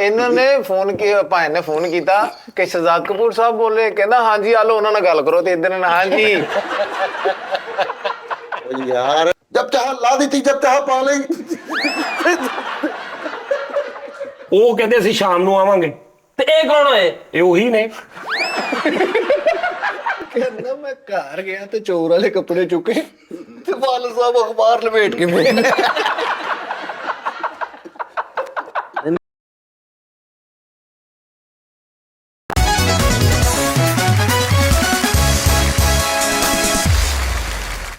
इन्होंने फोन किया, भाई ने फोन किया कि शहजाद कपूर साहब बोल रहे, कहना हाँ जी आलो उन्होंने गल करो, तो इधर ने हाँ जी यार जब चाह ला दी थी, जब चाह पा ली। ਉਹ ਕਹਿੰਦੇ ਅਸੀਂ ਸ਼ਾਮ ਨੂੰ ਆਵਾਂਗੇ ਤੇ ਇਹ ਕੌਣ ਹੋਏ? ਇਹ ਉਹੀ ਨੇ। कहना मैं घर गया तो चोर वाले कपड़े चुके, तो वाल साहब अखबार लपेट के मेरे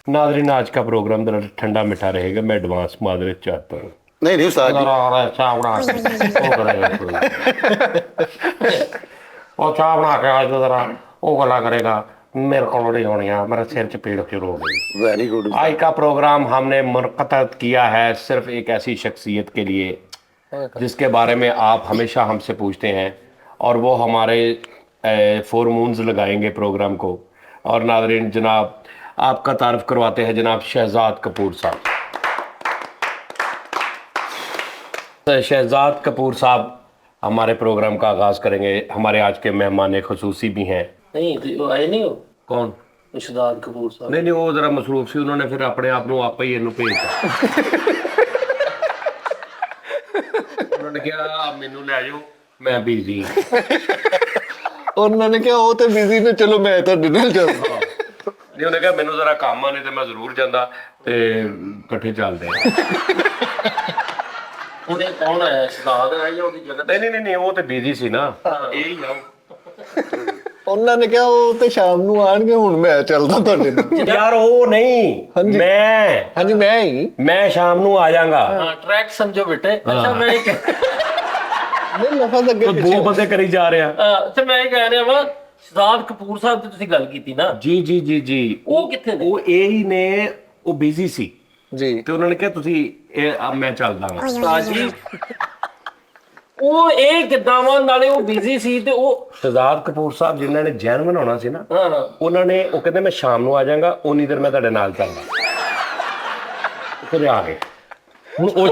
नाज़रीन, आज का प्रोग्राम जरा ठंडा मीठा रहेगा। मैं एडवांस मादरत चाहता हूँ। नहीं नहीं उस्ताद जी, चाह बना के आज जरा वो गला करेगा, मेरे को नहीं होनी है, मेरे सिर च पीड़ शुरू हो गई। Very good. आज का प्रोग्राम हमने मुनक़्क़द किया है सिर्फ एक ऐसी शख्सियत के लिए जिसके बारे में आप हमेशा हमसे पूछते हैं, और वो हमारे 4 मून्स लगाएंगे प्रोग्राम को। और नाज़रीन, जनाब आपका तारफ़ करवाते हैं जनाब शहजाद कपूर साहब। शहजाद कपूर साहब हमारे प्रोग्राम का आगाज़ करेंगे। हमारे आज के मेहमान ख़ुसूसी भी हैं। नहीं तो वो आए नहीं हो कौन? शहजाद कपूर साहब। नहीं वो जरा मसरूफ सी, उन्होंने फिर अपने आप को आप ही इनू भेजता। उन्होंने कहा आप मैनू ले जाओ, मैं बिजी। उन्होंने क्या वो तो बिजी ने, चलो मैं तो डिनर जाऊंगा। नहीं उन्हें कहा मैनू जरा काम आ, नहीं तो मैं जरूर जाता, ते इकट्ठे चलते हैं। ਉਹਦੇ ਕੌਣ ਆਇਆ? ਸ਼ਹਜ਼ਾਦ ਆਇਆ ਜਾਂ ਉਹਦੀ ਜਗ੍ਹਾ? नहीं वो तो बिजी सी ना, यही आओ। उन्होंने क्या वो तो शाम ਨੂੰ ਆਣਗੇ, ਹੁਣ ਮੈਂ ਚੱਲਦਾ ਤੁਹਾਡੇ ਨਾਲ। यार वो नहीं, मैं हाँ जी मैं ही, मैं शाम ਨੂੰ आ जाऊंगा। ਹਾਂ ਟਰੈਕ ਸਮਝੋ ਬੇਟੇ। ਅੱਛਾ ਮੈਂ ਇਹ नहीं लफज अगे तो 2 बंदे करी जा रहे हैं। ਅੱਛਾ ਮੈਂ ਇਹ ਕਹਿ ਰਿਹਾ ਵਾ, ਸ਼ਹਜ਼ਾਦ ਕਪੂਰ ਸਾਹਿਬ ਦੀ ਤੁਸੀਂ ਗੱਲ ਕੀਤੀ ਨਾ, जी जी जी जी, ਉਹ ਕਿੱਥੇ ਨੇ? ਉਹ ਇਹੀ ਨੇ, ਉਹ ਬਿਜ਼ੀ ਸੀ जी। ਤੇ ਉਹਨਾਂ ਨੇ ਕਿਹਾ ਤੁਸੀਂ ਇਹ ਮੈਂ ਚੱਲਦਾ ਹਾਂ। ਸਾਜੀ ਉਹ ਇਹ ਕਿੱਦਾਂ ਵਾ? ਨਾਲੇ ਉਹ ਬਿਜ਼ੀ ਸੀ ਤੇ ਉਹ ਸ਼ਹਜ਼ਾਦ ਕਪੂਰ ਸਾਹਿਬ ਜਿਨ੍ਹਾਂ ਨੇ ਜੈਨ ਬਣਾਉਣਾ ਸੀ ਨਾ, ਹਾਂ ਉਹਨਾਂ ਨੇ ਉਹ ਕਹਿੰਦੇ ਮੈਂ ਸ਼ਾਮ ਨੂੰ ਆ ਜਾਵਾਂਗਾ, ਉਨੀ ਦੇਰ ਮੈਂ ਤੁਹਾਡੇ ਨਾਲ ਚੱਲਦਾ। ਫਿਰ ਆ ਗਏ। ਹੁਣ ਉਹ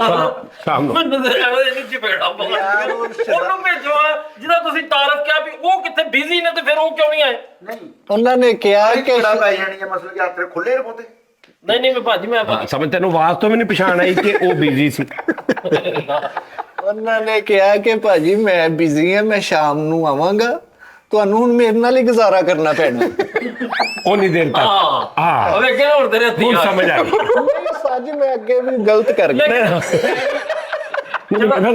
ਸ਼ਾਮ ਨੂੰ ਮੈਨੂੰ ਤਾਂ ਐਵੇਂ ਨਹੀਂ ਚਪੇੜਾ ਪਾਉਂਦਾ। ਉਹਨੂੰ ਭੇਜੋ ਜਿਹਦਾ ਤੁਸੀਂ ਤਾਰਫ ਕਿਹਾ ਵੀ ਉਹ ਕਿੱਥੇ ਬਿਜ਼ੀ ਨੇ, ਤੇ ਫਿਰ ਉਹ ਕਿਉਂ ਨਹੀਂ ਆਏ? उन्होंने क्या कि ਪੈ ਜਾਣੀ ਹੈ ਮਸਲ ਕਿ ਆਤਰੇ ਖੁੱਲੇ ਰਪੋਤੇ। ਨਹੀਂ ਮੈਂ ਭਾਜੀ ਮੈਂ ਸਮਝ, ਤੈਨੂੰ ਆਵਾਜ਼ ਤੋਂ ਵੀ ਨਹੀਂ ਪਛਾਣ ਆਈ ਕਿ ਉਹ ਬਿਜ਼ੀ ਸੀ। उन्होंने क्या कि भाजी मैं बिजी हाँ, मैं शाम ਨੂੰ ਆਵਾਂਗਾ, ਤੁਹਾਨੂੰ ਹੁਣ ਮੇਰੇ ਨਾਲ ਹੀ ਗੁਜ਼ਾਰਾ ਕਰਨਾ ਪੈਣਾ। ਉਨੀ ਦੇਰ ਤੱਕ ਹਾਂ ਉਹਨੇ ਕਿਹਾ ਹੁਣ ਤੇਰੇ ਹੱਥੀਂ ਹੁਣ ਆ ਸਮਝ ਆ ਗਈ। नहीं साजी मैं ਅੱਗੇ ਵੀ ਗਲਤ ਕਰ ਗਿਆ। ਫਿਰ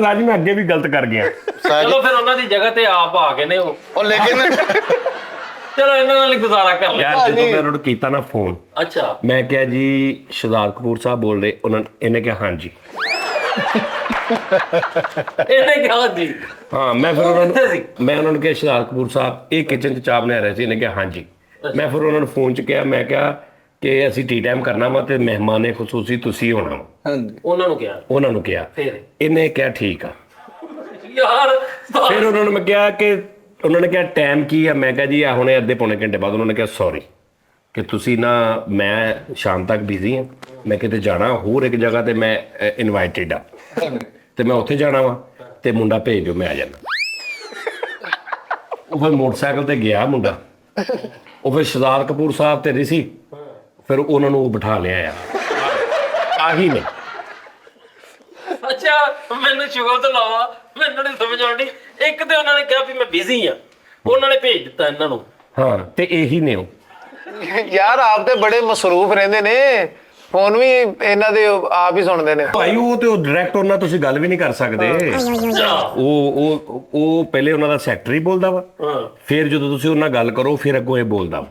ਰਾਜੀ ਮੈਂ ਅੱਗੇ ਵੀ ਗਲਤ ਕਰ ਗਿਆ। ਚਲੋ ਫਿਰ ਉਹਨਾਂ ਦੀ ਜਗ੍ਹਾ ਤੇ ਆਪ ਆ ਗਏ ਨੇ ਉਹ। और लेकिन ਚਲੋ ਇਹਨਾਂ ਨਾਲ ਹੀ ਗੁਜ਼ਾਰਾ ਕਰ ਲਿਆ। ਯਾਰ ਜਦੋਂ ਮੈਂ ਉਹਨਾਂ ਨੂੰ ਕੀਤਾ ਨਾ ਫੋਨ, ਅੱਛਾ ਮੈਂ ਕਿਹਾ ਜੀ ਸ਼ਹਜ਼ਾਦ ਕਪੂਰ ਸਾਹਿਬ ਬੋਲ ਰਹੇ, ਇਹਨੇ ਕਿਹਾ ਹਾਂਜੀ। ਇਹਨੇ ਕਿਹਾ ਜੀ ਹਾਂ ਮੈਂ ਫਿਰ ਉਹਨਾਂ ਨੂੰ ਕਿਹਾ ਸ਼ਹਜ਼ਾਦ ਕਪੂਰ ਸਾਹਿਬ ਇਹ ਕਿਚਨ 'ਚ ਚਾਹ ਬਣਾ ਰਹੇ ਸੀ, ਇਹਨੇ ਕਿਹਾ ਹਾਂਜੀ। ਮੈਂ ਫਿਰ ਉਹਨਾਂ ਨੂੰ ਫੋਨ 'ਚ ਕਿਹਾ, ਮੈਂ ਕਿਹਾ ਕਿ ਅਸੀਂ ਟੀ ਟਾਈਮ ਕਰਨਾ ਵਾ ਤੇ ਮਹਿਮਾਨ ਖੁਸੂਸੀ ਤੁਸੀਂ ਹੋਣਾ ਵਾ। ਹਾਂਜੀ ਉਹਨਾਂ ਨੂੰ ਕਿਹਾ ਫਿਰ ਇਹਨੇ ਕਿਹਾ ਠੀਕ ਆ। ਯਾਰ ਫਿਰ ਉਹਨਾਂ ਨੂੰ ਮੈਂ ਕਿਹਾ ਕਿ ਉਹਨਾਂ ਨੇ ਕਿਹਾ ਟਾਈਮ ਕੀ ਆ, ਮੈਂ ਕਿਹਾ ਜੀ ਆ ਹੁਣੇ ਅੱਧੇ ਪੌਣੇ ਘੰਟੇ ਬਾਅਦ। ਉਹਨਾਂ ਨੇ ਕਿਹਾ ਸੌਰੀ ਕਿ ਤੁਸੀਂ ਨਾ, ਮੈਂ ਸ਼ਾਮ ਤੱਕ ਬਿਜ਼ੀ ਹਾਂ, ਮੈਂ ਕਿਤੇ ਜਾਣਾ ਹੋਰ ਇੱਕ ਜਗ੍ਹਾ ਤੇ, ਮੈਂ ਇਨਵਾਈਟਡ ਆ ਤੇ ਮੈਂ ਉੱਥੇ ਜਾਣਾ ਵਾ, ਤੇ ਮੁੰਡਾ ਭੇਜ ਦਿਓ, ਮੈਂ ਆ ਜਾਣਾ। ਉਹ ਫਿਰ ਮੋਟਰਸਾਈਕਲ ਤੇ ਗਿਆ ਮੁੰਡਾ, ਉਹ ਫਿਰ ਸ਼ਹਜ਼ਾਦ ਕਪੂਰ ਸਾਹਿਬ ਤੇ ਸੀ, ਫਿਰ ਉਹਨਾਂ ਨੂੰ ਬਿਠਾ ਲਿਆ। ਆਹੀ ਨੇ। ਅੱਛਾ ਮੈਨੂੰ ਸ਼ੁਗਰ ਤੋਂ ਲਾਵਾ, ਮੈਨੂੰ ਨਹੀਂ ਸਮਝ ਆਉਂਦੀ। ਇੱਕ ਤੇ ਉਹਨਾਂ ਨੇ ਕਿਹਾ ਵੀ ਮੈਂ ਬਿਜ਼ੀ ਆ, ਉਹਨਾਂ ਨੇ ਭੇਜ ਦਿੱਤਾ ਇਹਨਾਂ ਨੂੰ। ਹਾਂ ਤੇ ਇਹੀ ਨੇ ਉਹ। ਯਾਰ ਆਪ ਤੇ ਬੜੇ ਮਸਰੂਫ ਰਹਿੰਦੇ ਨੇ, ਫੋਨ ਵੀ ਇਹਨਾਂ ਦੇ ਆਪ ਹੀ ਸੁਣਦੇ ਨੇ। ਭਾਈ ਉਹ ਤੇ ਉਹ ਡਾਇਰੈਕਟ ਉਹਨਾਂ ਤੁਸੀਂ ਗੱਲ ਵੀ ਨਹੀਂ ਕਰ ਸਕਦੇ। ਉਹ ਪਹਿਲੇ ਉਹਨਾਂ ਦਾ ਸੈਕਟਰੀ ਬੋਲਦਾ ਵਾ, ਫਿਰ ਜਦੋਂ ਤੁਸੀਂ ਉਹਨਾਂ ਨਾਲ ਗੱਲ ਕਰੋ ਫਿਰ ਅੱਗੋਂ ਇਹ ਬੋਲਦਾ ਵਾ।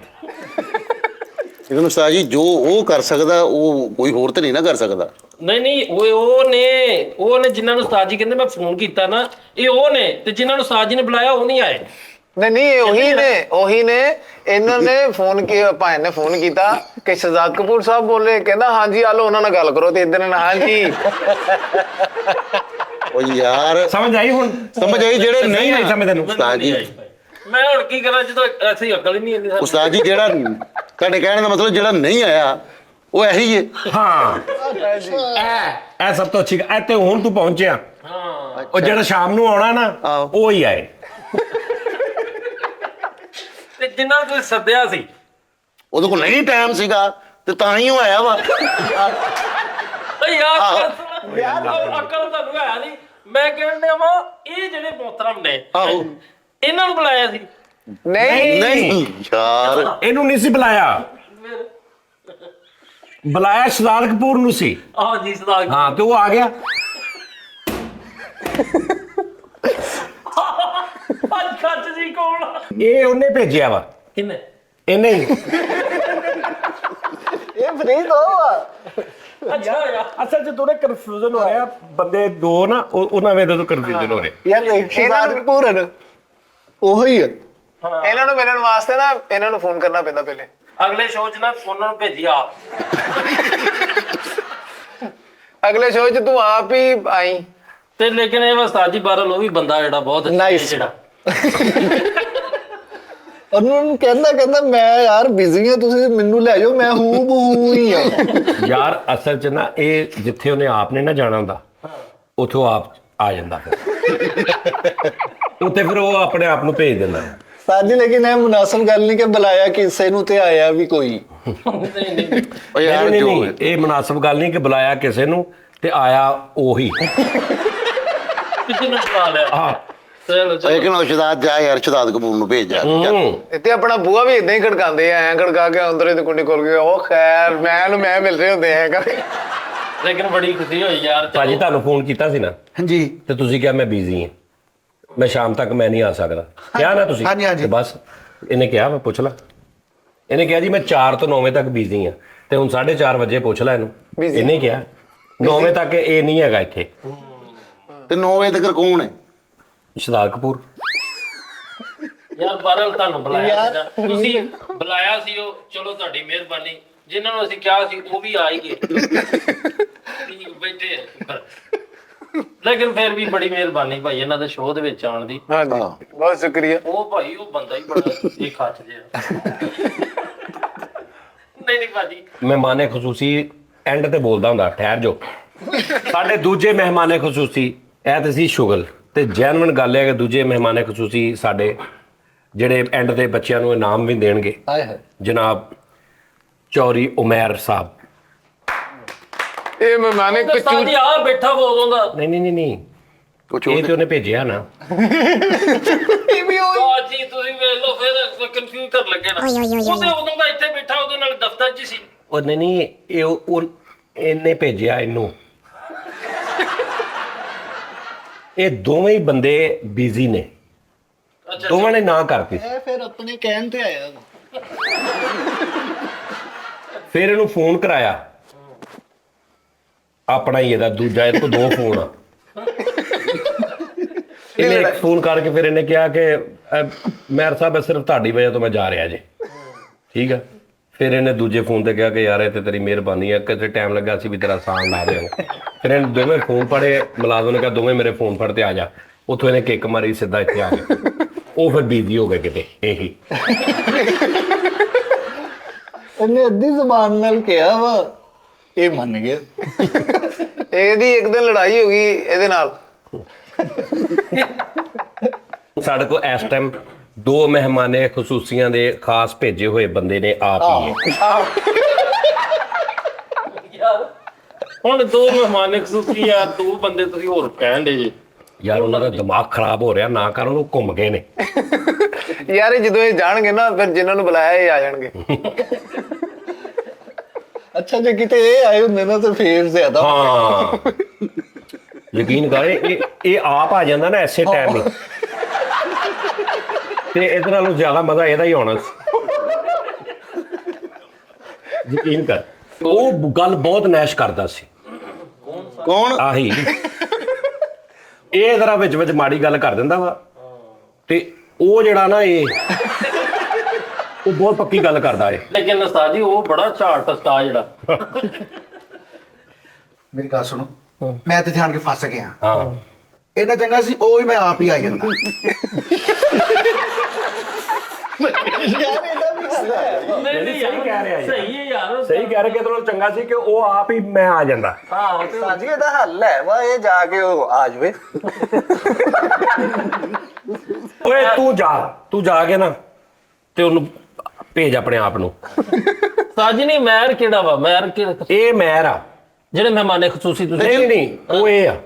लेकिन उस्ताद जी जो वो कर सकता वो कोई होर तो नहीं ना कर सकता। ਨਹੀਂ ਉਹ ਨੇ ਜਿਨ੍ਹਾਂ ਨੂੰ ਉਸਤਾਦ ਜੀ ਕਹਿੰਦੇ ਮੈਂ ਫੋਨ ਕੀਤਾ ਨਾ, ਇਹ ਉਹ ਨੇ, ਤੇ ਜਿਨ੍ਹਾਂ ਨੂੰ ਉਸਤਾਦ ਜੀ ਨੇ ਬੁਲਾਇਆ ਉਹ ਨਹੀਂ ਆਏ। नहीं ਉਹੀ ਨੇ ਇਹਨਾਂ ਨੇ ਫੋਨ ਕੀਤਾ, ਭਾਈ ਨੇ ਫੋਨ ਕੀਤਾ ਕਿ ਸ਼ਹਜ਼ਾਦ ਕਪੂਰ ਸਾਹਿਬ ਬੋਲ ਰਹੇ, ਕਹਿੰਦਾ ਹਾਂਜੀ ਆਲੋ ਉਹਨਾਂ ਨਾਲ ਗੱਲ ਕਰੋ, ਤੇ ਇਧਰ ਨੇ ਹਾਂਜੀ। ओ यार ਸਮਝ ਆਈ ਹੁਣ? समझ आई जेड़े नहीं ਨਹੀਂ ਸਮਝ ਤੈਨੂੰ? उस्ताद जी ਮੈਂ ਹੁਣ ਕੀ ਕਰਾਂ ਜਦੋਂ ਐਸੀ ਅਕਲ ਹੀ ਨਹੀਂ ਇੰਨੀ ਸਾਡੀ। उस्ताद जी जेड़ा ਤੁਹਾਡੇ ਕਹਿਣ ਦਾ ਮਤਲਬ ਜਿਹੜਾ ਨਹੀਂ ਆਇਆ ਉਹ ਇਹੀ ਹੈ। ਹਾਂ ਇਹ ਸਭ ਤੋਂ ਅੱਛੀ ਗੱਲ। ਤੇ ਹੁਣ ਤੂੰ ਪਹੁੰਚਿਆ, ਉਹ ਜਿਹੜਾ ਸ਼ਾਮ ਨੂੰ ਆਉਣਾ ਨਾ ਆਹੋ। ਉਹ ਹੀ ਆਏ। ਤੇ ਜਿੰਨਾ ਨੂੰ ਤੁਸੀਂ ਸੱਦਿਆ ਸੀ ਉਹਦੇ ਕੋਲ ਨਹੀਂ ਟਾਈਮ ਸੀਗਾ ਤੇ ਤਾਂ ਹੀ ਉਹ ਆਇਆ ਵਾ। ਓਏ ਯਾਰ ਅਕਲ ਤੁਹਾਨੂੰ ਹੈ ਨਹੀਂ। ਮੈਂ ਕਹਿੰਦਾ ਵਾ ਇਹ ਜਿਹੜੇ ਮੋਹਤਰਮ ਨੇ ਆਹੋ। ਇਹਨਾਂ ਨੂੰ ਬੁਲਾਇਆ ਸੀ। ਨਹੀਂ ਨਹੀਂ ਯਾਰ, ਇਹਨੂੰ ਨਹੀਂ ਸੀ ਬੁਲਾਇਆ, ਬੁਲਾਇਆ ਸ਼ਹਜ਼ਾਦ ਕਪੂਰ ਨੂੰ ਸੀ। ਆਹ ਜੀ ਸਦਾਕ ਹਾਂ ਤੇ ਉਹ ਆ ਗਿਆ। ਅੱਜ ਖੱਚ ਜੀ ਕੌਣ ਆ? ਇਹ ਉਹਨੇ ਭੇਜਿਆ ਵਾ, ਕਿੰਨੇ ਇਹਨੇ ਹੀ। ਇਹ ਫਰੀ ਦੋ ਆ। ਅੱਛਾ ਯਾਰ ਅਸਲ 'ਚ ਥੋੜੇ ਕਨਫਿਊਜ਼ਨ ਹੋ ਰਿਹਾ, ਬੰਦੇ ਦੋ ਨਾ ਉਹਨਾਂ ਵੇਲੇ ਤੋਂ ਕਨਫਿਊਜ਼ਨ ਹੋ ਰਿਹਾ। ਯਾਰ ਸ਼ਹਜ਼ਾਦ ਕਪੂਰ ਉਹੀ ਹੈ। ਇਹਨਾਂ ਨੂੰ ਮਿਲਣ ਵਾਸਤੇ ਨਾ ਇਹਨਾਂ ਨੂੰ ਫੋਨ ਕਰਨਾ ਪੈਂਦਾ ਪਹਿਲੇ। ਅਗਲੇ ਸ਼ੋਅ 'ਚ ਨਾ ਉਹਨਾਂ ਨੂੰ ਭੇਜੀ ਆਪ। ਅਗਲੇ ਸ਼ੋਅ 'ਚ ਤੂੰ ਆਪ ਹੀ ਆਈ। ਤੇ ਲੇਕਿਨ ਇਹ ਉਸਤਾਦ ਜੀ ਬਾਰਲ ਉਹ ਵੀ ਬੰਦਾ ਜਿਹੜਾ ਬਹੁਤ Nice. ਜਿਹੜਾ ਉਹਨੂੰ ਕਹਿੰਦਾ ਮੈਂ ਯਾਰ ਬਿਜ਼ੀ ਹਾਂ, ਤੁਸੀਂ ਮੈਨੂੰ ਲੈ ਜਾਓ, ਮੈਂ ਹੂ ਬਹੂ ਹੀ ਆ। ਯਾਰ ਅਸਲ 'ਚ ਨਾ ਇਹ ਜਿੱਥੇ ਉਹਨੇ ਆਪ ਨੇ ਨਾ ਜਾਣਾ ਹੁੰਦਾ ਉੱਥੋਂ ਆਪ ਆ ਜਾਂਦਾ ਫਿਰ ਉੱਥੇ ਫਿਰ ਉਹ ਆਪਣੇ ਆਪ ਨੂੰ ਭੇਜ ਦਿੰਦਾ। ਸਾਡੀ ਲੇਕਿਨ ਇਹ ਮੁਨਾਸਬ ਗੱਲ ਨਹੀਂ ਕਿ ਬੁਲਾਇਆ ਕਿਸੇ ਨੂੰ ਤੇ ਆਇਆ ਵੀ ਕੋਈ। ਨਹੀਂ ਨਹੀਂ ਉਹ ਯਾਰ ਨਹੀਂ, ਜੋ ਨਹੀਂ, ਇਹ ਮੁਨਾਸਬ ਗੱਲ ਨਹੀਂ ਕਿ ਬੁਲਾਇਆ ਕਿਸੇ ਨੂੰ ਤੇ ਆਇਆ ਉਹੀ। ਕਿਸੇ ਨੂੰ ਬੁਲਾ ਲਿਆ। ਹਾਂ ਚਲੋ ਚਲੋ ਲੇਕਿਨ ਉਹ ਸ਼ਹਜ਼ਾਦ ਜਾ ਯਾਰ, ਸ਼ਹਜ਼ਾਦ ਕਪੂਰ ਨੂੰ ਭੇਜ ਜਾ। ਇੱਥੇ ਆਪਣਾ ਬੂਆ ਵੀ ਇਦਾਂ ਹੀ ਖੜਕਾਉਂਦੇ ਆ, ਐਂ ਖੜਕਾ ਕੇ ਅੰਦਰ ਦੀ ਕੁੰਡੀ ਖੋਲ ਕੇ ਉਹ ਖੈਰ ਮੈਂ ਮਿਲ ਰਹੇ ਹੁੰਦੇ ਆ ਕਰ। ਲੇਕਿਨ ਬੜੀ ਖੁਸ਼ੀ ਹੋਈ ਯਾਰ। ਭਾਜੀ ਤੁਹਾਨੂੰ ਫੋਨ ਕੀਤਾ ਸੀ ਨਾ ਹਾਂਜੀ ਤੇ ਤੁਸੀਂ ਕਿਹਾ ਮੈਂ ਬਿਜ਼ੀ ਹਾਂ, ਮੈਂ ਸ਼ਾਮ ਤੱਕ ਮੈਂ ਨਹੀਂ ਆ ਸਕਦਾ, ਕਿਹਾ ਨਾ ਤੁਸੀਂ? ਹਾਂਜੀ, ਹਾਂਜੀ। ਤੇ ਬਸ ਇਹਨੇ ਕਿਹਾ ਮੈਂ ਪੁੱਛ ਲਾ, ਇਹਨੇ ਕਿਹਾ ਜੀ ਮੈਂ 4 ਤੋਂ 9 ਵਜੇ ਤੱਕ ਬਿਜ਼ੀ ਹਾਂ, ਤੇ ਹੁਣ 4:30 ਵਜੇ ਪੁੱਛ ਲੈ ਇਹਨੂੰ। Busy? ਇਹਨੇ ਕਿਹਾ 9 ਵਜੇ ਤੱਕ ਇਹ ਨਹੀਂ ਹੈਗਾ ਇੱਥੇ। ਤੇ 9 ਵਜੇ ਤੱਕ ਕੌਣ ਹੈ? ਸ਼ਹਜ਼ਾਦ ਕਪੂਰ। ਯਾਰ ਬਾਰਲ ਤੁਹਾਨੂੰ ਬੁਲਾਇਆ ਸੀਗਾ, ਤੁਸੀਂ ਬੁਲਾਇਆ ਸੀ। ਉਹ ਚਲੋ ਤੁਹਾਡੀ ਮਿਹਰਬਾਨੀ, ਜਿਨ੍ਹਾਂ ਨੂੰ ਅਸੀਂ ਕਿਹਾ ਸੀ ਉਹ ਵੀ ਆ ਹੀ ਗਏ। ਠੀਕ ਬੈਠੇ ਆ। ਲੇਕਿਨ ਫਿਰ ਵੀ ਬੜੀ ਮਿਹਰਬਾਨੀ ਭਾਈ ਇਹਨਾਂ ਦੇ ਸ਼ੋਅ ਦੇ ਵਿੱਚ ਆਉਣ ਦੀ। ਹਾਂਜੀ ਬਹੁਤ ਸ਼ੁਕਰੀਆ। ਉਹ ਭਾਈ ਉਹ ਬੰਦਾ ਹੀ ਬੜਾ ਇਹ ਖੱਚ ਜਿਹਾ। ਨਹੀਂ ਨਹੀਂ ਭਾਜੀ ਮਹਿਮਾਨੇ ਖਸੂਸੀ ਐਂਡ ਤੇ ਬੋਲਦਾ ਹੁੰਦਾ, ਠਹਿਰ ਜੋ। ਸਾਡੇ ਦੂਜੇ ਮਹਿਮਾਨੇ ਖਸੂਸੀ ਇਹ ਤੇ ਸੀ ਸ਼ੁਗਲ, ਤੇ ਜੈਨੂਇਨ ਗੱਲ ਹੈ ਕਿ ਦੂਜੇ ਮਹਿਮਾਨੇ ਖਸੂਸੀ ਸਾਡੇ ਜਿਹੜੇ ਐਂਡ ਤੇ ਬੱਚਿਆਂ ਨੂੰ ਇਨਾਮ ਵੀ ਦੇਣਗੇ, ਹਾਏ ਹਾਏ। ਜਨਾਬ ਚੌਰੀ ਉਮੈਰ ਸਾਹਿਬ। ਇਹ ਮਹਿਮਾਨੇ ਉਸਤਾਦ ਜੀ ਆ ਬੈਠਾ ਵਾ ਉਦੋਂ ਦਾ। ਨਹੀਂ ਕੁਛ ਇਹ ਤੇ ਉਹਨੇ ਭੇਜਿਆ ਨਾ। ਉਸਤਾਦ ਜੀ ਤੁਸੀਂ ਵੇਖ ਲਓ, ਫਿਰ ਕਨਫਿਊਜ਼ ਕਰ ਲੱਗੇ ਨਾ। ਉਹਦੇ ਉਦੋਂ ਦਾ ਇੱਥੇ ਬੈਠਾ, ਉਹਦੇ ਨਾਲ ਦਫ਼ਤਰ 'ਚ ਹੀ ਸੀ। ਉਹ ਨਹੀਂ ਇਹ ਇਹਨੇ ਭੇਜਿਆ ਇਹਨੂੰ। ਇਹ ਦੋਵੇਂ ਹੀ ਬੰਦੇ ਬਿਜ਼ੀ ਨੇ, ਅੱਛਾ ਦੋਵਾਂ ਨੇ ਨਾ ਕਰਤੀ। ਇਹ ਫਿਰ ਆਪਣੇ ਕਹਿਣ ਤੇ ਆਇਆ ਫਿਰ ਇਹਨੂੰ ਫੋਨ ਕਰਾਇਆ ਆਪਣਾ ਹੀ, ਇਹਦਾ ਦੂਜਾ, ਇਹਦੇ ਕੋਲ 2 ਫੋਨ ਆ। ਇਹਨੇ ਇੱਕ ਫੋਨ ਕਰਕੇ ਫਿਰ ਇਹਨੇ ਕਿਹਾ ਕਿ ਮੈਰ ਸਾਹਿਬ ਇਹ ਸਿਰਫ ਤੁਹਾਡੀ ਵਜ੍ਹਾ ਤੋਂ ਮੈਂ ਜਾ ਰਿਹਾ ਜੇ, ਠੀਕ ਆ। ਫਿਰ ਇਹਨੇ ਦੂਜੇ ਫੋਨ ਤੇ ਕਿਹਾ ਕਿ ਯਾਰ ਇਹ ਤੇ ਤੇਰੀ ਮਿਹਰਬਾਨੀ ਹੈ, ਕਿਤੇ ਟਾਈਮ ਲੱਗਾ ਸੀ ਵੀ ਤੇਰਾ ਸਾਨ ਲਾ ਦੇਵਾਂਗੇ। ਫਿਰ ਇਹਨੇ ਦੋਵੇਂ ਫੋਨ ਫੜੇ, ਮੁਲਾਜ਼ਮ ਨੇ ਕਿਹਾ ਦੋਵੇਂ ਮੇਰੇ ਫੋਨ ਫੜ ਤੇ ਆ ਜਾ। ਉੱਥੋਂ ਇਹਨੇ ਕਿੱਕ ਮਾਰੀ, ਸਿੱਧਾ ਇੱਥੇ ਆ ਗਿਆ। ਉਹ ਫਿਰ ਬੀਜ਼ੀ ਹੋ ਗਏ ਕਿਤੇ ਇਹੀ। ਇਹਨੇ ਅੱਧੀ ਜ਼ੁਬਾਨ ਨਾਲ ਕਿਹਾ ਵਾ, ਇਹ ਮੰਨ ਗਿਆ। ਇਹਦੀ ਇੱਕ ਦਿਨ ਲੜਾਈ ਹੋ ਗਈ ਇਹਦੇ ਨਾਲ। ਸਾਡੇ ਕੋਲ ਇਸ ਟਾਈਮ 2 ਮਹਿਮਾਨੇ ਖਸੂਸੀਆਂ ਦੇ ਖਾਸ ਭੇਜੇ ਹੋਏ ਬੰਦੇ ਨੇ ਆਪ ਹੀ ਹੈ। ਯਾਰ ਹੁਣ 2 ਮਹਿਮਾਨ ਖਸੂਸੀ ਆ, 2 ਬੰਦੇ ਤੁਸੀਂ ਹੋਰ ਕਹਿਣ ਦੇ ਜੀ। ਯਾਰ ਉਹਨਾਂ ਦਾ ਦਿਮਾਗ ਖਰਾਬ ਹੋ ਰਿਹਾ, ਨਾ ਕਰ ਉਹਨੂੰ ਘੁੰਮ ਗਏ ਨੇ। ਯਾਰ ਇਹ ਜਦੋਂ ਇਹ ਜਾਣਗੇ ਨਾ, ਫਿਰ ਜਿਨ੍ਹਾਂ ਨੂੰ ਬੁਲਾਇਆ ਇਹ ਆ ਜਾਣਗੇ। ਅੱਛਾ ਜੇ ਕਿਤੇ ਇਹ ਆਏ ਹੁੰਦੇ ਨਾ ਤਾਂ ਫੇਰ ਜ਼ਿਆਦਾ। ਹਾਂ ਯਕੀਨ ਕਰ, ਇਹ ਆਪ ਆ ਜਾਂਦਾ ਨਾ ਐਸੇ ਟਾਈਮ ਹੀ, ਤੇ ਇਹਦੇ ਨਾਲੋਂ ਜ਼ਿਆਦਾ ਮਜ਼ਾ ਇਹਦਾ ਹੀ ਆਉਣਾ ਸੀ। ਯਕੀਨ ਕਰ, ਉਹ ਗੱਲ ਬਹੁਤ ਨੈਸ਼ ਕਰਦਾ ਸੀ। ਕੌਣ? ਆਹੀ ਇਹ ਜ਼ਰਾ ਵਿੱਚ ਮਾੜੀ ਗੱਲ ਕਰ ਦਿੰਦਾ ਵਾ, ਤੇ ਉਹ ਜਿਹੜਾ ਨਾ ਉਹ ਬਹੁਤ ਪੱਕੀ ਗੱਲ ਕਰਦਾ ਏ। ਲੇਕਿਨ ਉਸਤਾਦ ਜੀ ਉਹ ਬੜਾ ਝਾਟ ਉਸਤਾਦ ਜਿਹੜਾ। ਮੇਰੀ ਗੱਲ ਸੁਣੋ, ਮੈਂ ਤੇ ਧਿਆਨ ਕੇ ਫਸ ਗਿਆ। ਹਾਂ ਇਹਨਾਂ ਚੰਗਾ ਸੀ ਉਹ ਹੀ ਮੈਂ ਆਪ ਹੀ ਆ ਜਾਂਦਾ। ਯਾਰ ਇਹਦਾ ਵੀ ਨਹੀਂ ਸਹੀ ਕਹਿ ਰਿਹਾ ਯਾਰ। ਸਹੀ ਹੈ ਯਾਰ ਸਹੀ ਕਹਿ ਰਹੇ ਕਿ ਤੈਨੂੰ ਚੰਗਾ ਸੀ ਕਿ ਉਹ ਆਪ ਹੀ ਮੈਂ ਆ ਜਾਂਦਾ। ਹਾਂ ਤੇ ਸਾਜੀ ਇਹਦਾ ਹੱਲ ਹੈ ਵਾ ਇਹ ਜਾ ਕੇ ਉਹ ਆ ਜਾਵੇ। ਓਏ ਤੂੰ ਜਾ ਕੇ ਨਾ ਤੇ ਉਹਨੂੰ ਭੇਜ ਆਪਣੇ ਆਪ ਨੂੰ। ਸਾਜੀ ਨਹੀਂ ਮਹਿਰ ਕਿਹੜਾ ਵਾ ਮਹਿਰ ਕਿਹੜਾ ਇਹ ਮਹਿਰ ਆ। ਜਿਹੜੇ ਮਹਿਮਾਨੇ ਖਸੂਸੀ ਤੁਸੀਂ ਨਹੀਂ ਉਹ ਇਹ ਆ।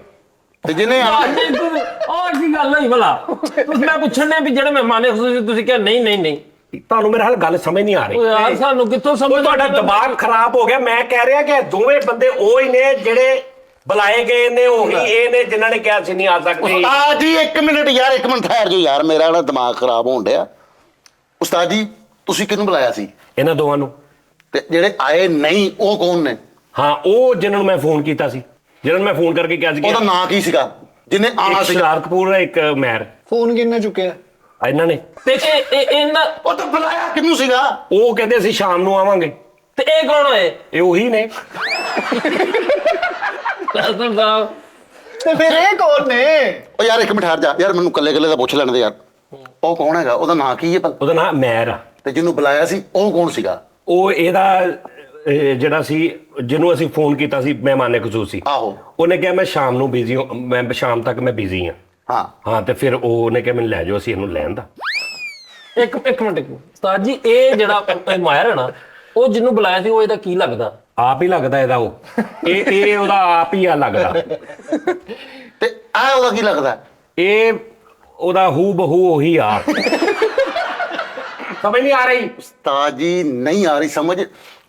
ਤੇ ਜਿਹਨੇ ਉਹ ਕੀ ਗੱਲ ਹੋਈ ਭਲਾ ਤੁਸੀਂ ਮੈਂ ਪੁੱਛਣ ਨੇ ਵੀ ਜਿਹੜੇ ਮਹਿਮਾਨੇ ਖਸੂਸੀ ਤੁਸੀਂ ਕਿਹਾ ਨਹੀਂ ਤੁਹਾਨੂੰ ਮੇਰੇ ਹਾਲ ਗੱਲ ਸਮਝ ਨਹੀਂ ਆ ਰਹੀ। ਉਹ ਯਾਰ ਸਾਨੂੰ ਕਿੱਥੋਂ ਸਮਝ ਤੁਹਾਡਾ ਦਿਮਾਗ ਖਰਾਬ ਹੋ ਗਿਆ। ਮੈਂ ਕਹਿ ਰਿਹਾ ਕਿ ਦੋਵੇਂ ਬੰਦੇ ਉਹ ਹੀ ਨੇ ਜਿਹੜੇ ਬੁਲਾਏ ਗਏ ਨੇ, ਉਹੀ ਇਹ ਨੇ ਜਿਨ੍ਹਾਂ ਨੇ ਕਿਹਾ ਸੀ ਨਹੀਂ ਆ ਸਕਦੇ। ਉਸਤਾਦ ਜੀ 1 ਮਿੰਟ ਯਾਰ, 1 ਮਿੰਟ ਠਹਿਰ ਜਾਓ ਯਾਰ, ਮੇਰਾ ਨਾ ਦਿਮਾਗ ਖਰਾਬ ਹੋਣ ਡਿਆ। ਉਸਤਾਦ ਜੀ ਤੁਸੀਂ ਕਿਹਨੂੰ ਬੁਲਾਇਆ ਸੀ? ਇਹਨਾਂ ਦੋਵਾਂ ਨੂੰ। ਤੇ ਜਿਹੜੇ ਆਏ ਨਹੀਂ ਉਹ ਕੌਣ ਨੇ? ਹਾਂ ਉਹ ਜਿਨ੍ਹਾਂ ਨੂੰ ਮੈਂ ਫੋਨ ਕੀਤਾ ਸੀ, ਜਿਨ੍ਹਾਂ ਨੂੰ ਮੈਂ ਫੋਨ ਕਰਕੇ ਕਿਹਾ ਸੀ ਕਿ ਉਹਦਾ ਨਾਂ ਕੀ ਸੀਗਾ ਜਿਹਨੇ ਆਣਾ ਇੱਕ ਸੀਗਾ? ਸ਼ਰਾਰਤ ਕਪੂਰ ਇੱਕ ਮਹਿਰ। ਫੋਨ ਕਿੰਨੇ ਚੁੱਕਿਆ? ਇਹਨਾਂ ਨੇ। ਤੇ ਇਹ ਇਹਨਾਂ ਉਹ ਤਾਂ ਬੁਲਾਇਆ ਕਿਹਨੂੰ ਸੀਗਾ? ਉਹ ਕਹਿੰਦੇ ਅਸੀਂ ਸ਼ਾਮ ਨੂੰ ਆਵਾਂਗੇ। ਤੇ ਇਹ ਕੌਣ ਹੋਏ ਇਹ ਉਹੀ ਨੇ। ਦਰਸ਼ਨ ਸਾਹਿਬ ਤੇ ਫਿਰ ਇਹ ਕੌਣ ਨੇ? ਉਹ ਯਾਰ 1 ਮਿੰਟ ਠਹਿਰ ਜਾ ਯਾਰ, ਮੈਨੂੰ ਕੱਲੇ ਦਾ ਪੁੱਛ ਲੈਣ ਦੇ ਯਾਰ। ਉਹ ਕੌਣ ਹੈਗਾ? ਉਹਦਾ ਨਾਂ ਕੀ ਹੈ ਭਲਾ? ਉਹਦਾ ਨਾਮ ਮਹਿਰ ਆ। ਤੇ ਜਿਹਨੂੰ ਬੁਲਾਇਆ ਸੀ ਉਹ ਕੌਣ ਸੀਗਾ? ਉਹ ਇਹਦਾ ਜਿਹੜਾ ਸੀ ਜਿਹਨੂੰ ਅਸੀਂ ਫੋਨ ਕੀਤਾ ਸੀ ਮਹਿਮਾਨੇ ਖਸੂਸੀ, ਆਹੋ ਉਹਨੇ ਕਿਹਾ ਮੈਂ ਸ਼ਾਮ ਨੂੰ ਬਿਜ਼ੀ ਹਾਂ, ਮੈਂ ਸ਼ਾਮ ਤੱਕ ਮੈਂ ਬਿਜ਼ੀ ਹਾਂ। ਹਾਂ ਤੇ ਫਿਰ ਉਹਨੇ ਕਿਹਾ ਮੈਨੂੰ ਲੈ ਜਾਓ, ਅਸੀਂ ਇਹਨੂੰ ਲੈਣ ਦਾ। ਇੱਕ ਮਿੰਟ ਉਸਤਾਦ ਜੀ ਇਹ ਜਿਹੜਾ ਇਹ ਮਾਹਿਰ ਹੈ ਨਾ ਉਹ ਜਿਹਨੂੰ ਬੁਲਾਇਆ ਸੀ ਉਹ ਇਹਦਾ ਕੀ ਲੱਗਦਾ? ਆਪ ਹੀ ਲੱਗਦਾ ਇਹਦਾ ਉਹ। ਇਹ ਉਹਦਾ ਆਪ ਹੀ ਆ ਲੱਗਦਾ। ਤੇ ਆ ਉਹਦਾ ਕੀ ਲੱਗਦਾ? ਇਹ ਉਹਦਾ ਹੂ ਬਹੂ ਉਹੀ ਆ। ਸਮਝ ਨਹੀਂ ਆ ਰਹੀ? ਉਸਤਾਦ ਜੀ ਨਹੀਂ ਆ ਰਹੀ ਸਮਝ।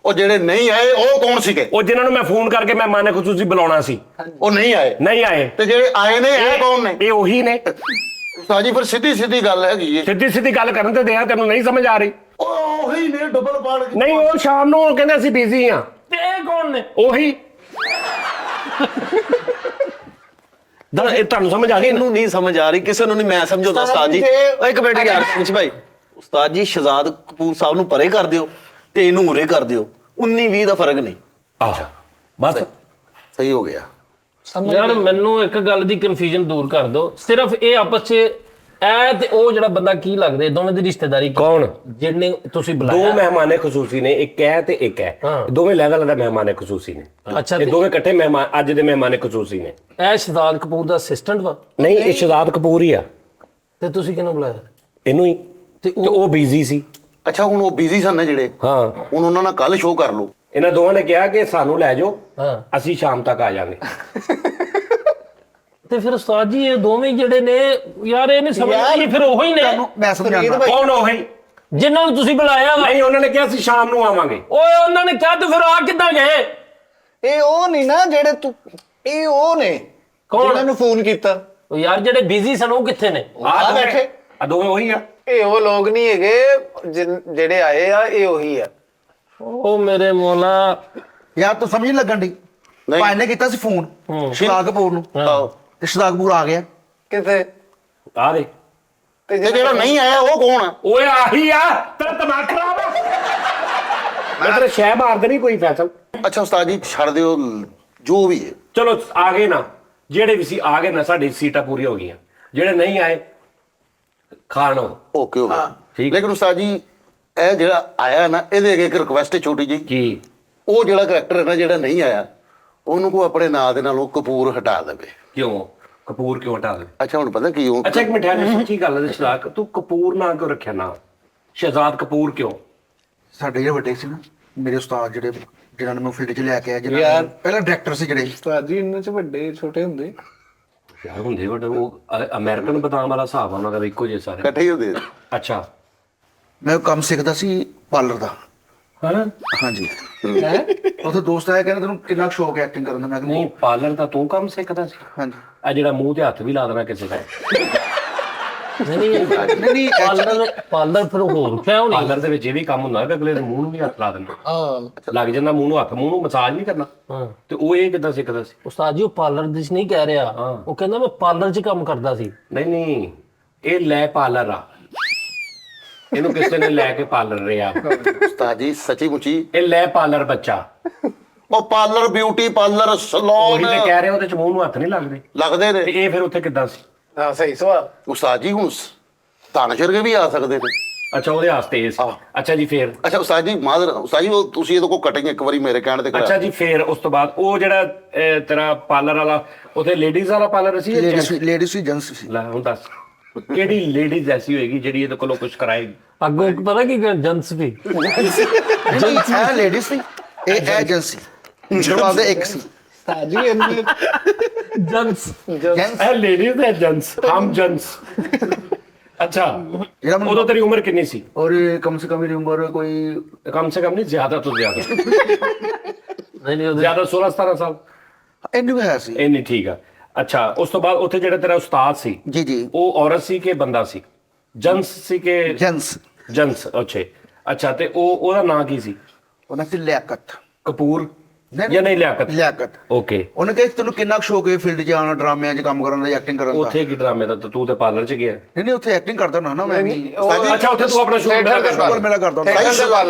ਉਹ ਜਿਹੜੇ ਨਹੀਂ ਆਏ ਉਹ ਕੌਣ ਸੀਗੇ? ਉਹ ਜਿਨ੍ਹਾਂ ਨੂੰ ਮੈਂ ਫੋਨ ਕਰਕੇ ਮਹਿਮਾਨੇ ਖਸੂਸੀ ਬੁਲਾਉਣਾ ਸੀ, ਉਹ ਨਹੀਂ ਆਏ। ਨਹੀਂ ਆਏ। ਤੇ ਜਿਹੜੇ ਆਏ ਨੇ ਇਹ ਕੌਣ ਨੇ? ਇਹ ਉਹੀ ਨੇ। ਉਸਤਾਦ ਜੀ ਫਿਰ ਸਿੱਧੀ ਗੱਲ ਹੈਗੀ ਏ। ਸਿੱਧੀ ਗੱਲ ਕਰਨ ਤੇ ਦਿਆ, ਤੈਨੂੰ ਨਹੀਂ ਸਮਝ ਆ ਰਹੀ? ਉਹ ਉਹੀ ਨੇ ਡਬਲ ਪਾੜ ਕੇ। ਨਹੀਂ ਉਹ ਸ਼ਾਮ ਨੂੰ ਉਹ ਕਹਿੰਦੇ ਅਸੀਂ ਬਿਜ਼ੀ ਆ। ਤੇ ਇਹ ਕੌਣ ਨੇ? ਉਹੀ। ਇਹ ਤੁਹਾਨੂੰ ਸਮਝ ਆ ਗਈ? ਇਹਨੂੰ ਨਹੀਂ ਸਮਝ ਆ ਰਹੀ, ਕਿਸੇ ਨੂੰ ਨਹੀਂ। ਮੈਂ ਸਮਝਾਉਂਦਾ ਉਸਤਾਦ ਜੀ। ਓਏ ਇੱਕ ਮਿੰਟ ਯਾਰ ਪੰਚ ਭਾਈ, ਉਸਤਾਦ ਜੀ ਸ਼ਹਜ਼ਾਦ ਕਪੂਰ ਸਾਹਿਬ ਨੂੰ ਪਰੇ ਕਰ ਦਿਓ ਤੇ ਇਹਨੂੰ ਉਰੇ ਕਰ ਦਿਓ। 19-20 ਦਾ ਫਰਕ ਨਹੀਂ। ਆਹ ਬਸ ਸਹੀ ਹੋ ਗਿਆ। ਯਾਰ ਮੈਨੂੰ ਇੱਕ ਗੱਲ ਦੀ ਕਨਫਿਊਜ਼ਨ ਦੂਰ ਕਰ ਦਿਓ। ਸਿਰਫ ਇਹ ਆਪਸ 'ਚ ਇਹ ਤੇ ਉਹ ਜਿਹੜਾ ਬੰਦਾ ਕੀ ਲੱਗਦੇ ਦੋਵੇਂ ਦੀ ਰਿਸ਼ਤੇਦਾਰੀ ਕੌਣ? ਜਿਹਨੇ ਤੁਸੀਂ ਦੋ ਬੁਲਾਇਆ? ਮਹਿਮਾਨੇ ਖਸੂਸੀ ਨੇ, ਇੱਕ ਹੈ ਤੇ ਇੱਕ ਹੈ। ਹਾਂ। ਦੋਵੇਂ ਅਲੱਗ-ਅਲੱਗ ਮਹਿਮਾਨੇ ਖਸੂਸੀ ਨੇ। ਅੱਛਾ ਇਹ ਦੋਵੇਂ ਇਕੱਠੇ ਮਹਿਮਾਨ ਅੱਜ ਦੇ ਮਹਿਮਾਨੇ ਖਸੂਸੀ ਨੇ। ਇਹ ਸ਼ਹਜ਼ਾਦ ਕਪੂਰ ਦਾ ਅਸਿਸਟੈਂਟ ਵਾ ਨਹੀਂ ਇਹ ਸ਼ਹਜ਼ਾਦ ਕਪੂਰ ਹੀ ਆ। ਤੇ ਤੁਸੀਂ ਕਿਹਨੂੰ ਬੁਲਾਇਆ? ਇਹਨੂੰ ਹੀ। ਤੇ ਉਹ ਬਿਜ਼ੀ ਸੀ। ਅੱਛਾ ਹੁਣ ਉਹ ਬਿਜ਼ੀ ਸਨ ਨੇ ਜਿਹੜੇ, ਹਾਂ ਹੁਣ ਉਹਨਾਂ ਨਾਲ ਕੱਲ ਸ਼ੋਅ ਕਰ ਲਓ। ਇਹਨਾਂ ਦੋਵਾਂ ਨੇ ਕਿਹਾ ਕਿ ਸਾਨੂੰ ਲੈ ਜਾਓ, ਹਾਂ ਅਸੀਂ ਸ਼ਾਮ ਤੱਕ ਆ ਜਾਾਂਗੇ। ਤੇ ਫਿਰ ਉਸਤਾਦ ਜੀ ਇਹ ਦੋਵੇਂ ਜਿਹੜੇ ਨੇ ਯਾਰ ਇਹ ਨਹੀਂ ਸਮਝ ਆਈ ਫਿਰ ਉਹੀ ਨੇ ਮੈਂ ਸਮਝਾਉਂਦਾ। ਕੌਣ ਉਹੀ? ਜਿਨ੍ਹਾਂ ਨੂੰ ਤੁਸੀਂ ਬੁਲਾਇਆ ਵਾ। ਨਹੀਂ ਉਹਨਾਂ ਨੇ ਕਿਹਾ ਅਸੀਂ ਸ਼ਾਮ ਨੂੰ ਆਵਾਂਗੇ। ਓਏ ਉਹਨਾਂ ਨੇ ਕਿਹਾ ਤੇ ਫਿਰ ਆ ਕਿੱਦਾਂ ਗਏ? ਇਹ ਉਹ ਨਹੀਂ ਨਾ ਜਿਹੜੇ ਤੂੰ, ਇਹ ਉਹ ਨੇ ਕੌਣ? ਜਿਹਨਾਂ ਨੂੰ ਫੋਨ ਕੀਤਾ। ਉਹ ਯਾਰ ਜਿਹੜੇ ਬਿਜ਼ੀ ਸਨ ਉਹ ਕਿੱਥੇ ਨੇ? ਆ ਬੈਠੇ। ਆ ਦੋਵੇਂ ਉਹੀ ਆ। ਇਹ ਉਹ ਲੋਕ ਨਹੀਂ ਹੈਗੇ ਜਿਹੜੇ ਆਏ ਆ, ਇਹ ਉਹੀ ਆ। ਉਹ ਮੇਰੇ ਮੌਲਾ ਯਾਰ ਤੂੰ ਸਮਝ ਨਹੀਂ ਲੱਗਣ ਦੀ। ਭਾਈ ਨੇ ਕੀਤਾ ਸੀ ਫੋਨ ਸ਼ਹਜ਼ਾਦ ਕਪੂਰ ਨੂੰ ਤੇ ਸ਼ਹਜ਼ਾਦ ਕਪੂਰ ਆ ਗਿਆ। ਕਿੱਥੇ? ਆ ਦੇ। ਤੇ ਤੇ ਜਿਹੜਾ ਨਹੀਂ ਆਇਆ ਉਹ ਕੌਣ ਆ? ਓਏ ਆਹੀ ਆ। ਤੇਰਾ ਦਿਮਾਗ ਖਰਾਬ ਆ। ਮੈਂ ਤੇਰੇ ਸ਼ੈ ਮਾਰਦੇ ਨਹੀਂ ਕੋਈ ਫੈਸਲ। ਅੱਛਾ ਉਸਤਾਦ ਜੀ ਛੱਡ ਦਿਓ ਜੋ ਵੀ ਹੈ। ਚਲੋ ਆ ਗਏ ਨਾ, ਜਿਹੜੇ ਵੀ ਸੀ ਆ ਗਏ ਨਾ, ਸਾਡੀ ਸੀਟਾਂ ਪੂਰੀਆਂ ਹੋ ਗਈਆਂ। ਜਿਹੜੇ ਨਹੀਂ ਆਏ ਖਾਣੋ। ਓਕੇ ਹੋ ਗਿਆ। ਠੀਕ। ਲੇਕਿਨ ਉਸਤਾਦ ਜੀ ਇਹ ਜਿਹੜਾ ਆਇਆ ਨਾ ਇਹਦੇ ਅੱਗੇ ਇੱਕ ਰਿਕੁਐਸਟ ਹੈ ਛੋਟੀ ਜੀ। ਕੀ? ਉਹ ਜਿਹੜਾ ਕਰੈਕਟਰ ਹੈ ਨਾ ਜਿਹੜਾ ਨਹੀਂ ਆਇਆ ਉਹਨੂੰ ਕੋ ਆਪਣੇ ਨਾਂ ਦੇ ਨਾਲ ਉਹ ਕਪੂਰ ਹਟਾ ਦੇਵੇ। ਕਿਉਂ ਕਪੂਰ ਕਿਉਂ ਹਟਾ ਦੇ? ਅੱਛਾ ਹੁਣ ਪਤਾ ਕੀ ਉਹ ਅੱਛਾ ਇੱਕ ਮਿੰਟ ਹੈ ਸੱਚੀ ਗੱਲ ਹੈ ਸ਼ਰਾਕ, ਤੂੰ ਕਪੂਰ ਨਾਂ ਕਿਉਂ ਰੱਖਿਆ ਨਾਂ? ਸ਼ਹਜ਼ਾਦ ਕਪੂਰ ਕਿਉਂ? ਸਾਡੇ ਜਿਹੜੇ ਵੱਡੇ ਸੀ ਨਾ ਮੇਰੇ ਉਸਤਾਦ ਜਿਹੜੇ ਜਿਨ੍ਹਾਂ ਨੇ ਮੈਨੂੰ ਫੀਲਡ 'ਚ ਲੈ ਕੇ ਆਏ, ਯਾਰ। ਜਿਹਨਾਂ ਨੇ ਪਹਿਲਾਂ ਡਾਇਰੈਕਟਰ ਸੀ ਜਿਹੜੇ। ਉਸਤਾਦ ਜੀ ਇਹਨਾਂ ਚ ਵੱਡੇ ਛੋਟੇ ਹੁੰਦੇ। ਯਾਰ ਹੁੰਦੇ ਵੱਡੇ ਉਹ ਅਮਰੀਕਨ ਬਦਾਮ ਵਾਲਾ ਹਿਸਾਬ ਆ ਉਹਨਾਂ ਦਾ ਇੱਕੋ ਜਿਹੇ ਸਾਰੇ। ਇਕੱਠੇ ਹੀ ਹੁੰਦੇ। ਅੱਛਾ ਮੈਂ ਉਹ ਕੰਮ ਸਿੱਖਦਾ ਸੀ ਪਾਰਲਰ ਦਾ। ਹਾਂ ਹਾਂਜੀ ਉੱਥੇ ਦੋਸਤ ਆਇਆ ਕਹਿੰਦਾ ਤੈਨੂੰ ਕਿੰਨਾ ਸ਼ੌਕ ਹੈ ਐਕਟਿੰਗ ਕਰਨ ਦਾ। ਮੈਂ ਕਿਹਾ ਨਹੀਂ ਪਾਰਲਰ ਦਾ ਤੂੰ ਕੰਮ ਸਿੱਖਦਾ ਸੀ? ਹਾਂਜੀ। ਆ ਜਿਹੜਾ ਮੂੰਹ ਤੇ ਹੱਥ ਵੀ ਲਾ ਦੇਣਾ ਕਿਸੇ ਦਾ। ਨਹੀਂ ਪਾਰਲਰ ਫਿਰ ਹੋਰ ਕਿਉਂ ਨਹੀਂ? ਪਾਰਲਰ ਦੇ ਵਿੱਚ ਇਹ ਵੀ ਕੰਮ ਹੁੰਦਾ ਕਿ ਅਗਲੇ ਦੇ ਮੂੰਹ ਨੂੰ ਵੀ ਹੱਥ ਲਾ ਦੇਣਾ। ਹਾਂ ਲੱਗ ਜਾਂਦਾ ਮੂੰਹ ਨੂੰ ਹੱਥ, ਮੂੰਹ ਨੂੰ ਮਸਾਜ ਨਹੀਂ ਕਰਨਾ। ਹਾਂ ਤੇ ਉਹ ਇਹ ਕਿੱਦਾਂ ਸਿੱਖਦਾ ਸੀ? ਉਸਤਾਦ ਜੀ ਉਹ ਪਾਰਲਰ ਦੀ ਨਹੀਂ ਕਹਿ ਰਿਹਾ, ਉਹ ਕਹਿੰਦਾ ਮੈਂ ਪਾਰਲਰ 'ਚ ਕੰਮ ਕਰਦਾ ਸੀ। ਨਹੀਂ ਇਹ ਲੈ ਪਾਰਲਰ ਆ। ਇਹਨੂੰ ਕਿਸੇ ਨੇ ਲੈ ਕੇ ਪਾਰਲਰ ਰਿਹਾ। ਉਸਤਾਦ ਜੀ ਸੱਚੀ ਮੁੱਚੀ ਇਹ ਲੈ ਪਾਰਲਰ ਬੱਚਾ। ਉਹ ਪਾਰਲਰ ਬਿਊਟੀ ਪਾਰਲਰ ਉਹੀ ਸਲੂਨ ਤੇ ਕਹਿ ਰਿਹਾ, ਉਹਦੇ ਚ ਮੂੰਹ ਨੂੰ ਹੱਥ ਨਹੀਂ ਲੱਗਦੇ। ਲੱਗਦੇ ਤੇ ਨੇ। ਇਹ ਫਿਰ ਉੱਥੇ ਕਿੱਦਾਂ ਸੀ? ਹਾਂ ਸਹੀ ਸਵਾਲ। ਉਸਤਾਦ ਜੀ ਹੁਣ ਤਾਨਸ਼ਰ ਕੇ ਵੀ ਆ ਸਕਦੇ ਨੇ। ਅੱਛਾ ਉਹਦੇ ਵਾਸਤੇ ਇਹ ਸੀ। ਅੱਛਾ ਜੀ ਫੇਰ ਅੱਛਾ ਉਸਤਾਦ ਜੀ ਮਾਦਰ ਉਸਤਾਦ ਜੀ ਉਹ ਤੁਸੀਂ ਇਹਦੇ ਕੋਲ ਕਟਿੰਗ ਇੱਕ ਵਾਰੀ ਮੇਰੇ ਕਹਿਣ ਤੇ ਕਰਾ ਅੱਛਾ ਜੀ ਫੇਰ ਉਸ ਤੋਂ ਬਾਅਦ ਉਹ ਜਿਹੜਾ ਤੇਰਾ ਪਾਰਲਰ ਵਾਲਾ ਉਥੇ ਲੇਡੀਜ਼ ਵਾਲਾ ਪਾਰਲਰ ਸੀ ਜਾਂ gents? ਲੇਡੀਜ਼ ਸੀ ਜੈਂਟਸ ਸੀ। ਲੈ ਹੁਣ ਦੱਸ ਕਿਹੜੀ ਲੇਡੀਜ਼ ਐਸੀ ਹੋਏਗੀ ਜਿਹੜੀ ਇਹਦੇ ਕੋਲੋਂ ਕੁਝ ਕਰਾਏਗੀ? ਅੱਗੋਂ ਪਤਾ ਕੀ ਜੰਸ ਵੀ ਇਹ ਲੇਡੀਜ਼ ਸੀ ਇਹ ਏਜੰਟ ਸੀ ਜਵਾਬ ਦੇ ਇੱਕ ਸੀ। ਸਾਜੀ ਇਹਨੇ ਜੰਸ ਜੈਂਟਸ ਇਹ ਲੇਡੀਜ਼ ਹੈ ਜੈਂਟਸ ਹਮ ਜੈਂਟਸ। ਅੱਛਾ ਜਿਹੜਾ ਮੈਨੂੰ ਉਦੋਂ ਤੇਰੀ ਉਮਰ ਕਿੰਨੀ ਸੀ? और कम से कम मेरी उम्र कोई कम से कम नहीं ज्यादा तो ज्यादा ਨਹੀਂ ਨਹੀਂ ਉਹਦੇ ज्यादा 16-17 साल ਇੰਨੀ ਹੈ ਸੀ। ਇਹ ਨਹੀਂ ਠੀਕ ਆ। ਅੱਛਾ ਉਸ ਤੋਂ ਬਾਅਦ ਉੱਥੇ ਜਿਹੜਾ ਤੇਰਾ ਉਸਤਾਦ ਸੀ ਜੀ ਜੀ ਉਹ ਔਰਤ ਸੀ ਕਿ ਬੰਦਾ ਸੀ? ਜੈਂਟਸ ਸੀ ਕਿ ਜੈਂਟਸ ਜੈਂਟਸ? ਅੱਛਾ ਤੇ ਉਹਦਾ ਨਾਂ ਕੀ ਸੀ? ਉਹਨਾਂ ਸੀ ਲਿਆਕਤ ਕਪੂਰ ਨਹੀਂ, ਜਾਂ ਨਹੀਂ ਲਿਆਕਤ? ਲਿਆਕਤ। ਓਕੇ ਉਹਨੇ ਕਿਹਾ ਤੈਨੂੰ ਕਿੰਨਾ ਕੁ ਸ਼ੌਕ ਹੈ ਫੀਲਡ 'ਚ ਆਉਣਾ ਡਰਾਮਿਆਂ 'ਚ ਕੰਮ ਕਰਨ ਦਾ ਐਕਟਿੰਗ ਕਰਨ ਦਾ? ਉੱਥੇ ਕੀ ਡਰਾਮੇ ਦਾ ਤੂੰ ਤੇ ਪਾਰਲਰ ਚ ਗਿਆ? ਨਹੀਂ ਨਹੀਂ ਉੱਥੇ ਐਕਟਿੰਗ ਕਰਦਾ ਹੁੰਦਾ ਨਾ ਮੈਂ ਵੀ। ਅੱਛਾ ਉੱਥੇ ਤੂੰ ਆਪਣਾ ਸ਼ੌਕ ਸ਼ੁਕਰ ਮੇਰਾ ਕਰਦਾ ਹੁੰਦਾ।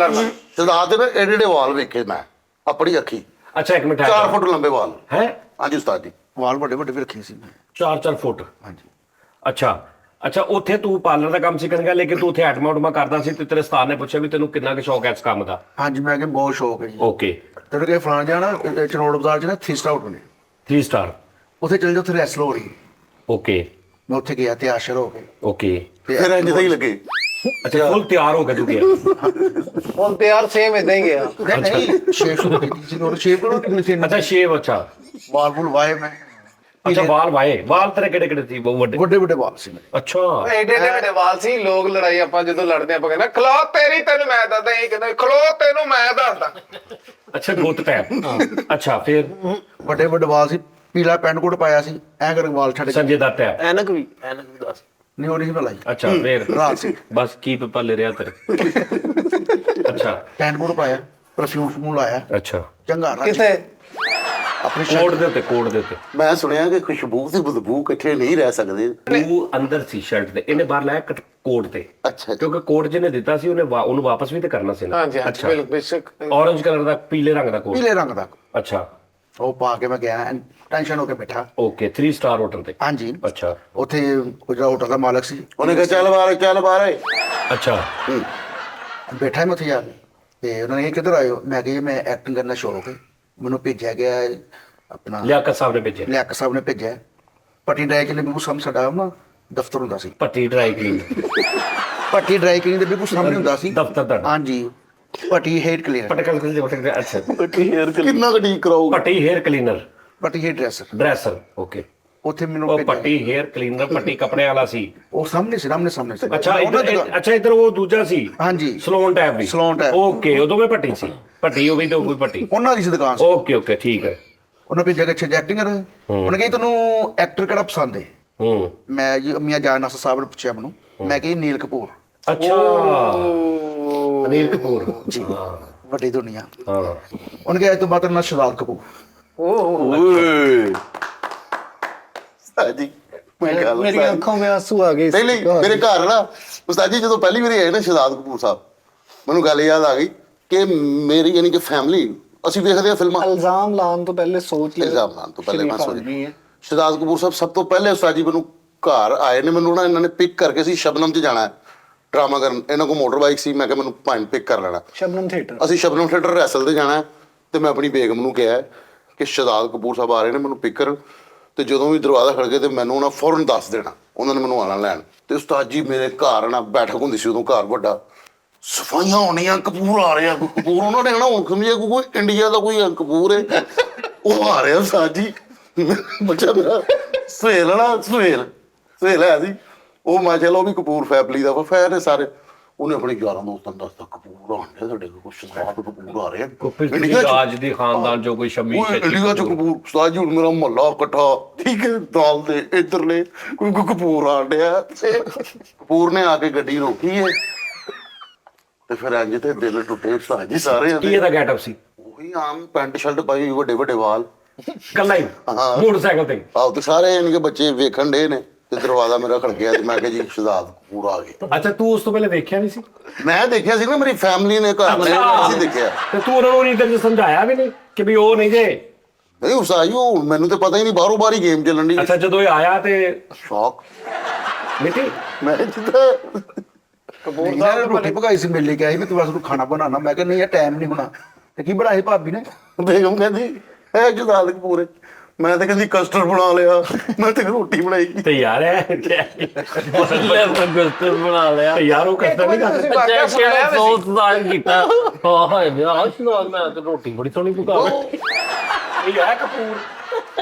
ਸਰਦਾਰ ਦੇ ਨਾ ਏਡੇ ਏਡੇ ਵਾਲ ਵੇਖੇ ਮੈਂ ਆਪਣੀ ਅੱਖੀ। ਅੱਛਾ ਇੱਕ ਮਿੰਟ 4 ਫੁੱਟ ਲੰਬੇ ਵਾਲ। ਹੈ ਹਾਂਜੀ ਉਸਤਾਦ ਜੀ। ਵਾਲ ਵੱਡੇ ਵੱਡੇ ਵੀ ਰੱਖੇ ਸੀ ਮੈਂ। 4-4 ਫੁੱਟ। ਹਾਂਜੀ ਅੱਛਾ ਉੱਥੇ ਤੂੰ ਪਾਰਲਰ ਦਾ ਕੰਮ ਸਿੱਖਣ ਗਿਆ ਲੇਕਿਨ ਤੂੰ ਉੱਥੇ ਐਟਮਾ ਉਟਮਾ ਕਰਦਾ ਸੀ ਤੇ ਤੇਰੇ ਉਸਤਾਦ ਨੇ ਪੁੱਛਿਆ ਵੀ ਤੈਨੂੰ ਕਿੰਨਾ ਕੁ ਸ਼ੌਕ ਹੈ ਇਸ ਕੰਮ ਦਾ? ਹਾਂਜੀ ਮੈਂ ਕਿ ਬਹੁਤ ਸ਼ੌਕ ਹੈ ਜੀ। ਓਕੇ ਤੇਰੇ ਕੇ ਫਲਾਂ ਜਾਣਾ ਚਨੋੜ ਬਾਜ਼ਾਰ 'ਚ ਨਾ 3 ਸਟਾਰ ਹੋਟਲ ਨੇ 3 ਸਟਾਰ। ਉੱਥੇ ਚੱਲ ਜਾ ਉੱਥੇ ਰੈਸਲ ਹੋ ਰਹੀ। ਓਕੇ ਮੈਂ ਉੱਥੇ ਗਿਆ ਤੇ ਆਸ਼ਰ ਹੋ ਗਏ ਓਕੇ ਫਿਰ ਇੰਜ ਦਾ ਹੀ ਲੱਗੇ। ਅੱਛਾ ਫੁੱਲ ਤਿਆਰ ਹੋ ਗਿਆ ਤੂੰ ਗਿਆ? ਹੁਣ ਤੇ ਯਾਰ ਸੇਮ ਇਦਾਂ ਹੀ ਗਿਆ। ਨਹੀਂ ਸ਼ੇਪ ਸ਼ੁਰੂ ਕੀਤੀ ਸੀ ਉਹ ਸ਼ੇਪ ਕਰੋ ਕਿੰਨੇ ਸੀ ਅੱਛਾ ਸ਼ੇਵ। ਅੱਛਾ ਵਾਲ ਫੁੱਲ ਵਾਏ ਮੈਂ ਅੱਛਾ ਵਾਲ ਵਾਏ ਵਾਲ ਤੇਰੇ ਕਿਹੜੇ ਕਿਹੜੇ ਸੀ ਬਹੁਤ ਵੱਡੇ? ਵੱਡੇ ਵੱਡੇ ਵਾਲ ਸੀ ਮੇਰੇ। ਅੱਛਾ ਏਡੇ ਏਡੇ ਵੱਡੇ ਵਾਲ ਸੀ। ਲੋਕ ਲੜਾਈ ਆਪਾਂ ਜਦੋਂ ਲੜਦੇ ਆਪਾਂ ਕਹਿੰਦੇ ਖਲੋ ਤੇਰੀ ਤੈਨੂੰ ਮੈਂ ਦੱਸਦਾ ਇਹ ਕਹਿੰਦਾ ਖਲੋ ਤੈਨੂੰ ਮੈਂ ਦੱਸਦਾ। ਅੱਛਾ ਗੁੱਤ ਟੈਪ। ਅੱਛਾ ਫਿਰ ਵੱਡੇ ਵੱਡੇ ਵਾਲ ਸੀ ਪੀਲਾ ਪੈਂਟ ਕੋਟ ਪਾਇਆ ਸੀ ਐ ਕਰਕੇ ਵਾਲ ਛੱਡ ਕੇ ਸੰਜੇ ਦਾ ਟੈਪ। ਐਨਕ ਵੀ ਦੱਸ। ਨਹੀਂ ਉਹ ਨਹੀਂ ਸੀ ਲਾਈ ਅੱਛਾ ਫਿਰ ਰਾਤ ਸੀ ਬਸ ਕੀ ਪੱਲੇ ਰਿਹਾ ਤੇਰੇ? ਅੱਛਾ ਪੈਂਟ ਕੋਟ ਪਾਇਆ ਪਰਫਿਊਮ ਫੂਮ ਲਾਇਆ ਅੱਛਾ ਚੰਗਾ ਰੱਜ ਕਿੱਥੇ ਆਪਣੀ ਕੋਡ ਦੇ ਉੱਤੇ ਕੋਡ ਦੇ ਉੱਤੇ ਮੈਂ ਸੁਣਿਆ ਕਿ ਖੁਸ਼ਬੂ ਤੇ ਬਦਬੂ ਇਕੱਠੇ ਨਹੀਂ ਰਹਿ ਸਕਦੇ। ਉਹ ਅੰਦਰ ਸੀ ਸ਼ਰਟ ਦੇ ਇਹਨੇ ਬਾਹਰ ਲਾਇਆ ਕੋਟ ਤੇ ਅੱਛਾ ਕਿਉਂਕਿ ਕੋਟ ਜਿਹਨੇ ਦਿੱਤਾ ਸੀ ਉਹਨੂੰ ਵਾਪਸ ਵੀ ਤੇ ਕਰਨਾ ਸੀ ਨਾ। ਹਾਂਜੀ ਹਾਂਜੀ ਅੱਛਾ ਬਿਲਕੁਲ ਬੇਸ਼ੱਕ। ਔਰੰਜ ਕਲਰ ਦਾ ਪੀਲੇ ਰੰਗ ਦਾ ਕੋਟ। ਪੀਲੇ ਰੰਗ ਦਾ ਅੱਛਾ ਉਹ ਪਾ ਕੇ ਮੈਂ ਗਿਆ ਟੈਨਸ਼ਨ ਹੋ ਕੇ ਬੈਠਾ। ਓਕੇ 3 ਸਟਾਰ ਹੋਟਲ ਤੇ। ਹਾਂਜੀ ਅੱਛਾ ਉੱਥੇ ਉਹ ਜਿਹੜਾ ਹੋਟਲ ਦਾ ਮਾਲਕ ਸੀ ਉਹਨੇ ਕਿਹਾ ਚੱਲ ਬਾਹਰ ਅੱਛਾ ਬੈਠਾ ਮੈਂ ਉੱਥੇ ਜਾ ਕੇ ਤੇ ਉਹਨਾਂ ਨੇ ਕਿਹਾ ਕਿੱਧਰ ਆਇਓ ਮੈਂ ਕਿਹਾ ਜੀ, ਮੈਂ ਐਕਟਿੰਗ ਕਰਨਾ ਸ਼ੌਕ ਹੈ ਮੈਨੂੰ ਭੇਜਿਆ ਗਿਆ ਆਪਣਾ ਲਿਆਕਤ ਸਾਹਿਬ ਨੇ ਭੇਜਿਆ। ਲਿਆਕਤ ਸਾਹਿਬ ਨੇ ਭੇਜਿਆ ਪੱਟੀ ਡਰਾਈ ਕਲੀਨ ਬਿਲਕੁਲ ਸਾਹਮਣੇ ਸਾਡਾ ਨਾ ਦਫ਼ਤਰ ਹੁੰਦਾ ਸੀ। ਪੱਟੀ ਡਰਾਈ ਕਲੀਨ ਪੱਟੀ ਡਰਾਈ ਕਲੀਨ ਦੇ ਬਿਲਕੁਲ ਸਾਹਮਣੇ ਹੁੰਦਾ ਸੀ ਦਫ਼ਤਰ ਤੁਹਾਡਾ? ਹਾਂਜੀ ਪੱਟੀ ਹੇਅਰ ਕਲੀਨਰ ਪਟਕਲ ਕਲੀਨ ਅੱਛਾ ਕਿੰਨਾ ਕੁ ਠੀਕ ਕਰਾਊਗਾ। ਪੱਟੀ ਹੇਅਰ ਕਲੀਨਰ ਪੱਟੀ ਹੇਅਰ ਡਰੈਸਰ ਡਰੈਸਰ। ਓਕੇ ਉੱਥੇ ਮੈਨੂੰ ਉਹ ਭੇਜਿਆ ਪੱਟੀ ਹੇਅਰ ਕਲੀਨਰ ਪੱਟੀ ਕੱਪੜੇ ਵਾਲਾ ਸੀ। ਉਹ ਸਾਹਮਣੇ ਸਾਹਮਣੇ ਸੀ ਅੱਛਾ ਉਹਨਾਂ ਇੱਧਰ ਜਗ੍ਹਾ- ਅੱਛਾ ਇੱਧਰ ਉਹ ਦੂਜਾ ਸੀ ਹਾਂਜੀ ਸਲੋਨ ਟੈਪ ਵੀ। ਸਲੋਨ ਟੈਪ। ਓਕੇ ਉਦੋਂ ਮੈਂ ਪੱਟੀ ਸੀ ਪੱਟੀ ਉਹ ਵੀ ਤੇ ਉਹ ਵੀ ਪੱਟੀ। ਉਹਨਾਂ ਦੀ ਸੀ ਦੁਕਾਨ ਸੀ ਓਕੇ ਓਕੇ ਠੀਕ ਹੈ। ਉਹਨਾਂ ਭੇਜਿਆ ਕਿ ਅੱਛਾ ਐਕਟਿੰਗ ਕਰ ਉਹਨੇ ਕਿਹਾ ਤੈਨੂੰ ਐਕਟਰ ਕਿਹੜਾ ਪਸੰਦ ਹੈ ਹੂੰ ਮੈਂ ਜੀ ਮੀਆਂ ਜਾਨ ਨਾਸਰ ਸਾਹਿਬ ਨੇ ਪੁੱਛਿਆ ਮੈਨੂੰ ਮੈਂ ਕਿਹਾ ਜੀ, ਨੀਲ ਕਪੂਰ ਅੱਛਾ ਅਨਿਲ ਕਪੂਰ ਜੀ ਵੱਡੀ ਦੁਨੀਆ ਹਾਂ ਉਹਨੇ ਕਿਹਾ ਇਹ ਤੋਂ ਬਾਅਦ ਤੇਰਾ ਨਾਂ ਸ਼ਹਜ਼ਾਦ ਕਪੂਰ ਓਏ ਸਾਜੀ ਮੈਂ ਗੱਲ ਮੇਰੀਆਂ ਅੱਖਾਂ ਵਿੱਚ ਆਂਸੂ ਆ ਗਏ ਨਹੀਂ ਨਹੀਂ ਮੇਰੇ ਘਰ ਨਾ ਉਸਤਾਦ ਜੀ ਜਦੋਂ ਪਹਿਲੀ ਵਾਰੀ ਆਏ ਨਾ ਸ਼ਹਜ਼ਾਦ ਕਪੂਰ ਸਾਹਿਬ ਮੈਨੂੰ ਗੱਲ ਯਾਦ ਆ ਗਈ ਕਿ ਮੇਰੀ ਯਾਨੀ ਕਿ ਫੈਮਿਲੀ ਅਸੀਂ ਵੇਖਦੇ ਆ ਫਿਲਮਾਂ ਇਲਜ਼ਾਮ ਲਾਉਣ ਤੋਂ ਪਹਿਲੇ ਸੋਚ ਲਿਓ ਇਲਜ਼ਾਮ ਲਾਉਣ ਤੋਂ ਪਹਿਲੇ ਮੈਂ ਸ਼ਰੀਫ ਸੋਚ ਆਦਮੀ ਹੈ। ਸ਼ਹਜ਼ਾਦ ਕਪੂਰ ਸਾਹਿਬ ਸਭ ਤੋਂ ਪਹਿਲੇ ਉਸਤਾਦ ਜੀ ਮੈਨੂੰ ਘਰ ਆਏ ਨੇ ਮੈਨੂੰ ਨਾ ਇਹਨਾਂ ਨੇ ਪਿਕ ਕਰਕੇ ਸੀ ਸ਼ਬਨਮ 'ਚ ਜਾਣਾ ਡਰਾਮਾ ਕਰਨ ਇਹਨਾਂ ਕੋਲ ਮੋਟਰ ਬਾਈਕ ਸੀ ਮੈਂ ਕਿਹਾ ਮੈਨੂੰ ਭਾਵੇਂ ਪਿਕ ਕਰ ਲੈਣਾ ਸ਼ਬਨਮ ਥੀਏਟਰ ਅਸੀਂ ਸ਼ਬਨਮ ਥੀਏਟਰ ਰੈਸਲ ਤੇ ਜਾਣਾ ਤੇ ਮੈਂ ਆਪਣੀ ਬੇਗਮ ਨੂੰ ਕਿਹਾ ਕਿ ਸ਼ਹਜ਼ਾਦ ਕਪੂਰ ਸਾਹਿਬ ਆ ਰਹੇ ਨੇ ਮੈਨੂੰ ਪਿਕ ਕਰਨ ਤੇ ਜਦੋਂ ਵੀ ਦਰਵਾਜ਼ਾ ਖੜਕੇ ਤੇ ਮੈਨੂੰ ਉਹਨਾਂ ਫੌਰਨ ਦੱਸ ਦੇਣਾ ਉਹਨਾਂ ਨੇ ਮੈਨੂੰ ਆਣਾ ਲੈਣ ਤੇ ਉਸਤਾਦ ਜੀ ਮੇਰੇ ਘਰ ਨਾ ਬੈਠਕ ਹੁੰਦੀ ਸੀ ਉਦੋਂ ਘਰ ਵੱਡਾ ਸਫਾਈਆਂ ਹੋਣੀਆਂ ਕਪੂਰ ਆ ਰਿਹਾ ਕਪੂਰ ਉਹਨਾਂ ਨੇ ਹਨਾ ਹੁਣ ਸਮਝਿਆ ਕੋਈ ਇੰਡੀਆ ਦਾ ਕੋਈ ਕਪੂਰ ਹੈ ਉਹ ਆ ਰਿਹਾ ਉਸਤਾਦ ਜੀ ਬੱਚਾ ਮੇਰਾ ਸੁਹੇਲ ਹੈ ਸੀ ਉਹ ਮੈਂ ਚਲੋ ਵੀ ਕਪੂਰ ਫੈਮਿਲੀ ਦਾ ਫੈਨ ਹੈ ਸਾਰੇ ਉਹਨੇ ਆਪਣੇ ਯਾਰਾਂ ਦੋਸਤਾਂ ਨੂੰ ਦੱਸਤਾ ਕਪੂਰ ਆਉਂਦੇ ਸਾਡੇ ਕੋਲ ਕੁਛ ਸਵਾਦ ਕਪੂਰ ਆ ਰਹੇ ਪਿਛਲੀ ਰਾਜ ਦੀ ਖਾਨਦਾਨ ਜੋ ਕੋਈ ਸ਼ਮੀ ਉਹ ਇੰਡੀਆ ਚ ਕਪੂਰ ਉਸਤਾਦ ਜੀ ਹੁਣ ਮੇਰਾ ਮਹੱਲਾ ਇਕੱਠਾ ਠੀਕ ਹੈ ਦਾਲ ਦੇ ਇੱਧਰਲੇ ਕੋਈ ਕਪੂਰ ਆਣ ਡਿਆ ਤੇ ਕਪੂਰ ਨੇ ਆ ਕੇ ਗੱਡੀ ਰੋਕੀ ਹੈ ਤੇ ਫਿਰ ਇੰਜ ਤੇ ਦਿਲ ਟੁੱਟੇ ਉਸਤਾਦ ਜੀ ਸਾਰੇ ਕੀ ਇਹਦਾ ਗੈਟਅਪ ਸੀ? ਉਹੀ ਆਮ ਪੈਂਟ ਸ਼ਰਟ ਪਾਈ ਵੱਡੇ ਵੱਡੇ ਵਾਲ ਕੱਲਾ ਹੀ ਹਾਂ। ਮੋਟਰਸਾਈਕਲ ਤੇ? ਆਹ ਤੇ ਸਾਰੇ ਯਾਨੀ ਕਿ ਬੱਚੇ ਵੇਖਣ ਡੇ ਨੇ ਤੇ ਦਰਵਾਜ਼ਾ ਮੇਰਾ ਖੜਕਿਆ ਤੇ ਮੈਂ ਕਿਹਾ ਜੀ ਸ਼ਹਜ਼ਾਦ ਕਪੂਰ ਆ ਗਏ ਅੱਛਾ ਤੂੰ ਉਸ ਤੋਂ ਪਹਿਲੇ ਵੇਖਿਆ ਨਹੀਂ ਸੀ? ਮੈਂ ਦੇਖਿਆ ਸੀ ਨਾ ਮੇਰੀ ਫੈਮਿਲੀ ਨੇ ਘਰ ਨੇ ਅਸੀਂ ਦੇਖਿਆ ਤੇ ਤੂੰ ਉਹਨਾਂ ਨੂੰ ਇੰਟਰਵਿਊ ਸਮਝਾਇਆ ਵੀ ਨਹੀਂ ਕਿ ਵੀ ਉਹ ਨਹੀਂ ਜੇ? ਨਹੀਂ ਉਸਤਾਦ ਜੀ ਉਹ ਮੈਨੂੰ ਤੇ ਪਤਾ ਹੀ ਨਹੀਂ ਬਾਹਰੋਂ ਬਾਹਰ ਹੀ ਗੇਮ ਚੱਲਣ ਦੀ ਅੱਛਾ ਜਦੋਂ ਇਹ ਆਇਆ ਤੇ ਸ਼ੌਕ ਮਿੱਟੀ ਮੈਂ ਜਿੱਦਾਂ ਕਪੂਰ ਮੈਂ ਸਾਹਿਬ ਰੋਟੀ ਪਕਾਈ ਸੀ, ਮਿਲ ਕੇ ਆਈ ਮੈਂ, ਤੂੰ ਬਸ ਨੂੰ ਖਾਣਾ ਬਣਾਉਣਾ। ਮੈਂ ਕਿਹਾ ਨਹੀਂ ਯਾਰ ਟਾਈਮ ਨਹੀਂ ਹੋਣਾ। ਤੇ ਕੀ ਬਣਾਈ ਭਾਬੀ ਨੇ? ਬੇਗਮ ਕਹਿੰਦੀ ਇਹ ਸ਼ਹਜ਼ਾਦ ਕਪੂਰ ਹੈ। ਮੈਂ ਤਾਂ ਕਹਿੰਦੀ ਕਸਟਰਡ ਬਣਾ ਲਿਆ, ਮੈਂ ਤੇ ਰੋਟੀ ਬਣਾਈ। ਤੇ ਯਾਰ ਲੈ ਮੈਂ ਗੁਰਤ ਬਣਾ ਲਿਆ ਯਾਰ ਉਹ ਕਸਟਰ ਨਹੀਂ ਤੁਸੀਂ ਕਰਦੇ। ਵਾਕਿਆ ਸੁਣਾਇਆ ਵੀ ਸੀ। ਸੋਚ ਦਾ ਕੀਤਾ ਹਾਂ ਯਾਰ ਸੁਣਾ ਮੈਂ ਤੇ ਰੋਟੀ ਬੜੀ ਸੋਹਣੀ ਪਕਾ ਬੈਠੀ ਇਹ ਹੈ ਕਪੂਰ।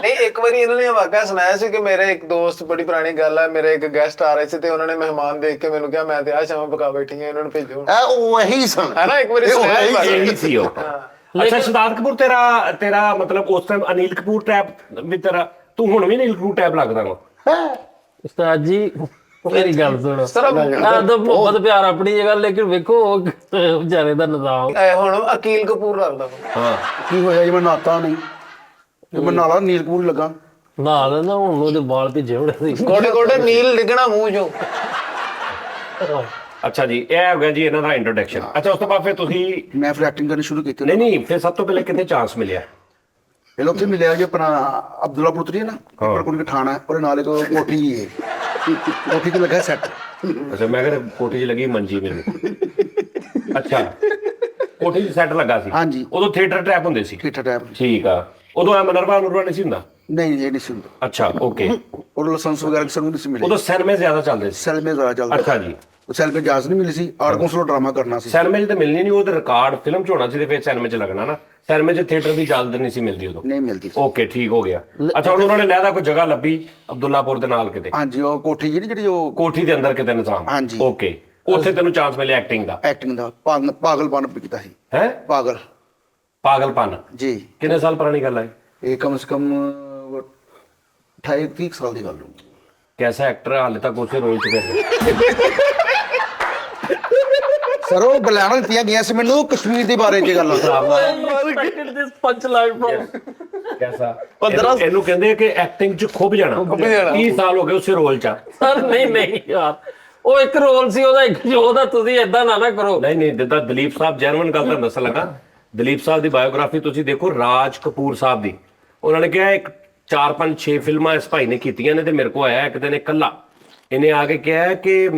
ਨਹੀਂ ਇੱਕ ਵਾਰੀ ਇਹਨਾਂ ਨੇ ਵਾਕਿਆ ਸੁਣਾਇਆ ਸੀ ਕਿ ਮੇਰੇ ਇੱਕ ਦੋਸਤ, ਬੜੀ ਪੁਰਾਣੀ ਗੱਲ ਹੈ, ਮੇਰੇ ਇੱਕ ਗੈਸਟ ਆ ਰਹੇ ਸੀ ਤੇ ਉਹਨਾਂ ਨੇ ਮਹਿਮਾਨ ਦੇਖ ਕੇ ਮੈਨੂੰ ਕਿਹਾ ਮੈਂ ਤੇ ਆ ਸ਼ਾਮ ਪਕਾ ਬੈਠੀ ਹਾਂ, ਇਹਨਾਂ ਨੂੰ ਭੇਜੋ। ਇਹ ਉਹ ਇਹੀ ਸਨ, ਹੈ ਨਾ, ਇੱਕ ਵਾਰੀ ਇਹ ਉਹ ਸੁਣਾਇਆ ਇਹੀ ਸੀ। ਇਹੀ ਸੀ ਉਹ। ਅੱਛਾ ਸ਼ਹਜ਼ਾਦ ਕਪੂਰ ਤੇਰਾ ਮਤਲਬ ਉਸ ਟਾਈਮ ਅਨਿਲ ਕਪੂਰ ਟੈਪ ਵੀ ਤੇਰਾ, ਤੂੰ ਹੁਣ ਵੀ ਅਨਿਲ ਕਪੂਰ ਟੈਪ ਲੱਗਦਾ ਵਾ। ਉਸਤਾਦ ਜੀ ਮੇਰੀ ਗੱਲ ਸੁਣੋ ਸਿਰਫ ਆ ਤਾਂ ਮੁਹੱਬਤ ਪਿਆਰ ਆਪਣੀ ਜਗ੍ਹਾ, ਲੇਕਿਨ ਵੇਖੋ ਉਹ ਵਿਚਾਰੇ ਦਾ ਨਿਜ਼ਾਮ ਇਹ ਹੁਣ ਅਕੀਲ ਕਪੂਰ ਲੱਗਦਾ ਵਾ। ਹਾਂ ਕੀ ਹੋਇਆ ਜੀ, ਮੈਂ ਨਾਤਾ ਨਹੀਂ, ਜੇ ਮੈਂ ਨਾਲਾ ਨੀਲ ਕਪੂਰ ਲੱਗਾ। ਨਾਲ ਨਾ ਹੁਣ ਉਹਦੇ ਵਾਲ ਭਿੱਜੇ ਹੋਣੇ ਸੀ ਗੋਡੇ ਗੋਡੇ ਨੀਲ ਡਿੱਗਣਾ ਮੂੰਹ ਚੋਂ। ਅੱਛਾ ਜੀ, ਇਹ ਹੋ ਗਿਆ ਜੀ ਇਹਨਾਂ ਦਾ ਇੰਟਰੋਡਕਸ਼ਨ। ਅੱਛਾ ਉਸ ਤੋਂ ਬਾਅਦ ਫਿਰ ਤੁਸੀਂ ਮੈਂ ਫਿਰ ਐਕਟਿੰਗ ਕਰਨੀ ਸ਼ੁਰੂ ਕੀਤੀ। ਨਹੀਂ ਫਿਰ ਸਭ ਤੋਂ ਪਹਿਲੇ ਕਿੱਥੇ ਚਾਂਸ ਮਿਲਿਆ? ਇਹ ਉੱਥੇ ਮਿਲਿਆ ਜੀ ਆਪਣਾ ਅਬਦੁੱਲਾ ਪੁੱਤਰੀ ਹੈ ਨਾ, ਪਰ ਕੋਈ ਠਾਣਾ, ਉਹਦੇ ਨਾਲ ਇੱਕ ਕੋਠੀ ਜੀ ਹੈ, ਕੋਠੀ ਤੇ ਲੱਗਾ ਸੈੱਟ। ਅੱਛਾ ਮੈਂ ਕਿਹਾ ਕੋਠੀ 'ਚ ਲੱਗੀ ਮੰਜੀ ਮੈਨੂੰ। ਅੱਛਾ ਕੋਠੀ 'ਚ ਸੈੱਟ ਲੱਗਾ ਸੀ। ਹਾਂਜੀ। ਉਦੋਂ ਥੀਏਟਰ ਟੈਪ ਹੁੰਦੇ ਸੀ। ਠੀਕ ਟਾਈਮ ਠੀਕ ਆ। ਉਦੋਂ ਆ ਮਨਰਵਾ ਨਹੀਂ ਸੀ ਹੁੰਦਾ? ਨਹੀਂ ਇਹ ਨਹੀਂ ਸੀ ਹੁੰਦਾ। ਅੱਛਾ ਓਕੇ। ਉਹ ਲਾਇਸੈਂਸ ਵਗੈਰਾ ਕਿਸੇ ਨੂੰ ਨਹੀਂ ਸੀ ਮਿਲੇ। ਉਦੋਂ ਸਿਨੇਮੇ ਜ਼ਿਆਦਾ ਚੱਲਦੇ ਸੀ। ਸੈਲ ਮੇ ਜ਼ਿਆਦਾ ਚੱਲਦਾ। ਅੱਛਾ ਜੀ। ਉਹ ਸੈਲ ਮੇ ਇਜਾਜ਼ਤ ਨਹੀਂ ਮਿਲੀ ਸੀ, ਆਰਟ ਕੌਂਸਲ ਡਰਾਮਾ ਕਰਨਾ ਸੀ। ਸਿਨੇਮੇ 'ਚ ਤਾਂ ਮਿਲਣੀ ਨਹੀਂ, ਉਹ ਤੇ ਰਿਕਾਰਡ ਫਿਲਮ 'ਚ ਹੋਣਾ ਸੀ ਤੇ ਫਿਰ ਸਿਨੇਮੇ 'ਚ ਲੱਗਣਾ ਨਾ। ਸਿਨੇਮੇ 'ਚ ਥੀਏਟਰ ਦੀ ਇਜਾਜ਼ਤ ਨਹੀਂ ਸੀ ਮਿਲਦੀ ਉਦੋਂ। ਨਹੀਂ ਮਿਲਦੀ ਸੀ। ਓਕੇ ਠੀਕ ਹੋ ਗਿਆ। ਅੱਛਾ ਹੁਣ ਉਹਨਾਂ ਨੇ ਲੈਦਾ ਕੋਈ ਜਗ੍ਹਾ ਲੱਭੀ ਅਬਦੁੱਲਾਪੁਰ ਦੇ ਨਾਲ ਕਿਤੇ, ਹਾਂਜੀ ਉਹ ਕੋਠੀ ਜਿਹੜੀ ਉਹ ਕੋਠੀ ਦੇ ਅੰਦਰ ਕਿਤੇ ਨਿਜ਼ਾਮ। ਹਾਂਜੀ। ਓਕੇ ਉੱਥੇ ਤੈਨੂੰ ਚਾਂਸ ਮਿਲਿਆ ਐਕਟਿੰਗ ਦਾ। ਐਕਟਿੰਗ ਦਾ ਪਾਗਲਪਨ ਕੀਤਾ ਸੀ। ਹੈ ਪਾਗਲਪਨ। ਜੀ ਕਿੰਨੇ ਸਾਲ ਪੁਰਾਣੀ ਗੱਲ ਹੈ? ਇਹ ਕਮ ਸੇ ਕਮ 28-30 ਸਾਲ ਦੀ ਗੱਲ ਹੋ। ਕੈਸਾ ਐਕਟਰ ਹਾਲੇ ਤੱਕ ਉਸੇ ਰੋਲ 'ਚ ਹੈ। ਸਰ ਉਹ ਗਲਾਣਾ ਦਿੱਤੀਆਂ ਗਈਆਂ ਸੀ ਮੈਨੂੰ ਕਸ਼ਮੀਰ ਦੇ ਬਾਰੇ 'ਚ ਗੱਲਾਂ। ਪੰਜ ਲਾਈਨ ਕੈਸਾ 15 ਇਹਨੂੰ ਕਹਿੰਦੇ ਕਿ ਐਕਟਿੰਗ 'ਚ ਖੁੱਭ ਜਾਣਾ। 30 ਸਾਲ ਹੋ ਗਏ ਉਸੇ ਰੋਲ 'ਚ। ਸਰ ਨਹੀਂ ਯਾਰ ਉਹ ਇੱਕ ਰੋਲ ਸੀ ਉਹਦਾ, ਇੱਕ ਉਹਦਾ ਤੁਸੀਂ ਏਦਾਂ ਨਾ ਕਰੋ। ਨਹੀਂ ਜਿੱਦਾਂ ਦਲੀਪ ਸਾਹਿਬ ਜੈਨੂਇਨ ਗੱਲ ਤਾਂ ਦੱਸਣ ਲੱਗਾ। ਦਲੀਪ ਸਾਹਿਬ ਦੀ ਬਾਇਓਗ੍ਰਾਫੀ ਤੁਸੀਂ ਦੇਖੋ, ਰਾਜ ਕਪੂਰ ਸਾਹਿਬ ਦੀ, ਉਹਨਾਂ ਨੇ ਕਿਹਾ ਇੱਕ 4-5-6 ਫਿਲਮਾਂ ਇਸ ਭਾਈ ਨੇ ਕੀਤੀਆਂ ਨੇ ਤੇ ਮੇਰੇ ਕੋਲ ਆਇਆ ਇੱਕ ਦਿਨ ਇਕੱਲਾ, ਇਹਨੇ ਆ ਕੇ ਕਿਹਾ ਕਿ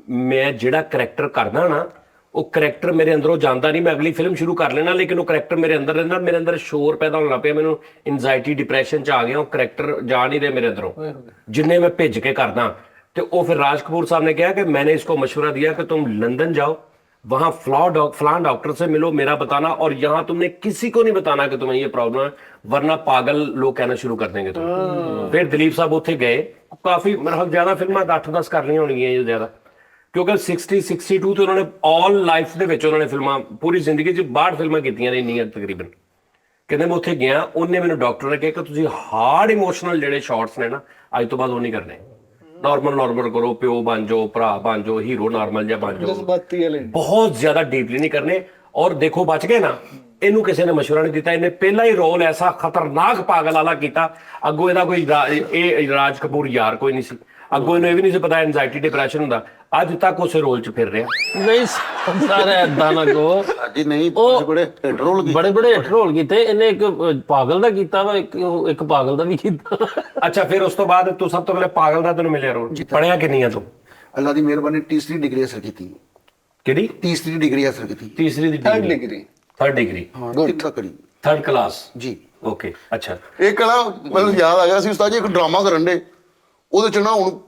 ਮੈਂ ਜਿਹੜਾ ਕਰੈਕਟਰ ਕਰਦਾ ਨਾ ਉਹ ਕਰੈਕਟਰ ਮੇਰੇ ਅੰਦਰੋਂ ਜਾਂਦਾ ਨਹੀਂ, ਮੈਂ ਅਗਲੀ ਫਿਲਮ ਸ਼ੁਰੂ ਕਰ ਲੈਣਾ ਲੇਕਿਨ ਉਹ ਕਰੈਕਟਰ ਮੇਰੇ ਅੰਦਰ ਰਹਿੰਦਾ, ਮੇਰੇ ਅੰਦਰ ਸ਼ੋਰ ਪੈਦਾ ਹੋਣ ਲੱਗ ਪਿਆ, ਮੈਨੂੰ ਐਂਜ਼ਾਈਟੀ ਡਿਪਰੈਸ਼ਨ 'ਚ ਆ ਗਿਆ, ਉਹ ਕਰੈਕਟਰ ਜਾ ਨਹੀਂ ਰਿਹਾ ਮੇਰੇ ਅੰਦਰੋਂ ਜਿੰਨੇ मैं ਭਿੱਜ के करदा। तो वो फिर राज कपूर साहब ने कहा कि मैंने इसको मशवरा दिया कि तुम लंदन जाओ, वहां फलां डॉक्टर से मिलो, मेरा बताना, और यहाँ तुमने किसी को नहीं बताना कि तुम्हें ये प्रॉब्लम है, वरना पागल लोग कहना शुरू कर देंगे तुम। फिर दिलीप साहब उत्थे गए, काफी मतलब ज्यादा फिल्मां 8-10 कर रही होनी है ज्यादा, क्योंकि 60-62 तो उन्होंने ऑल लाइफ ਦੇ ਵਿੱਚ ਉਹਨਾਂ ਨੇ ਫਿਲਮਾਂ ਪੂਰੀ ਜ਼ਿੰਦਗੀ 'ਚ 62 ਫਿਲਮਾਂ ਕੀਤੀਆਂ ਨੇ ਇੰਨੀਆਂ ਤਕਰੀਬਨ। ਕਹਿੰਦੇ ਮੈਂ ਉੱਥੇ ਗਿਆ, ਉਹਨੇ ਮੈਨੂੰ ਡਾਕਟਰ ਨੇ ਕਿਹਾ ਕਿ ਤੁਸੀਂ ਹਾਰਡ ਇਮੋਸ਼ਨਲ ਜਿਹੜੇ ਸ਼ਾਟਸ ਨੇ ਨਾ ਅੱਜ ਤੋਂ ਬਾਅਦ ਉਹ ਨਹੀਂ ਕਰਨੇ, ਨਾਰਮਲ ਕਰੋ, ਪਿਓ ਬਣ ਜਾਓ, ਭਰਾ ਬਣ ਜਾਓ, ਹੀਰੋ ਨਾਰਮਲ ਜਿਹਾ ਬਣ ਜਾਓ, ਜਜ਼ਬਾਤੀ ਵਾਲੇ ਬਹੁਤ ਜ਼ਿਆਦਾ ਡੀਪਲੀ ਨਹੀਂ ਕਰਨੇ। ਔਰ ਦੇਖੋ ਬਚ ਗਏ ਨਾ, ਇਹਨੂੰ ਕਿਸੇ ਨੇ ਮਸ਼ਵਰਾ ਨਹੀਂ ਦਿੱਤਾ, ਇਹਨੇ ਪਹਿਲਾ ਹੀ ਰੋਲ ਐਸਾ ਖਤਰਨਾਕ ਪਾਗਲ ਵਾਲਾ ਕੀਤਾ, ਅੱਗੋਂ ਇਹਦਾ ਕੋਈ ਇਹ ਰਾਜ ਕਪੂਰ ਯਾਰ ਕੋਈ ਨਹੀਂ ਸੀ, ਅੱਗੋਂ ਇਹਨੂੰ ਇਹ ਵੀ ਨਹੀਂ ਸੀ ਪਤਾ ਐਂਜ਼ਾਈਟੀ ਡਿਪਰੈਸ਼ਨ ਹੁੰਦਾ, ਅੱਜ ਤੱਕ ਉਸੇ ਰੋਲ 'ਚ ਫਿਰ ਰਿਹਾ। ਨਹੀਂ ਸਾਰੇ ਏਦਾਂ ਨਾ ਕਹੋ, ਜੀ ਨਹੀਂ ਉਹ ਬੜੇ ਰੋਲ ਬੜੇ ਰੋਲ ਕੀਤੇ ਇਹਨੇ, ਇੱਕ ਪਾਗਲ ਦਾ ਕੀਤਾ ਵਾ, ਇੱਕ ਪਾਗਲ ਦਾ ਵੀ ਕੀਤਾ। ਅੱਛਾ ਫਿਰ ਉਸ ਤੋਂ ਬਾਅਦ ਤੂੰ ਸਭ ਤੋਂ ਪਹਿਲੇ ਪਾਗਲ ਦਾ ਤੈਨੂੰ ਮਿਲਿਆ ਰੋਲ, ਪੜਿਆ ਕਿੰਨੀਆਂ ਤੂੰ? ਅੱਲਾ ਦੀ ਮਿਹਰਬਾਨੀ ਤੀਸਰੀ ਡਿਗਰੀ ਹਾਸਲ ਕੀਤੀ। ਕਿਹੜੀ ਤੀਸਰੀ ਡਿਗਰੀ ਹਾਸਲ ਕੀਤੀ। ਤੀਸਰੀ ਦੀ third degree? Degree third degree, ਹਾਂ ਗੁੱਡ ਕਰੀ ਥਰਡ ਕਲਾਸ। ਜੀ ਓਕੇ ਅੱਛਾ। ਇਹ ਕਲਾ ਮੈਨੂੰ ਯਾਦ ਆ ਗਿਆ ਸੀ ਉਸਤਾਦ ਜੀ, ਇੱਕ ਡਰਾਮਾ ਕਰਨ ਦੇ, ਉਹਦੇ ਚ ਨਾ ਹੁਣ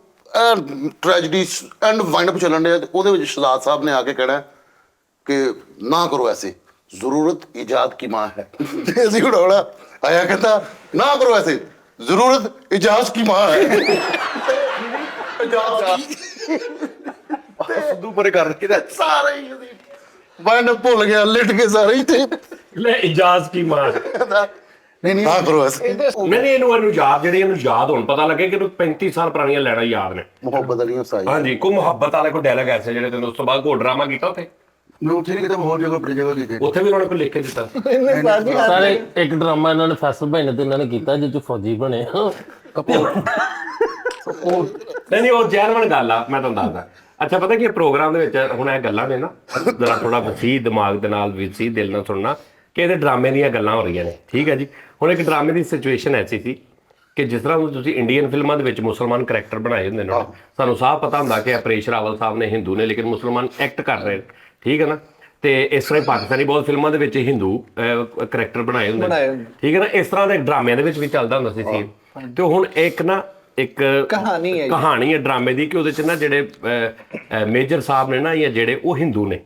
ਟ੍ਰੈਜਡੀ ਐਂਡ ਵਾਈਂਡ ਅਪ ਚੱਲਣ ਦੇ, ਉਹਦੇ ਵਿੱਚ ਸ਼ਹਜ਼ਾਦ ਸਾਹਿਬ ਨੇ ਆ ਕੇ ਕਹਿਣਾ ਕਿ ਨਾ ਕਰੋ ਐਸੇ, ਜ਼ਰੂਰਤ ਇਜਾਦ ਕੀ ਮਾਂ ਹੈ। ਤੇ ਅਸੀਂ ਉਡਾਉਣਾ ਆਇਆ ਕਹਿੰਦਾ ਨਾ ਕਰੋ ਐਸੇ, ਜ਼ਰੂਰਤ ਇਜਾਜ਼ ਕੀ ਮਾਂ ਹੈ। ਸਿੱਧੂ ਪਰੇ ਕਰ ਕੇ ਸਾਰੇ ਹੀ ਵਾਈਂਡ ਅਪ ਭੁੱਲ ਗਿਆ, ਲਿਟ ਕੇ ਸਾਰੇ ਹੀ ਤੇ ਲੈ ਇਜਾਜ਼ ਕੀ ਮਾਂ। ਨਹੀਂ ਨਾ ਕਰੋ ਐਸੇ। ਨਹੀਂ ਇਹਨੂੰ ਯਾਦ, ਜਿਹੜੀ ਇਹਨੂੰ ਯਾਦ ਹੁਣ ਪਤਾ ਲੱਗੇ ਕਿ ਇਹਨੂੰ 35 ਸਾਲ ਪੁਰਾਣੀਆਂ ਲੈਣਾ ਯਾਦ ਨੇ। ਮੁਹੱਬਤ ਵਾਲੀਆਂ ਸਾਈ ਹਾਂਜੀ ਕੋ ਮੁਹੱਬਤ ਵਾਲੇ ਕੋ ਡਾਇਲੌਗ ਐਸੇ ਜਿਹੜੇ ਤੈਨੂੰ ਉਸ ਤੋਂ ਬਾਅਦ ਕੋ ਡਰਾਮਾ ਕੀਤਾ ਉੱਥੇ, ਮੈਂ ਉੱਥੇ ਨਹੀਂ ਕਿਤੇ ਹੋਰ ਜਗ੍ਹਾ ਬੜੀ ਜਗ੍ਹਾ ਕੀਤੇ। ਉੱਥੇ ਵੀ ਉਹਨਾਂ ਨੇ ਕੋਈ ਲਿਖ ਕੇ ਦਿੱਤਾ। ਸਾਰੇ ਇੱਕ ਡਰਾਮਾ ਇਹਨਾਂ ਨੇ ਫੈਸਲ ਭਾਈ ਨੇ ਤੇ ਇਹਨਾਂ ਨੇ ਕੀਤਾ ਜਿਹ 'ਚ ਫੌਜੀ ਬਣੇ। ਨਹੀਂ ਉਹ ਜੈਨੂਇਨ ਗੱਲ ਆ, ਮੈਂ ਤੁਹਾਨੂੰ ਦੱਸਦਾ। ਅੱਛਾ ਪਤਾ ਕੀ ਪ੍ਰੋਗਰਾਮ ਦੇ ਵਿੱਚ ਹੁਣ ਇਹ ਗੱਲਾਂ ਨੇ ਨਾ ਜਰਾ ਥੋੜਾ ਵਸੀਹ ਦਿਮਾਗ ਦੇ ਨਾਲ, ਵਸੀਹ ਦਿਲ ਨਾਲ ਸੁਣਨਾ ਕਿ ਇਹਦੇ ਡਰਾਮੇ ਦੀਆਂ ਗੱਲਾਂ ਹੋ ਰਹੀਆਂ ਨੇ, ਠੀਕ ਹੈ ਜੀ। ਹੁਣ ਇੱਕ ਡਰਾਮੇ ਦੀ ਸਿਚੁਏਸ਼ਨ ਐਸੀ ਸੀ ਕਿ ਜਿਸ ਤਰ੍ਹਾਂ ਹੁਣ ਤੁਸੀਂ ਇੰਡੀਅਨ ਫਿਲਮਾਂ ਦੇ ਵਿੱਚ ਮੁਸਲਮਾਨ ਕਰੈਕਟਰ ਬਣਾਏ ਹੁੰਦੇ ਨੇ, ਸਾਨੂੰ ਸਾਫ਼ ਪਤਾ ਹੁੰਦਾ ਕਿ ਪਰੇਸ਼ ਰਾਵਲ ਸਾਹਿਬ ਨੇ ਹਿੰਦੂ ਨੇ ਲੇਕਿਨ ਮੁਸਲਮਾਨ ਐਕਟ ਕਰ ਰਹੇ ਨੇ, ਠੀਕ ਹੈ ਨਾ। ਤੇ ਇਸ ਤਰ੍ਹਾਂ ਹੀ ਪਾਕਿਸਤਾਨੀ ਬਹੁਤ ਫਿਲਮਾਂ ਦੇ ਵਿੱਚ ਹਿੰਦੂ ਕਰੈਕਟਰ ਬਣਾਏ ਹੁੰਦੇ ਨੇ, ਠੀਕ ਹੈ ਨਾ। ਇਸ ਤਰ੍ਹਾਂ ਦੇ ਡਰਾਮਿਆਂ ਦੇ ਵਿੱਚ ਵੀ ਚੱਲਦਾ ਹੁੰਦਾ ਸੀ ਸੀਨ। ਤੇ ਹੁਣ ਇੱਕ ਕਹਾਣੀ ਹੈ ਡਰਾਮੇ ਦੀ ਕਿ ਉਹਦੇ ਚ ਨਾ ਜਿਹੜੇ ਮੇਜਰ ਸਾਹਿਬ ਨੇ ਨਾ ਜਾਂ ਜਿਹੜੇ ਉਹ ਹਿੰਦੂ ਨੇ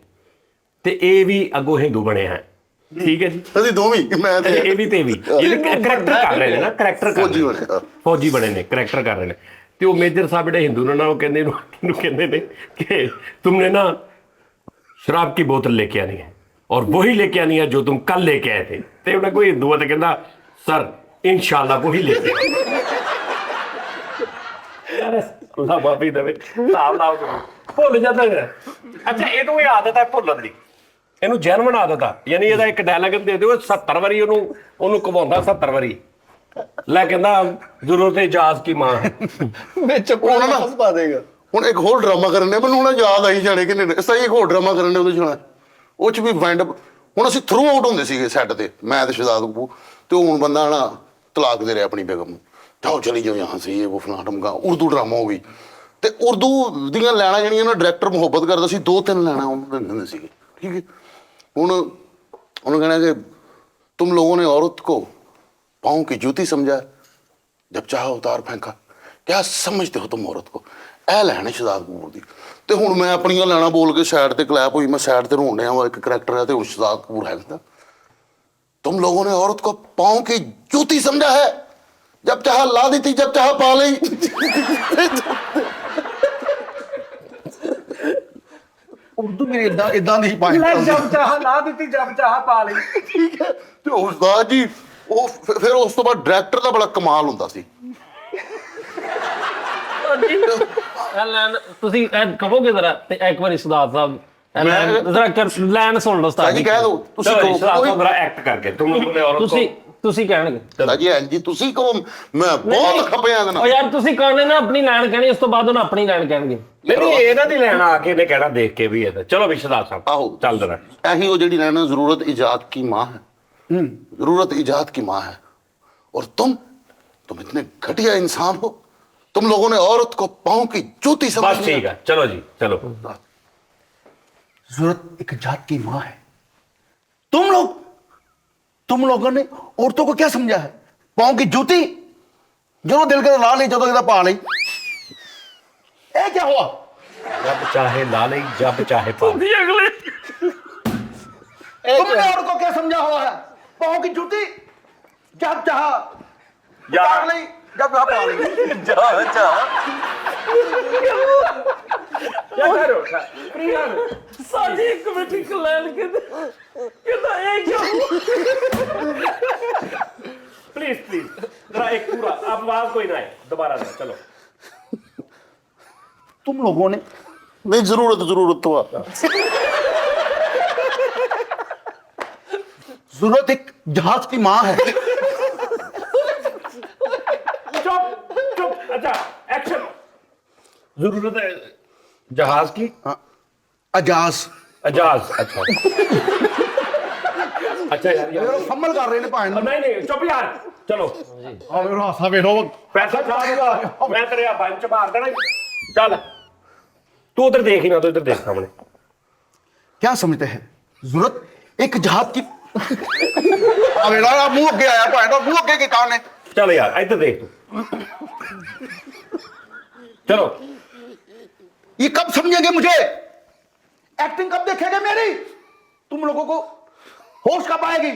ਤੇ ਇਹ ਵੀ ਅੱਗੋਂ ਹਿੰਦੂ ਬਣੇ ਹੈ, ਠੀਕ ਹੈ ਜੀ। ਅਸੀਂ ਦੋਵੇਂ, ਮੈਂ ਤੇ ਇਹ ਵੀ ਕਰੈਕਟਰ ਕਰ ਰਹੇ ਨੇ ਨਾ, ਫੌਜੀ ਬਣੇ ਨੇ, ਕਰੈਕਟਰ ਕਰ ਰਹੇ ਨੇ। ਤੇ ਉਹ ਮੇਜਰ ਸਾਹਿਬ ਜਿਹੜੇ ਹਿੰਦੂ ਨੇ ਨਾ, ਉਹ ਕਹਿੰਦੇ ਨੇ ਕਿ ਤੁਮਨੇ ਨਾ शराब की बोतल लेके आनी है और वही लेके आनी है जो तुम कल लेके आए थे। ते उन्हें कोई हिंदू तो कहता सर इंशाल्लाह वही लेके माफी देवे भुल जाता है। अच्छा ये तो आदत है भुलन की, ਇਹਨੂੰ ਜੈਨੂਇਨ ਆਦਤ ਆ। ਯਾਨੀ ਇਹਦਾ ਇੱਕ ਡਾਇਲੌਗ ਦੇ ਦਿਓ 70 ਵਾਰੀ ਉਹਨੂੰ ਘਵਾਉਂਦਾ 70 ਵਾਰੀ ਲੈ ਕਹਿੰਦਾ ਜ਼ਰੂਰਤ ਇਜਾਜ਼ ਕੀ ਮਾਂ ਹੈ ਵਿੱਚ ਕੋਣਾ ਨਾ ਹੱਸ ਪਾ ਦੇਗਾ। ਹੁਣ ਇੱਕ ਹੋਰ ਡਰਾਮਾ ਕਰਨ ਨੇ, ਮੈਨੂੰ ਹੁਣ ਯਾਦ ਆਈ ਜਾਣੇ ਕਿ ਨਹੀਂ ਸਹੀ, ਇੱਕ ਹੋਰ ਡਰਾਮਾ ਕਰਨ ਨੇ ਉਹਦੇ ਚ ਹੋਣਾ, ਉਹ ਚ ਵੀ ਵਾਈਂਡ ਅਪ। ਹੁਣ ਅਸੀਂ ਥਰੂ ਆਊਟ ਹੁੰਦੇ ਸੀਗੇ ਸੈੱਟ ਤੇ, ਮੈਂ ਤੇ ਸ਼ਹਜ਼ਾਦ ਕਪੂਰ, ਤੇ ਹੁਣ ਬੰਦਾ ਨਾ ਤਲਾਕ ਦੇ ਰਿਹਾ ਆਪਣੀ ਬੇਗਮ ਨੂੰ, ਜਾਓ ਚਲੀ ਜਾਓ ਯਹਾਂ ਸੇ, ਇਹ ਉਹ ਫਲਾਣਾ ਢਮਕਾ। ਉਰਦੂ ਡਰਾਮਾ ਹੋ ਗਈ, ਤੇ ਉਰਦੂ ਦੀਆਂ ਲੈਣਾ ਜਿਹੜੀਆਂ ਨਾ ਡਾਇਰੈਕਟਰ ਮੁਹੱਬਤ ਕਰਦਾ ਸੀ, 2-3 ਲੈਣਾ ਉਹ ਦਿੰਦੇ ਸੀਗੇ, ਠੀਕ ਹੈ। ਹੁਣ ਉਹਨੂੰ ਕਹਿਣਾ ਕਿ तुम लोगों ने औरत को पाँव की जूती समझा, जब चाहा उतार फेंका, क्या समझते हो तुम औरत को। ਇਹ ਲੈਣ ਸ਼ਹਜ਼ਾਦ ਕਪੂਰ ਦੀ। ਤੇ ਹੁਣ ਮੈਂ ਆਪਣੀਆਂ ਲੈਣਾ ਬੋਲ ਕੇ ਸਾਈਡ ਤੇ ਕਲੈਪ ਹੋਈ, ਮੈਂ ਸਾਈਡ ਤੇ ਰੋਣ ਡਿਆ ਵਾ, ਇੱਕ ਕਰੈਕਟਰ ਹੈ ਤੇ ਹੁਣ ਸ਼ਹਜ਼ਾਦ ਕਪੂਰ ਹੈ ਕਹਿੰਦਾ तुम लोगों ने औरत को पाँव की जूती समझा है, जब चाहा ला दी थी, जब चाहा पा ली। ਉਰਦੂ ਮੇਰੀ ਇਦਾਂ ਦੀ ਪਾਈ ਜਬ ਚਾਹ ਲਾ ਦਿੱਤੀ, ਜਬ ਚਾਹ ਪਾ ਲਈ, ਠੀਕ ਹੈ। ਤੇ ਉਸਤਾਦ ਜੀ ਉਹ ਫਿਰ ਉਸ ਤੋਂ ਬਾਅਦ ਡਾਇਰੈਕਟਰ ਦਾ ਬੜਾ ਕਮਾਲ ਹੁੰਦਾ ਸੀ। ਤੁਸੀਂ ਕਹੋਗੇ ਜ਼ਰਾ ਤੇ ਇੱਕ ਵਾਰੀ ਸਰਦਾਰ ਸਾਹਿਬ ਲੈਣ ਸੁਣ ਲਓ ਉਸਤਾਦ ਜੀ ਕਹਿ ਦਿਓ, ਤੁਸੀਂ ਕਹੋ ਮੇਰਾ ਐਕਟ ਕਰਕੇ ਤੁਸੀਂ ਕਹਿਣਗੇ ਚਲਾ ਜੀ ਜੀ ਤੁਸੀਂ ਕਹੋ, ਮੈਂ ਬਹੁਤ ਖਪਿਆ ਇਹਦੇ ਉਹ ਨਾਲ। ਯਾਰ ਤੁਸੀਂ ਕਹਨੇ ਨਾ ਆਪਣੀ ਲਾਈਨ ਕਹਿਣੀ, ਉਸ ਤੋਂ ਬਾਅਦ ਉਹਨਾਂ ਆਪਣੀ ਲਾਈਨ ਕਹਿਣਗੇ। ਨਹੀਂ ਇਹਨਾਂ ਦੀ ਲੈਣ ਆ ਕੇ ਇਹਨੇ ਕਹਿਣਾ ਦੇਖ ਕੇ ਵੀ ਇਹਦਾ। ਚਲੋ ਵਿਸ਼ਦਾਰ ਸਾਹਿਬ ਆਹੋ ਚੱਲ ਜਰਾ। ਇਹੀ ਉਹ ਜਿਹੜੀ ਲੈਣਾ, ਜ਼ਰੂਰਤ इजाद की माँ है, जरूरत इजाद की माँ है, और तुम इतने घटिया इंसान हो, तुम लोगों ने औरत को पाँव की जूती समझ बस ठीक है, चलो जी चलो। जरूरत एक जात की माँ है, तुम लोगों ने औरतों को क्या समझा है, पाँव की जूती, जो दिल के ला ली, जो तो पा ली। ये क्या हुआ, जब चाहे ला ले, जब चाहे पा ले। तुमने औरत को क्या समझा हुआ है, पाँव की जूती, जब चाहा उतार ली, जब चाहा पा ली। ਸਾਡੀ ਕਮੇਟੀ ਕਲੈਨ ਕਿਦਾਂ ਇਹ ਕਿਉਂ प्लीज जरा एक पूरा अब आवाज कोई ना है, दोबारा ना, चलो। तुम लोगों ने नहीं जरूरत हुआ, जरूरत एक जहाज की माँ है। चुप अच्छा एक्शन। जरूरत है जहाज की, अजाज अच्छा अच्छा यार फम्बल कर रहे ने भाई। नहीं चुप यार, चलो हासा वेखो पैसा खा मैं तेरे बंच मार देना। चल तू उधर देख ही ना, तो इधर देख सामने। क्या समझते हैं, जरूरत एक जहाज की मुंह अगे आया भाई, मुंह अगे के कान है। चल यार इधर देख तू, चलो। ये कब समझेंगे मुझे, एक्टिंग कब देखेंगे मेरी, तुम लोगों को होश कब आएगी,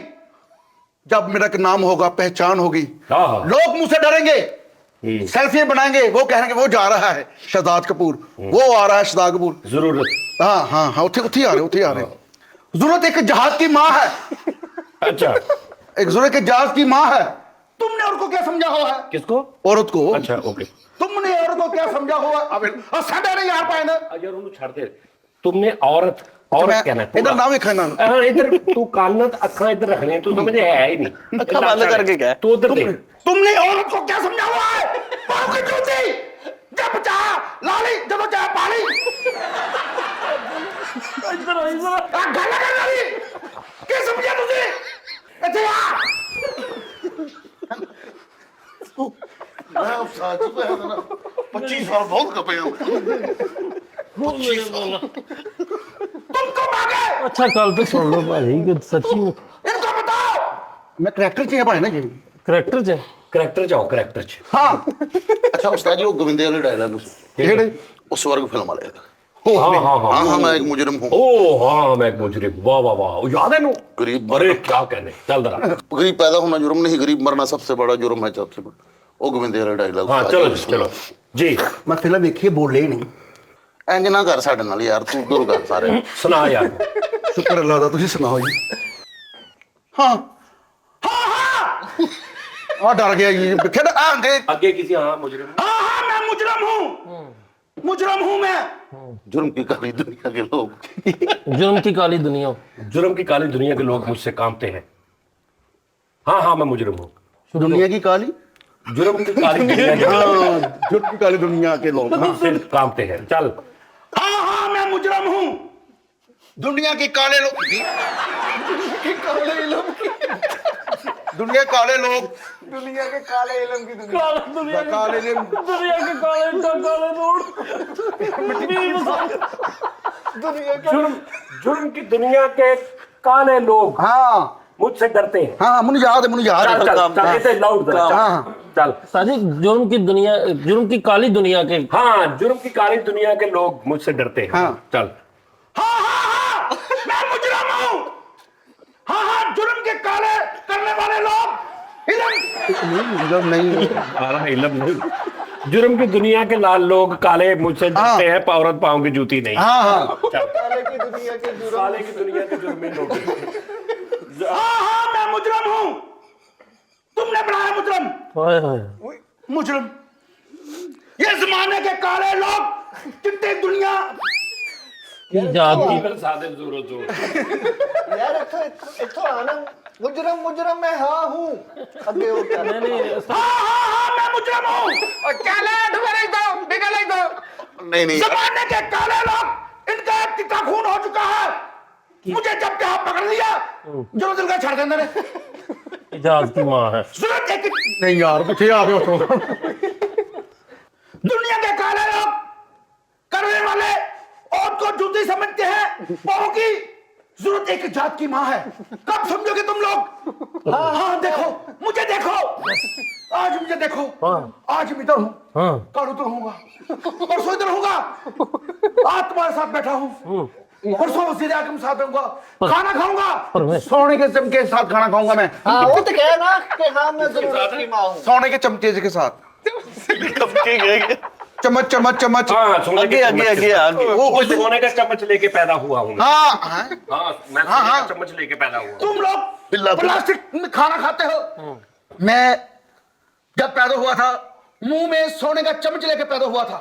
जब मेरा नाम होगा, पहचान होगी, लोग मुझसे डरेंगे, सेल्फी बनाएंगे, वो कहेंगे वो जा रहा है शहजाद कपूर, वो आ रहा है शहजाद कपूर। जरूरत हाँ उठी आ रहे। जरूरत एक जहाज की माँ है। अच्छा एक जरूरत एक जहाज की माँ है। तुमने औरत को क्या समझा हुआ है, किसको, औरत को। अच्छा ओके, तुमने औरत को क्या समझा हुआ, नहीं यार पाए ना यार उन्हें छाड़ दे। तुमने औरत कहना है इधर ना देखा ना, हाँ इधर तू कानत अखा इधर रखने हैं, तू समझे है ही नहीं। अखा बंद करके क्या, तू उधर देख। तुमने औरत को क्या समझा हुआ है, पाँव की जूती, जब चाहा ला ली, जब चाहा पा ली। गल कर रही क्या समझा तुझे, इत्थे आ उस्ताद जी मैं ना 25 साल बहुत कपे हैं तुम कब आ गए? अच्छा कल तो सुन लो भाई कि सच्ची में इनको बताओ। मैं करैक्टर चाहिए भाई ना जी। करैक्टर च करैक्टर जाओ करैक्टर च हाँ अच्छा उस्ताद जी वो गोविंदे वाले डायलॉग केड़े? उस स्वर्ग फिल्म वाले हाँ हाँ हाँ हाँ हाँ मैं एक मुजरिम हूँ ओ हाँ मैं एक मुजरिम वाह वाह वाह वो याद है नू गरीब अरे क्या कहने चल जरा गरीब पैदा होना जुर्म नहीं, गरीब मरना सबसे बड़ा जुर्म है। सबसे बड़ा वो गोविंदे वाला डायलॉग हाँ चलो चलो जी मैं फिल्म देखी बोले ही नहीं। इंज ना कर साडे नाल यार, तू दूर कर सारे सुना यार शुक्र अल्लाह दा, तुसी सुनाओ जी। हाँ हाँ डर गया जी। फिर आगे आगे किसी हाँ मुजरिम हाँ हाँ मैं मुजरम हूँ, मुजरम हूँ मैं। जुर्म की काली दुनिया के लोग जुर्म की काली दुनिया जुर्म की काली दुनिया के लोग मुझसे कांपते हैं। हाँ हाँ मैं मुजरिम हूँ दुनिया की काली, जुर्म की काली दुनिया के लोग हाँ झूठ की काली दुनिया के लोग। हाँ मुझसे कांपते हैं चल हाँ हाँ मैं मुजरम हूँ, दुनिया के काले लोग, दुनिया के काले लोग, दुनिया के काले इलम की दुनिया। काले ने दुनिया के काले नोट जुर्म जुर्म की दुनिया के काले लोग हाँ मुझसे डरते हैं। हाँ मुझे याद है, मुझे याद चल है। चल चल ऐसे लाउड जरा चल। हाँ चल साजिद जुर्म की काली दुनिया के हाँ जुर्म की काली दुनिया के लोग मुझसे डरते हैं। हाँ। चल हाँ हाँ हाँ मैं मुजरम हूँ। हाँ हाँ जुर्म के काले करने वाले लोग इलम नहीं जुर्म की दुनिया के लाल लोग काले मुझसे डरते हैं, औरत पाँव की जूती नहीं। हाँ हाँ काले की दुनिया के जुर्म। काले की दुनिया के जुर्मी लोग हाँ हाँ मैं मुजरम हूँ, तुमने बनाया मुजरम, हाय हाय मुजरम। ये जमाने के काले लोग चिट्टे दुनिया इजाद की सादे जोरो जोर यार इथों आना मुजरम मुजरम मैं हाँ हूँ अगे हो क्या हाँ हाँ मैं मुजरम हूँ। और क्या ले ढुका नहीं दो निकल नहीं दो। नहीं नहीं जमाने के काले लोग इनका कितना खून हो चुका है, मुझे जब यहाँ पकड़ लिया जो दिल का छड़ देंगे ने इजाद की माँ है सूरत एक नहीं यार पीछे आ गए हो। दुनिया के काले लोग करने वाले और को जूती समझते हैं, पाँव की जरूरत एक जात की माँ है। कब समझोगे तुम लोग? हाँ हाँ देखो मुझे देखो, आज मुझे देखो, आज मैं इधर हूँ, कल उधर होऊंगा, परसों इधर होऊंगा, आज तुम्हारे साथ बैठा हूँ, परसों वजीर आजम के साथ रहूंगा, खाना खाऊंगा, सोने के चमचे के साथ खाना खाऊंगा मैं। हाँ वो तो कह ना कि हाँ मैं जरूरत की माँ हूँ। सोने के चमचे के साथ चम्मच चम्मच चम्मच। हाँ सोने आगे के आगे चम्मच आगे आगे वो सोने का चम्मच लेके पैदा हुआ हूँ मैं। हाँ हाँ मैं सोने का चम्मच लेके पैदा हुआ हूँ। तुम लोग प्लास्टिक में खाना खाते हो, मैं जब पैदा हुआ था मुंह में सोने का चम्मच लेके पैदा हुआ था।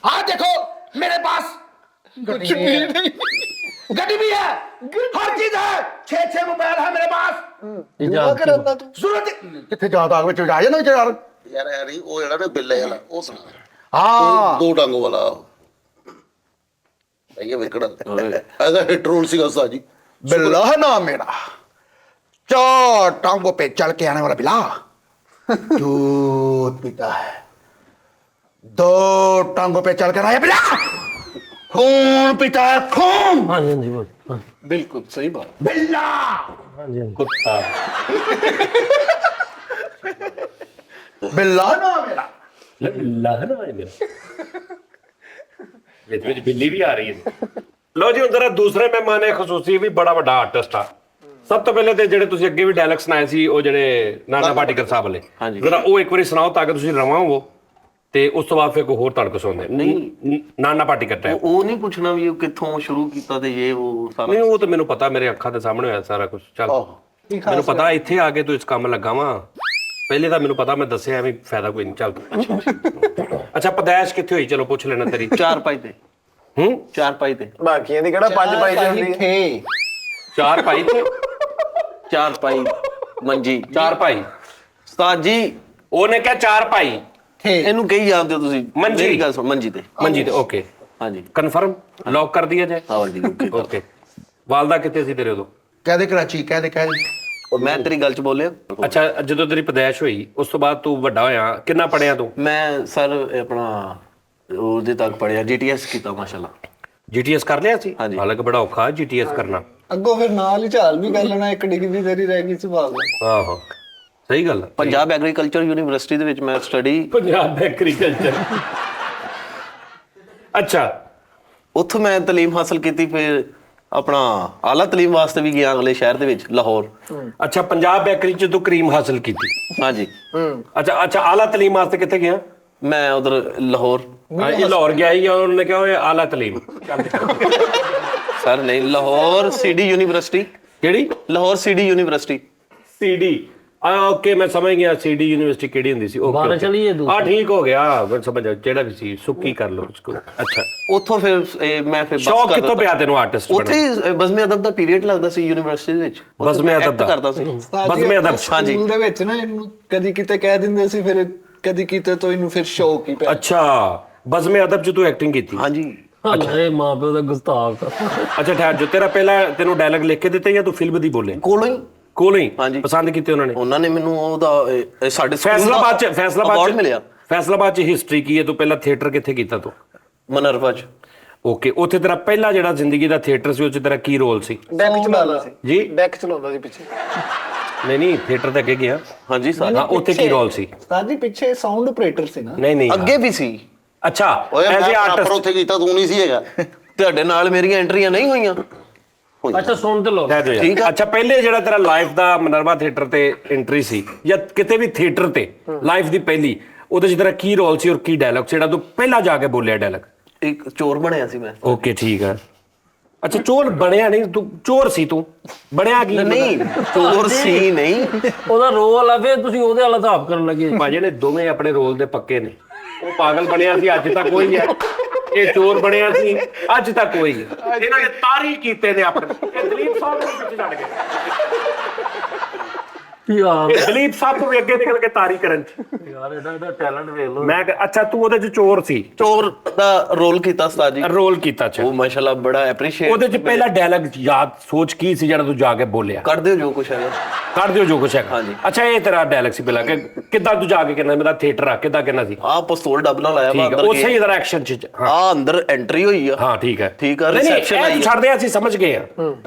हाँ देखो मेरे पास गड्डी भी है, हर चीज है, 6 मोबाइल है मेरे पास। इजाद की जरूरत कितने ज्यादा आगे चढ़ जाए ना यार। यार यार वो ਜਿਹੜਾ ਨਾ ਬਿੱਲੇ ਵਾਲਾ ਉਹ ਸੁਣਾ हाँ ਦੋ ਟਾਂਗੋ ਵਾਲਾ ਇਹ ਵੇਖੜਾ ਐਦਾ ਹਿੱਟ ਰੋਲ ਸੀਗਾ ਉਸਤਾਦ ਜੀ। बिल्ला है नाम मेरा, 4 टांगों पे चल के आने वाला बिल्ला दूध पीता है, 2 टांगों पे चल कर आया बिल्ला खून पीता है, खून। हाँ जी हाँ जी बोल हाँ ਬਿਲਕੁਲ ਸਹੀ ਬਾਤ बिल्ला हाँ जी हाँ जी। कुत्ता बिल्ला नाम मेरा। लहना है मेरा ਵਿੱਚ ਬਿੱਲੀ ਵੀ ਆ ਰਹੀ ਹੈ। ਲਓ ਜੀ ਹੁਣ ਜਰਾ ਦੂਸਰੇ ਮਹਿਮਾਨ ਖਸੂਸੀ ਵੀ ਬੜਾ ਵੱਡਾ ਆਰਟਿਸਟ ਆ। ਸਭ ਤੋਂ ਪਹਿਲੇ ਤੇ ਜਿਹੜੇ ਤੁਸੀਂ ਅੱਗੇ ਵੀ ਡਾਇਲੌਗ ਸੁਣਾਏ ਸੀ ਉਹ ਜਿਹੜੇ ਨਾਨਾ ਪਾਟੀਕਰ ਸਾਹਿਬ ਵਾਲੇ ਹਾਂਜੀ। ਜਰਾ ਉਹ ਇੱਕ ਵਾਰੀ ਸੁਣਾਓ ਤਾਂ ਕਿ ਤੁਸੀਂ ਰਵਾਂ ਹੋਵੋ ਤੇ ਉਸ ਤੋਂ ਬਾਅਦ ਫਿਰ ਕੋਈ ਹੋਰ ਤੜਕ ਸੁਣਦੇ ਨਹੀਂ। ਨਾਨਾ ਪਾਟੀਕਰ ਟਾਈਪ ਉਹ ਨਹੀਂ ਪੁੱਛਣਾ ਵੀ ਉਹ ਕਿੱਥੋਂ ਸ਼ੁਰੂ ਕੀਤਾ ਤੇ ਇਹ ਉਹ ਸਾਰਾ ਨਹੀਂ ਉਹ ਤਾਂ ਮੈਨੂੰ ਪਤਾ ਮੇਰੇ ਅੱਖਾਂ ਦੇ ਸਾਹਮਣੇ ਹੋਇਆ ਸਾਰਾ ਕੁਝ ਚੱਲ ਮੈਨੂੰ ਪਤਾ ਇੱਥੇ ਆ ਕੇ ਤੂੰ ਇਸ ਕੰਮ ਲੱਗਾ ਵਾਂ ਪਹਿਲੇ ਤਾਂ ਮੈਨੂੰ ਪਤਾ ਮੈਂ ਦੱਸਿਆ ਐਵੇਂ ਫਾਇਦਾ ਕੋਈ ਨਹੀਂ ਚੱਲ ਅੱਛਾ ਪਦਾਇਸ਼ ਕਿੱਥੇ ਹੋਈ ਚਲੋ ਪੁੱਛ ਲੈਣਾ ਤੇਰੀ 4 ਪਾਈ ਤੇ ਹੂੰ 4 ਪਾਈ ਤੇ ਬਾਕੀਆਂ ਦੀ ਕਿਹੜਾ 5 ਪਾਈ ਤੇ ਹੁੰਦੀ ਹੈ। 4 ਭਾਈ ਤੇ 4 ਪਾਈ ਮੰਜੀ 4 ਭਾਈ ਉਸਤਾਦ ਜੀ ਉਹਨੇ ਕਿਹਾ 4 ਭਾਈ ਇਹਨੂੰ ਕਹੀ ਜਾਂਦੇ ਹੋ ਤੁਸੀਂ ਮੰਜੀ। ਮੇਰੀ ਗੱਲ ਸੁਣ ਮੰਜੀ ਤੇ ਮੰਜੀ ਤੇ ਓਕੇ ਹਾਂਜੀ ਕਨਫਰਮ ਲੌਕ ਕਰ ਦਿਆ ਜਾਏ ਹਾਂ ਜੀ ਓਕੇ ਓਕੇ ਵਾਲਦਾ ਕਿੱਥੇ ਸੀ ਤੇਰੇ ਉਦੋਂ कह दे कराची, कह दे ਮੈਂ ਤੇਰੀ ਗੱਲ 'ਚ ਬੋਲਿਆ। ਅੱਛਾ ਜਦੋਂ ਤੇਰੀ ਪਦੈਸ਼ ਹੋਈ ਉਸ ਤੋਂ ਬਾਅਦ ਤੂੰ ਵੱਡਾ ਹੋਇਆ, ਕਿੰਨਾ ਪੜਿਆ ਤੂੰ? ਮੈਂ ਸਰ ਆਪਣਾ ਉਹਦੇ ਤੱਕ ਪੜਿਆ, GTS ਕੀਤਾ ਮਾਸ਼ਾਅੱਲਾ। GTS ਕਰ ਲਿਆ ਸੀ? ਹਾਂਜੀ। ਹਾਲਾਂਕਿ ਬੜਾ ਔਖਾ GTS ਕਰਨਾ। ਅੱਗੋਂ ਫਿਰ ਨਾਲ ਹੀ ਝਾਲ ਵੀ ਕਰ ਲੈਣਾ, ਇੱਕ ਡਿਗਰੀ ਤੇਰੀ ਰਹਿ ਗਈ ਸੀ ਬਾਅਦ। ਆਹੋ ਸਹੀ ਗੱਲ ਹੈ। ਪੰਜਾਬ ਐਗਰੀਕਲਚਰ ਯੂਨੀਵਰਸਿਟੀ ਦੇ ਵਿੱਚ ਮੈਂ ਸਟੱਡੀ, ਪੰਜਾਬ ਐਗਰੀਕਲਚਰ। ਅੱਛਾ ਉੱਥੋਂ ਮੈਂ ਤਾਲੀਮ ਹਾਸਲ ਕੀਤੀ। ਫਿਰ ਆਪਣਾ ਆਲਾ ਤਾਲੀਮ ਵਾਸਤੇ ਵੀ ਗਿਆ ਅਗਲੇ ਸ਼ਹਿਰ ਦੇ ਵਿੱਚ, ਲਾਹੌਰ। ਅੱਛਾ ਪੰਜਾਬ ਬੇਕਰੀ ਚ ਤੂੰ ਕਰੀਮ ਹਾਸਲ ਕੀਤੀ? ਹਾਂਜੀ। ਅੱਛਾ ਆਲਾ ਤਾਲੀਮ ਵਾਸਤੇ ਕਿੱਥੇ ਗਿਆ? ਮੈਂ ਉਧਰ ਲਾਹੌਰ। ਹਾਂ ਇਹ ਲਾਹੌਰ ਗਿਆ ਹੀ ਆ, ਉਹਨੇ ਕਿਹਾ ਓਏ ਆਲਾ ਤਾਲੀਮ। ਸਰ ਨਹੀਂ, ਲਾਹੌਰ CD ਯੂਨੀਵਰਸਿਟੀ। ਕਿਹੜੀ? Lahore CD university. CD okay ਮੈਂ ਸਮਝ ਗਿਆ CD ਯੂਨੀਵਰਸਿਟੀ ਕਿਹੜੀ ਹੁੰਦੀ ਸੀ। ਬਾਹਰ ਚਲੀਏ ਦੂਸਰੀ। ਠੀਕ ਹੋ ਗਿਆ, ਮੈਂ ਸਮਝ ਗਿਆ ਜਿਹੜਾ ਵੀ ਸੀ ਸੁੱਕੀ ਕਰ ਲਓ ਉਸਕੋ। ਅੱਛਾ ਉੱਥੋਂ ਫਿਰ ਮੈਂ ਫਿਰ ਸ਼ੌਕ ਕਿੱਥੋਂ ਪਿਆ ਤੈਨੂੰ ਆਰਟਿਸਟ ਉੱਥੇ ਹੀ ਬਜ਼ਮੇ ਅਦਬ ਦਾ ਪੀਰੀਅਡ ਲੱਗਦਾ ਸੀ ਯੂਨੀਵਰਸਿਟੀ ਦੇ ਵਿੱਚ। ਬਜ਼ਮੇ ਅਦਬ ਦਾ? ਕਰਦਾ ਸੀ। ਬਜ਼ਮੇ ਅਦਬ। ਹਾਂਜੀ। ਸਕੂਲ ਦੇ ਵਿੱਚ ਨਾ ਇਹਨੂੰ ਕਦੀ ਕਿਤੇ ਕਹਿ ਦਿੰਦੇ ਸੀ, ਫਿਰ ਕਦੀ ਕਿਤੇ ਤੋਂ ਇਹਨੂੰ ਫਿਰ ਸ਼ੌਕ ਹੀ ਪਿਆ। ਅੱਛਾ ਬਜ਼ਮੇ ਅਦਬ ਚ ਤੂੰ ਐਕਟਿੰਗ ਕੀਤੀ? ਹਾਂਜੀ। ਇਹ ਮਾਂ ਪਿਓ ਦਾ ਗੁਸਤਾਖ। ਅੱਛਾ ਠਹਿਰ ਜੋ, ਤੇਰਾ ਪਹਿਲਾਂ ਤੈਨੂੰ ਡਾਇਲੌਗ ਲਿਖ ਕੇ ਦਿੱਤੇ ਜਾਂ ਤੂੰ ਫਿਲਮ ਦੀ ਬੋਲੇ? ਕੋਲੋਂ ਹੀ ਕੋਲੋਂ ਹੀ? ਹਾਂਜੀ। ਪਸੰਦ ਕੀਤੇ ਉਹਨਾਂ ਨੇ? ਉਹਨਾਂ ਨੇ ਮੈਨੂੰ ਉਹਦਾ ਸਾਡੇ ਸਕੂਲ ਫੈਸਲਾਬਾਦ award ਚ ਮਿਲਿਆ। ਫੈਸਲਾਬਾਦ ਚ ਹਿਸਟਰੀ ਕੀ ਹੈ? ਤੂੰ ਪਹਿਲਾਂ ਥੀਏਟਰ ਕਿੱਥੇ ਕੀਤਾ ਤੂੰ? ਮਨਰਵਾ ਚ। ਓਕੇ ਉੱਥੇ ਤੇਰਾ ਪਹਿਲਾ ਜਿਹੜਾ ਜ਼ਿੰਦਗੀ ਦਾ ਥੀਏਟਰ ਸੀ ਉਹ ਚ ਤੇਰਾ ਕੀ ਰੋਲ ਸੀ? ਡੈਕ ਚਲਾਉਂਦਾ ਸੀ ਜੀ ਡੈਕ ਚਲਾਉਂਦਾ ਸੀ ਪਿੱਛੇ। ਨਹੀਂ ਥੀਏਟਰ ਤੇ ਅੱਗੇ ਗਿਆ। ਹਾਂਜੀ ਸਰ। ਹਾਂ ਉੱਥੇ ਕੀ ਰੋਲ ਸੀ? ਸਾਡੀ ਪਿੱਛੇ ਸਾਊਂਡ ਆਪਰੇਟਰ ਸੀ ਨਾ। ਨਹੀਂ ਅੱਗੇ ਵੀ ਸੀ। ਅੱਛਾ ਓਏ ਐਜ਼ ਮੈਂ ਅ ਪ੍ਰੋਪਰ ਆਰਟਿਸਟ। ਉੱਥੇ ਕੀਤਾ, ਤੂੰ ਨਹੀਂ ਸੀ ਹੈਗਾ। ਤੁਹਾਡੇ ਨਾਲ ਮੇਰੀਆਂ ਐਂਟਰੀਆਂ ਨਹੀਂ ਹੋਈਆਂ। ਅੱਛਾ ਸੁਣ ਤੇ ਲੋ। ਠੀਕ ਆ। ਅੱਛਾ ਪਹਿਲੇ ਜਿਹੜਾ ਤੇਰਾ ਲਾਈਫ ਦਾ ਮਨਰਵਾ ਥੀਏਟਰ ਤੇ ਐਂਟਰੀ ਸੀ ਜਾਂ ਕਿਤੇ ਵੀ ਥੀਏਟਰ ਤੇ ਲਾਈਫ ਦੀ ਪਹਿਲੀ, ਉਹਦੇ ਚ ਤੇਰਾ ਕੀ ਰੋਲ ਸੀ ਔਰ ਕੀ ਡਾਇਲੌਗ ਸੀ ਜਿਹੜਾ ਤੂੰ ਪਹਿਲਾਂ ਜਾ ਕੇ ਬੋਲਿਆ ਡਾਇਲੌਗ? ਇੱਕ ਚੋਰ ਬਣਿਆ ਸੀ ਮੈਂ। ਓਕੇ ਠੀਕ ਹੈ। ਅੱਛਾ ਚੋਰ ਬਣਿਆ ਨਹੀਂ ਤੂੰ, ਚੋਰ ਸੀ ਤੂੰ, ਬਣਿਆ ਕੀ? ਨਹੀਂ ਚੋਰ ਸੀ ਨਹੀਂ। ਉਹਦਾ ਰੋਲ ਆ, ਫਿਰ ਤੁਸੀਂ ਉਹਦੇ ਵਾਲਾ ਹਿਸਾਬ ਕਰਨ ਲੱਗੇ। ਭਾਜੀ ਨੇ ਦੋਵੇਂ ਆਪਣੇ ਰੋਲ ਦੇ ਪੱਕੇ ਨੇ। ਉਹ ਪਾਗਲ ਬਣਿਆ ਸੀ, ਅੱਜ ਤੱਕ ਕੋਈ ਹੈ। ਇਹ ਚੋਰ ਬਣਿਆ ਸੀ, ਅੱਜ ਤੱਕ ਕੋਈ ਹੈ। ਇਹਨਾਂ ਨੇ ਤਾਰੀ ਕੀਤੇ ਨੇ ਆਪਣੇ। ਇਹ ਦਲੀਪ ਸਾਹਿਬ ਦੇ ਪਿੱਛੇ ਛੱਡ ਗਏ। ਯਾਰ ਇਹ ਦਲੀਪ ਸਾਹਿਬ ਤੋਂ ਵੀ ਅੱਗੇ ਨਿਕਲ ਕੇ ਤਾਰੀ ਕਰਨ ਚ। ਯਾਰ ਇਹਦਾ ਟੈਲੈਂਟ ਵੇਖ ਲਓ। ਮੈਂ ਅੱਛਾ ਤੂੰ ਉਹਦੇ ਚ ਚੋਰ ਸੀ? ਚੋਰ ਦਾ ਰੋਲ ਕੀਤਾ ਉਸਤਾਦ ਜੀ। ਰੋਲ ਕੀਤਾ ਚ ਉਹ ਮਾਸ਼ਾਅੱਲਾ ਬੜਾ ਐਪਰੀਸ਼ੀਏਟ। ਉਹਦੇ ਚ ਪਹਿਲਾ ਡਾਇਲੌਗ ਯਾਦ ਸੋਚ ਕੀ ਸੀ ਜਿਹੜਾ ਤੂੰ ਜਾ ਕੇ ਬੋਲਿਆ? ਕਰ ਦਿਓ ਜੋ ਕੁਛ ਹੈਗਾ। ਕਰ ਦਿਓ ਜੋ ਕੁਛ ਹੈ। ਹਾਂਜੀ। ਅੱਛਾ ਇਹ ਤੇਰਾ ਡਾਇਲੌਗ ਸੀ ਪਹਿਲਾਂ ਕਿ ਕਿੱਦਾਂ ਤੂੰ ਜਾ ਕੇ ਕਹਿੰਦਾ ਮੇਰਾ ਥੀਏਟਰ ਆ, ਕਿੱਦਾਂ ਕਹਿੰਦਾ ਸੀ? ਆ ਪਿਸਤੌਲ ਡੱਬ ਨਾਲ ਆਇਆ ਵਾ ਠੀਕ ਹੈ ਅੰਦਰ ਉਸੇ ਹੀ ਤਰ੍ਹਾਂ ਐਕਸ਼ਨ ਚ। ਹਾਂ ਆ ਅੰਦਰ ਐਂਟਰੀ ਹੋਈ ਆ। ਹਾਂ ਠੀਕ ਹੈ ਠੀਕ ਆ, ਨਹੀਂ, ਨਹੀਂ, reception ਇਹ ਆਈ ਤੂੰ ਆ। ਛੱਡ ਦੇ, ਅਸੀਂ ਸਮਝ ਗਏ ਆ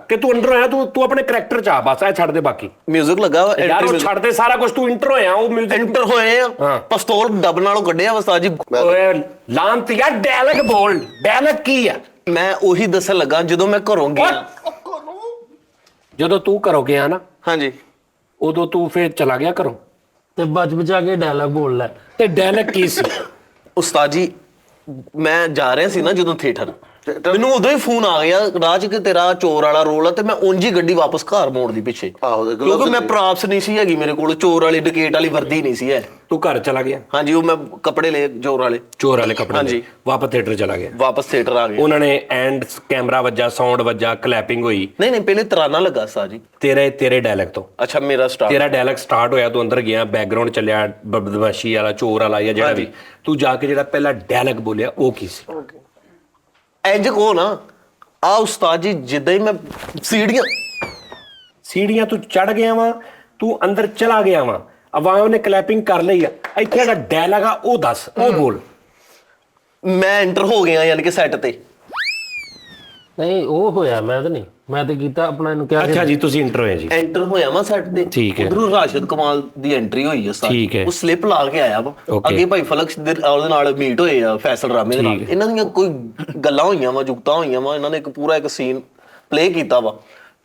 ਕਿ ਤੂੰ ਅੰਦਰ ਹੋਇਆ, ਤੂੰ ਆਪਣੇ ਕਰੈਕਟਰ ਚ ਆ ਬਸ, ਇਹ ਛੱਡ ਦੇ ਬਾਕੀ। ਮਿਊਜ਼ਿਕ ਲੱਗਾ ਵਾ। ਯਾਰ ਉਹ ਛੱਡ ਦੇ ਸਾਰਾ ਕੁਝ, ਤੂੰ ਇੰਟਰ ਹੋਇਆ ਉਹ ਮਿਊਜ਼ਿਕ। ਐਂਟਰ ਹੋਏ ਆ, ਹਾਂ। ਪਿਸਤੌਲ ਡੱਬ ਨਾਲੋਂ ਕੱਢਿਆ ਵਾ ਉਸਤਾਦ ਜੀ। ਓਏ ਲਾਂਤ ਯਾਰ ਡਾਇਲੌਗ ਬੋਲ, ਡਾਇਲੌਗ ਕੀ ਆ? ਮੈਂ ਉਹੀ ਦੱਸਣ ਲੱਗਾ ਜਦੋਂ ਮੈਂ ਘਰੋਂ ਗਿਆ। ਜਦੋਂ ਤੂੰ ਘਰੋਂ ਗਿਆ ਨਾ ਹਾਂਜੀ। ਉਦੋਂ ਤੂੰ ਫੇਰ ਚਲਾ ਗਿਆ ਘਰੋਂ ਤੇ ਬਚ ਬਚਾ ਕੇ ਡਾਇਲੌਗ ਬੋਲ ਲੈ। ਤੇ ਡਾਇਲੌਗ ਕੀ ਸੀ? ਉਸਤਾਦ ਜੀ ਮੈਂ ਜਾ ਰਿਹਾ ਸੀ ਨਾ ਜਦੋਂ ਥੀਏਟਰ, ਮੈਨੂੰ ਉਦੋਂ ਹੀ ਫੋਨ ਆ ਗਿਆ ਰਾਹ 'ਚ ਕਿ ਤੇਰਾ ਚੋਰ ਵਾਲਾ ਰੋਲ ਆ, ਤੇ ਮੈਂ ਉਂਝ ਹੀ ਗੱਡੀ ਵਾਪਸ ਘਰ ਮੋੜਦੀ ਪਿੱਛੇ। ਆਹੋ, ਤੇ gloves ਕਿਉਂਕਿ ਮੈਂ ਸੀ। ਪ੍ਰਾਪਸ ਨਹੀਂ ਸੀ ਹੈਗੀ ਮੇਰੇ ਕੋਲ, ਚੋਰ ਵਾਲੀ ਡਕੇਟ ਵਾਲੀ ਵਰਦੀ ਨਹੀਂ ਸੀ ਹੈ। ਤੂੰ ਘਰ ਚਲਾ ਗਿਆ? ਹਾਂਜੀ ਉਹ ਮੈਂ ਕੱਪੜੇ ਲਏ ਚੋਰ ਵਾਲੇ, ਚੋਰ ਵਾਲੇ ਕੱਪੜੇ ਹਾਂਜੀ। ਲੈ, ਵਾਪਸ ਥੀਏਟਰ ਚਲਾ ਗਿਆ। ਵਾਪਸ ਥੀਏਟਰ ਆ ਗਏ। ਉਹਨਾਂ ਨੇ ਐਂਡ ਕੈਮਰਾ ਵੱਜਾ, ਸਾਊਂਡ ਵੱਜਾ, ਕਲੈਪਿੰਗ ਹੋਈ। ਨਹੀਂ ਪਹਿਲੇ ਤਰਾਨਾ ਲੱਗਾ ਉਸਤਾਦ ਜੀ। ਤੇਰੇ ਡਾਇਲੌਗ ਤੋਂ? ਅੱਛਾ ਮੇਰਾ ਸਟਾਰ। ਤੇਰਾ ਡਾਇਲੌਗ ਸਟਾਰਟ ਹੋਇਆ, ਤੂੰ ਅੰਦਰ ਗਿਆ, ਬੈਕਗ੍ਰਾਉਂਡ ਚੱਲਿਆ, ਬਦਮਾਸ਼ੀ ਵਾਲਾ, ਚੋਰ ਵਾਲਾ ਜਾਂ ਜਿਹੜਾ ਵੀ, ਤੂੰ ਜਾ ਕੇ ਜਿਹੜਾ ਪਹਿਲਾ ਡਾਇਲੌਗ ਬੋਲਿਆ ਉਹ ਕੀ ਸੀ? ਇੰਜ ਕੋ ਨਾ ਆ ਉਸਤਾਦ ਜੀ, ਜਿੱਦਾਂ ਹੀ ਮੈਂ ਸੀੜੀਆਂ ਤੂੰ ਚੜ ਗਿਆ ਵਾ, ਤੂੰ ਅੰਦਰ ਚਲਾ ਗਿਆ ਵਾ, ਆਵਾਮ ਨੇ ਕਲੈਪਿੰਗ ਕਰ ਲਈ ਆ, ਇੱਥੇ ਜਿਹੜਾ ਡਾਇਲੌਗ ਆ ਉਹ ਦੱਸ, ਉਹ ਬੋਲ। ਮੈਂ ਐਂਟਰ ਹੋ ਗਿਆ ਯਾਨੀ ਕਿ ਸੈੱਟ ਤੇ। ਨਹੀਂ ਉਹ ਹੋਇਆ, ਮੈਂ ਤਾਂ ਨਹੀਂ, ਮੈਂ ਤੇ ਕੀਤਾ ਆਪਣਾ, ਇਹਨੂੰ ਕਿਹਾ ਅੱਛਾ ਜੀ ਤੁਸੀਂ ਇੰਟਰ ਹੋਏ ਜੀ? ਐਂਟਰ ਹੋਇਆ ਮੈਂ ਸੈੱਟ ਤੇ। ਠੀਕ ਹੈ। ਉਧਰੋਂ ਰਾਸ਼ਦ ਕਮਾਲ ਦੀ ਐਂਟਰੀ ਹੋਈ ਹੈ ਉਸਤਾਦ। ਠੀਕ ਹੈ। ਉਹ ਸਲਿੱਪ ਲਾ ਕੇ ਆਇਆ ਵਾ। Okay। ਅੱਗੇ ਭਾਈ ਫਲਕ ਉਹਦੇ ਨਾਲ ਮੀਟ ਹੋਏ ਆ, ਫੈਸਲ ਰਾਮੇ ਦੇ ਨਾਲ। ਠੀਕ ਹੈ। ਇਹਨਾਂ ਦੀਆਂ ਕੋਈ ਗੱਲਾਂ ਹੋਈਆਂ ਵਾ, ਜੁਗਤਾਂ ਹੋਈਆਂ ਵਾ, ਇਹਨਾਂ ਨੇ ਇੱਕ ਪੂਰਾ ਇੱਕ ਸੀਨ ਪਲੇ ਕੀਤਾ ਵਾ।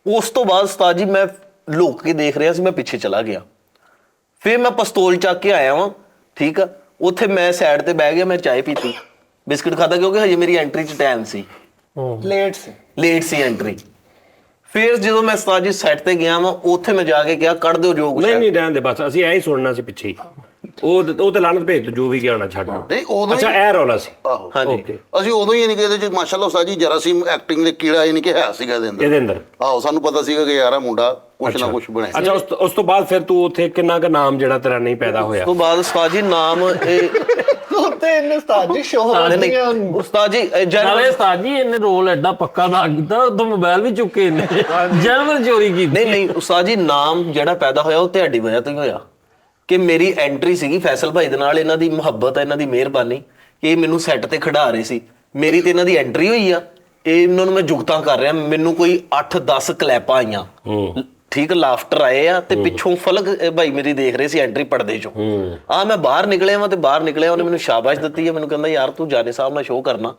ਉਸ ਤੋਂ ਬਾਅਦ ਉਸਤਾਦ ਜੀ ਮੈਂ ਲੁੱਕ ਕੇ ਦੇਖ ਰਿਹਾ ਸੀ, ਮੈਂ ਪਿੱਛੇ ਚਲਾ ਗਿਆ। ਫਿਰ ਮੈਂ ਪਿਸਤੌਲ ਚੱਕ ਕੇ ਆਇਆ ਵਾਂ, ਠੀਕ ਆ। ਉੱਥੇ ਮੈਂ ਸਾਈਡ ਤੇ ਬਹਿ ਗਿਆ, ਮੈਂ ਚਾਹ ਪੀਤੀ, ਬਿਸਕੁਟ ਖਾਦਾ, ਕਿਉਂਕਿ ਹਜੇ ਮੇਰੀ ਐਂਟਰੀ 'ਚ ਟਾਈਮ ਸੀ, ਲੇਟ ਸੀ ਐਂਟਰੀ। ਫਿਰ ਜਦੋਂ ਮੈਂ ਉਸਤਾਦ ਜੀ ਸੈੱਟ ਤੇ ਗਿਆ ਵਾਂ, ਉੱਥੇ ਮੈਂ ਜਾ ਕੇ ਕਿਹਾ ਕੱਢ ਦਿਓ ਜੋ ਕੁਛ ਹੈ। ਨਹੀਂ ਰਹਿਣ ਦੇ ਬਸ, ਅਸੀਂ ਐ ਹੀ ਸੁਣਨਾ ਸੀ ਪਿੱਛੇ ਹੀ। ਉਹ ਤੇ ਲਾਨਤ ਭੇਜ ਤੂੰ, ਜੋ ਵੀ ਗਿਆ ਹੋਣਾ ਛੱਡ। ਨਹੀਂ ਉਦੋਂ ਅੱਛਾ ਹੀ ਇਹ ਰੌਲਾ ਸੀ? ਆਹੋ ਹਾਂਜੀ। ਓਕੇ। ਅਸੀਂ ਉਦੋਂ ਹੀ ਨਹੀਂ ਕਿ ਇਹਦੇ ਚ ਮਾਸ਼ਾਅੱਲਾ ਉਸਤਾਦ ਜੀ ਜਰਾਸੀਮ ਐਕਟਿੰਗ ਦੇ ਕੀੜਾ ਇਹ ਨਹੀਂ ਕਿ ਹੈ ਸੀਗਾ ਇਹਦੇ ਅੰਦਰ। ਇਹਦੇ ਅੰਦਰ? ਆਹੋ ਸਾਨੂੰ ਪਤਾ ਸੀਗਾ ਕਿ ਯਾਰ ਆ ਮੁੰਡਾ ਕੁਛ ਨਾ ਕੁਛ ਬਣਿਆ। ਅੱਛਾ ਉਸ ਤੋਂ ਬਾਅਦ ਫਿਰ ਤੂੰ ਉੱਥੇ ਕਿੰਨਾ ਕੁ ਨਾਮ ਜਿਹੜਾ ਤੇਰਾ ਨਹੀਂ ਪੈਦਾ ਹੋਇਆ? ਉਸ ਤੋਂ ਬਾਅਦ ਉਸਤਾਦ ਜੀ ਨਾਮ ਉੱਤੇ ਇਹਨੇ ਉਸਤਾਦ ਜੀ ਸ਼ੋਅ ਨਹੀਂ ਉਸਤਾਦ ਜੀ ਨਾਲੇ ਉਸਤਾਦ ਜੀ ਇਹਨੇ ਰੋਲ ਐਡਾ ਪੱਕਾ ਦਾ ਕੀਤਾ ਉਦੋਂ ਮੋਬਾਈਲ ਵੀ ਚੁੱਕੇ ਇਹਨੇ ਜਨਵਰ ਚੋਰੀ ਕੀਤੀ। ਨਹੀਂ ਉਸਤਾਦ ਜੀ ਨਾਮ ਜਿਹੜਾ ਪੈਦਾ ਹੋਇਆ ਉਹ ਤੁਹਾਡੀ ਵਜ੍ਹਾ ਤੋਂ ਹੀ ਹੋਇਆ ਕਿ ਮੇਰੀ ਐਂਟਰੀ ਸੀਗੀ ਫੈਸਲ ਭਾਈ ਦੇ ਨਾਲ। ਇਹਨਾਂ ਦੀ ਮੁਹੱਬਤ, ਇਹਨਾਂ ਦੀ ਮਿਹਰਬਾਨੀ ਕਿ ਇਹ ਮੈਨੂੰ ਸੈੱਟ ਤੇ ਖੜਾ ਰਹੇ ਸੀ। ਮੇਰੀ ਤੇ ਇਹਨਾਂ ਦੀ ਐਂਟਰੀ ਹੋਈ ਆ, ਇਹ ਇਹਨਾਂ ਨੂੰ ਮੈਂ ਜੁਗਤਾਂ ਕਰ ਰਿਹਾ। ਮੈਨੂੰ ਕੋਈ 8-10 ਕਲੈਪਾਂ ਆਈਆਂ, ਠੀਕ, ਲਾਫਟਰ ਆਏ ਆ ਤੇ ਪਿੱਛੋਂ ਫਲਕ ਭਾਈ ਮੇਰੀ ਦੇਖ ਰਹੇ ਸੀ ਐਂਟਰੀ ਪਰਦੇ ਚੋਂ। ਮੈਂ ਬਾਹਰ ਨਿਕਲਿਆ ਵਾਂ ਤੇ ਬਾਹਰ ਨਿਕਲਿਆ ਉਹਨੇ ਮੈਨੂੰ ਸ਼ਾਬਾਸ਼ ਦਿੱਤੀ ਹੈ। ਮੈਨੂੰ ਕਹਿੰਦਾ ਯਾਰ ਤੂੰ ਜਾਨੇ ਸਾਹਿਬ ਨਾਲ ਸ਼ੋਅ ਕਰਨਾ।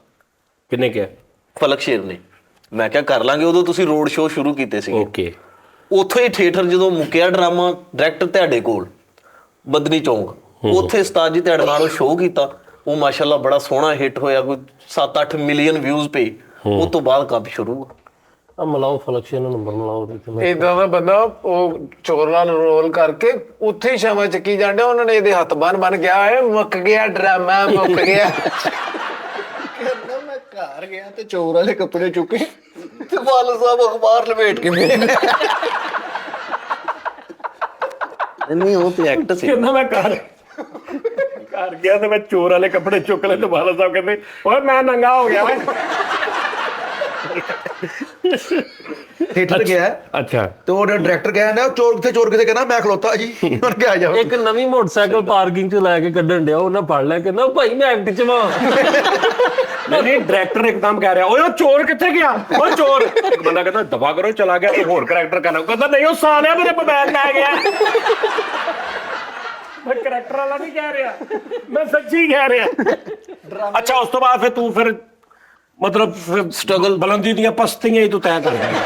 किन्ने क्या? ਫਲਕ ਸ਼ੇਰ ਨੇ। ਮੈਂ ਕਿਹਾ ਕਰ ਲਾਂਗੇ। ਉਦੋਂ ਤੁਸੀਂ ਰੋਡ ਸ਼ੋਅ ਸ਼ੁਰੂ ਕੀਤੇ ਸੀ। ओके। ਉੱਥੋਂ ਹੀ ਥੀਏਟਰ ਜਦੋਂ ਮੁੱਕਿਆ ਡਰਾਮਾ ਡਾਇਰੈਕਟਰ ਤੁਹਾਡੇ ਕੋਲ ਬਦਨੀ ਚੌਂਕ, ਉੱਥੇ ਉਸਤਾਦ ਜੀ ਤੁਹਾਡੇ ਨਾਲ ਸ਼ੋਅ ਕੀਤਾ। ਉਹ ਮਾਸ਼ਾਅੱਲਾ ਬੜਾ ਸੋਹਣਾ ਹਿੱਟ ਹੋਇਆ, ਕੋਈ 7-8 ਮਿਲੀਅਨ ਵਿਊਜ਼ ਪਏ। ਉਸ ਤੋਂ ਬਾਅਦ ਕੰਮ ਸ਼ੁਰੂ। ਆ ਮਲਾਓ ਫਲਕ ਸ਼ੇਰ ਨੂੰ ਨੰਬਰ ਮਲਾਓ ਤੇ ਮੈਂ ਇਦਾਂ ਦਾ ਬੰਦਾ ਉਹ ਚੋਰ ਨਾਲ ਰੋਲ ਕਰਕੇ ਉੱਥੇ ਹੀ ਸ਼ਾਮਾਂ ਚੱਕੀ ਜਾਂਦੇ। ਉਹਨਾਂ ਨੇ ਇਹਦੇ ਹੱਥ ਬਨ ਗਿਆ ਹੈ, ਮੁੱਕ ਗਿਆ ਡਰਾਮਾ, ਮੁੱਕ ਗਿਆ। ਕਹਿੰਦਾ ਮੈਂ ਘਰ ਗਿਆ ਤੇ ਚੋਰ ਵਾਲੇ ਕੱਪੜੇ ਚੁੱਕੇ ਤੇ ਵਾਲ ਸਾਹਿਬ ਅਖਬਾਰ ਲਪੇਟ ਕੇ ਮੇਰੇ ਨਹੀਂ ਉਹ ਤੇ ਐਕਟ ਸੀ। कहना मैं घर गया तो मैं चोर वाले कपड़े चुक ले तो बाला साहब कहते ओए मैं नंगा हो गया। ਥੀਏਟਰ ਗਿਆ अच्छा। ਤੇ ਉਹ ਡਾਇਰੈਕਟਰ ਕਹਿੰਦਾ ਚੋਰ ਕਿੱਥੇ ਕਹਿੰਦਾ ਮੈਂ ਖਲੋਤਾ ਜੀ ਹੁਣ ਕਿਹਾ ਜਾਵੇ। ਇੱਕ ਨਵੀਂ ਮੋਟਰਸਾਈਕਲ ਪਾਰਕਿੰਗ 'ਚ ਲੈ ਕੇ ਕੱਢਣ ਡਿਆ, ਉਹਨਾਂ ਫੜ ਲਿਆ, ਕਹਿੰਦਾ ਭਾਈ ਮੈਂ ਐਕਟ 'ਚ ਵਾਂ। नहीं डायरेक्टर एकदम कह रहा ओए चोर किथे गया, ओए चोर। एक बंदा कहता दफा करो, चला गया। तो होर करैक्टर कहना कहता नहीं वो सालिया मेरे मोबाइल लै गया। मैं करैक्टर वाला नहीं कह रहा, मैं सच्ची कह रहा। अच्छा उस तो बाद फिर तू फिर मतलब स्ट्रगल बुलंदी दी पस्तियां ही तू तय कर देगा।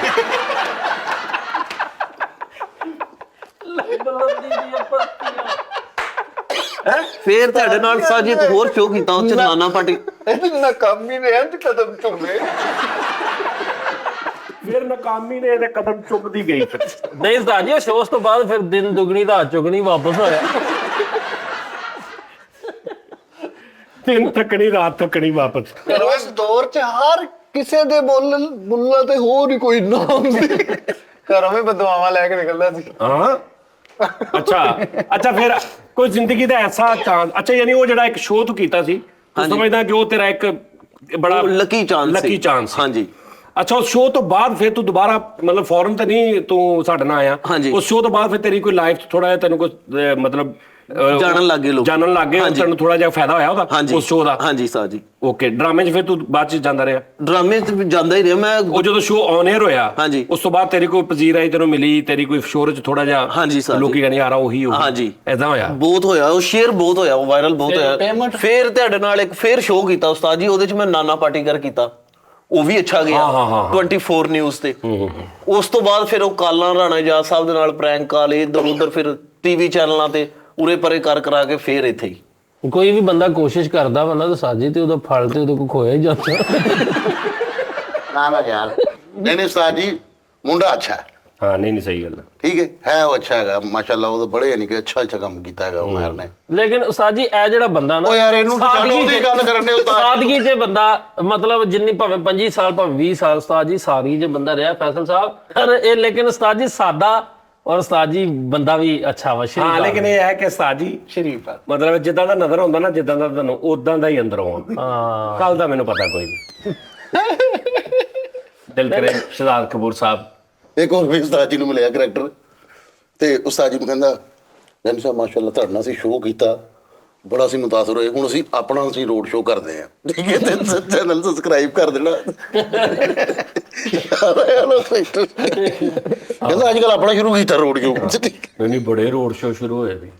ਫੇਰ ਤੁਹਾਡੇ ਨਾਲ ਸਾਜੀ ਇੱਕ ਹੋਰ ਸ਼ੋਅ ਕੀਤਾ ਉੱਥੇ ਨਾਨਾ ਪਾਰਟੀ। ਇਹਦੇ ਨਾਕਾਮੀ ਨੇ ਇੰਜ ਕਦਮ ਚੁੱਕੇ। फिर नाकामी ने ਇਹਦੇ ਕਦਮ ਚੁੱਕਦੀ ਗਈ। ਫਿਰ ਨਹੀਂ ਉਸਤਾਦ ਜੀ, ਸ਼ੋਅ ਤੋਂ ਬਾਅਦ ਫਿਰ ਦਿਨ ਦੁਗਣੀ ਰਾਤ ਚੁਗਣੀ ਵਾਪਸ ਆਇਆ। ਦਿਨ ਤੱਕਣੀ ਰਾਤ ਤੱਕਣੀ ਵਾਪਸ। ਪਰ ਉਸ ਦੌਰ 'ਚ ਹਰ ਕਿਸੇ ਦੇ ਬੁੱਲਾਂ ਤੇ ਹੋਰ ਹੀ ਕੋਈ ਨਾਮ ਸੀ। ਘਰੋਂ ਵੀ ਬਦਦੁਆਵਾਂ ਲੈ ਕੇ ਨਿਕਲਦਾ ਸੀ। हाँ अच्छा अच्छा फिर कोई जिंदगी का ऐसा चांस। अच्छा यानी वो जड़ा एक शो तू कीता सी, तू समझदा कि वो तेरा एक बड़ा ਲੱਕੀ ਚਾਂਸ लकी चांस। ਹਾਂਜੀ। अच्छा उस शो तो बाद फिर तू दोबारा मतलब फॉरन तो नहीं तू साडे नाल आया। ਹਾਂਜੀ। उस शो तो बाद फिर तेरी कोई लाइफ थोड़ा जिहा तेन कोई मतलब ਜਾਣਨ ਲੱਗ ਗਏ ਲੋਕ। जानन लग गए, तेन थोड़ा जिहा फायदा होया ओदा ਹਾਂਜੀ उस शो दा। ਹਾਂਜੀ ਸਾਜ ਜੀ। ओके ड्रामे च फिर तू बाद च जांदा रहा। ਡਰਾਮੇ ਤੇ ਜਾਂਦਾ ਹੀ ਰਿਹਾ ਮੈਂ। ਉਹ ਜਦੋਂ ਸ਼ੋ ਔਨ 에ਅਰ ਹੋਇਆ ਹਾਂਜੀ। ਉਸ ਤੋਂ ਬਾਅਦ ਤੇਰੀ ਕੋਈ ਪਜ਼ੀਰ ਆਈ ਤੈਨੂੰ ਮਿਲੀ, ਤੇਰੀ ਕੋਈ ਸ਼ੋਅ 'ਚ ਥੋੜਾ ਜਿਹਾ ਹਾਂਜੀ ਸਰ। ਲੋਕੀ ਕਹਿੰਦੇ ਯਾਰ ਉਹੀ ਹੋ ਹਾਂਜੀ। ਐਦਾਂ ਹੋਇਆ। ਬਹੁਤ ਹੋਇਆ, ਉਹ ਸ਼ੇਅਰ ਬਹੁਤ ਹੋਇਆ, ਉਹ ਵਾਇਰਲ ਬਹੁਤ ਹੋਇਆ। ਫਿਰ ਤੁਹਾਡੇ ਨਾਲ ਇੱਕ ਫੇਰ ਸ਼ੋਅ ਕੀਤਾ ਉਸਤਾਦ ਜੀ, ਉਹਦੇ 'ਚ ਮੈਂ ਨਾਨਾ ਪਾਟੀਕਰ ਕੀਤਾ, ਉਹ ਵੀ ਅੱਛਾ ਗਿਆ। ਹਾਂ। 24 ਨਿਊਜ਼ ਤੇ। ਉਸ ਤੋਂ ਬਾਅਦ ਫਿਰ ਉਹ ਕਾਲਾਂ ਰਾਣਾ ਜਾਟ ਸਾਹਿਬ ਦੇ ਨਾਲ ਪ੍ਰੈਂਕ ਕਾਲ ਇੱਧਰ ਉੱਧਰ, ਫਿਰ ਟੀਵੀ ਚੈਨਲਾਂ ਤੇ ਉਰੇ ਪਰੇ ਕਰਾ ਕੇ ਫੇਰ ਇੱਥੇ ਹੀ। ਕੋਈ ਵੀ ਬੰਦਾ ਕੋਸ਼ਿਸ਼ ਕਰਦਾ ਵਾ ਨਾ ਤਾਂ ਸਾਜੀ ਤੇ ਉਹਦਾ ਫਲ ਤੇ ਉਹਦੇ ਕੋਲ ਖੋਇਆ ਹੀ ਜਾਂਦਾ। ਨਾ ਯਾਰ ਨਹੀਂ ਉਸਤਾਦ ਜੀ ਮੁੰਡਾ ਅੱਛਾ ਹੈ। ਹਾਂ ਨਹੀਂ ਸਹੀ ਗੱਲ ਠੀਕ ਹੈ ਉਹ ਅੱਛਾ ਹੈਗਾ ਮਾਸ਼ਾਅੱਲਾ। ਉਹ ਤਾਂ ਬੜੇ ਯਾਨੀ ਕਿ ਅੱਛਾ ਕੰਮ ਕੀਤਾ ਹੈਗਾ ਉਮਰ ਨੇ। ਲੇਕਿਨ ਉਸਤਾਦ ਜੀ ਇਹ ਜਿਹੜਾ ਬੰਦਾ ਨਾ, ਉਹ ਯਾਰ ਇਹਨੂੰ ਤਾਂ ਛੱਡ, ਉਹਦੀ ਗੱਲ ਕਰਨ ਦੇ ਉਸਤਾਦ। ਸਾਦਗੀ 'ਚ ਬੰਦਾ ਮਤਲਬ ਜਿੰਨੀ ਭਾਵੇਂ 25 ਸਾਲ ਭਾਵੇਂ 20 ਸਾਲ ਉਸਤਾਦ ਜੀ ਸਾਦਗੀ 'ਚ ਬੰਦਾ ਰਿਹਾ ਫੈਸਲ ਸਾਹਿਬ। ਪਰ ਇਹ ਲੇਕਿਨ ਉਸਤਾਦ ਜੀ ਸਾਦਾ ਔਰ ਉਸਤਾਦ ਜੀ ਬੰਦਾ ਵੀ ਅੱਛਾ ਵਾ। ਹਾਂ ਲੇਕਿਨ ਇਹ ਹੈ ਕਿ ਸਾਜੀ ਸ਼ਰੀਫ ਆ। ਮਤਲਬ ਜਿੱਦਾਂ ਦਾ ਨਜ਼ਰ ਹੁੰਦਾ ਨਾ, ਜਿੱਦਾਂ ਦਾ ਤੁਹਾਨੂੰ ਉਦਾਂ ਦਾ ਹੀ ਅੰਦਰੋਂ ਆਉਂਦਾ। ਹਾਂ ਕੱਲ ਦਾ ਮੈਨੂੰ ਪਤਾ ਕੋਈ ਨਹੀਂ। ਦਿਲ ਕਰੇ ਸ਼ਹਜ਼ਾਦ ਕਪੂਰ ਸਾਹਿਬ ਇੱਕ ਹੋਰ ਵੀ ਉਸਤਾਦ ਜੀ ਨੂੰ ਮਿਲਿਆ ਕਰੈਕਟਰ, ਤੇ ਉਸਤਾਦ ਜੀ ਨੂੰ ਕਹਿੰਦਾ ਜਨ ਸਾਹਿਬ ਮਾਸ਼ਾਅੱਲਾ ਤੁਹਾਡੇ ਨਾਲ ਅਸੀਂ ਸ਼ੋਅ ਕੀਤਾ, ਬੜਾ ਅਸੀਂ ਮੁਤਾਸਰ ਹੋਏ, ਹੁਣ ਅਸੀਂ ਆਪਣਾ ਅਸੀਂ ਰੋਡ ਸ਼ੋਅ ਕਰਦੇ ਹਾਂ, ਠੀਕ ਹੈ, ਤੇ ਚੈਨਲ ਸਬਸਕ੍ਰਾਈਬ ਕਰ ਦੇਣਾ। ਕਹਿੰਦਾ ਅੱਜ ਕੱਲ ਆਪਣਾ ਸ਼ੁਰੂ ਕੀਤਾ ਰੋਡ ਸ਼ੋਅ। ਨਹੀਂ ਬੜੇ ਰੋਡ ਸ਼ੋਅ ਸ਼ੁਰੂ ਹੋਏ ਸੀ।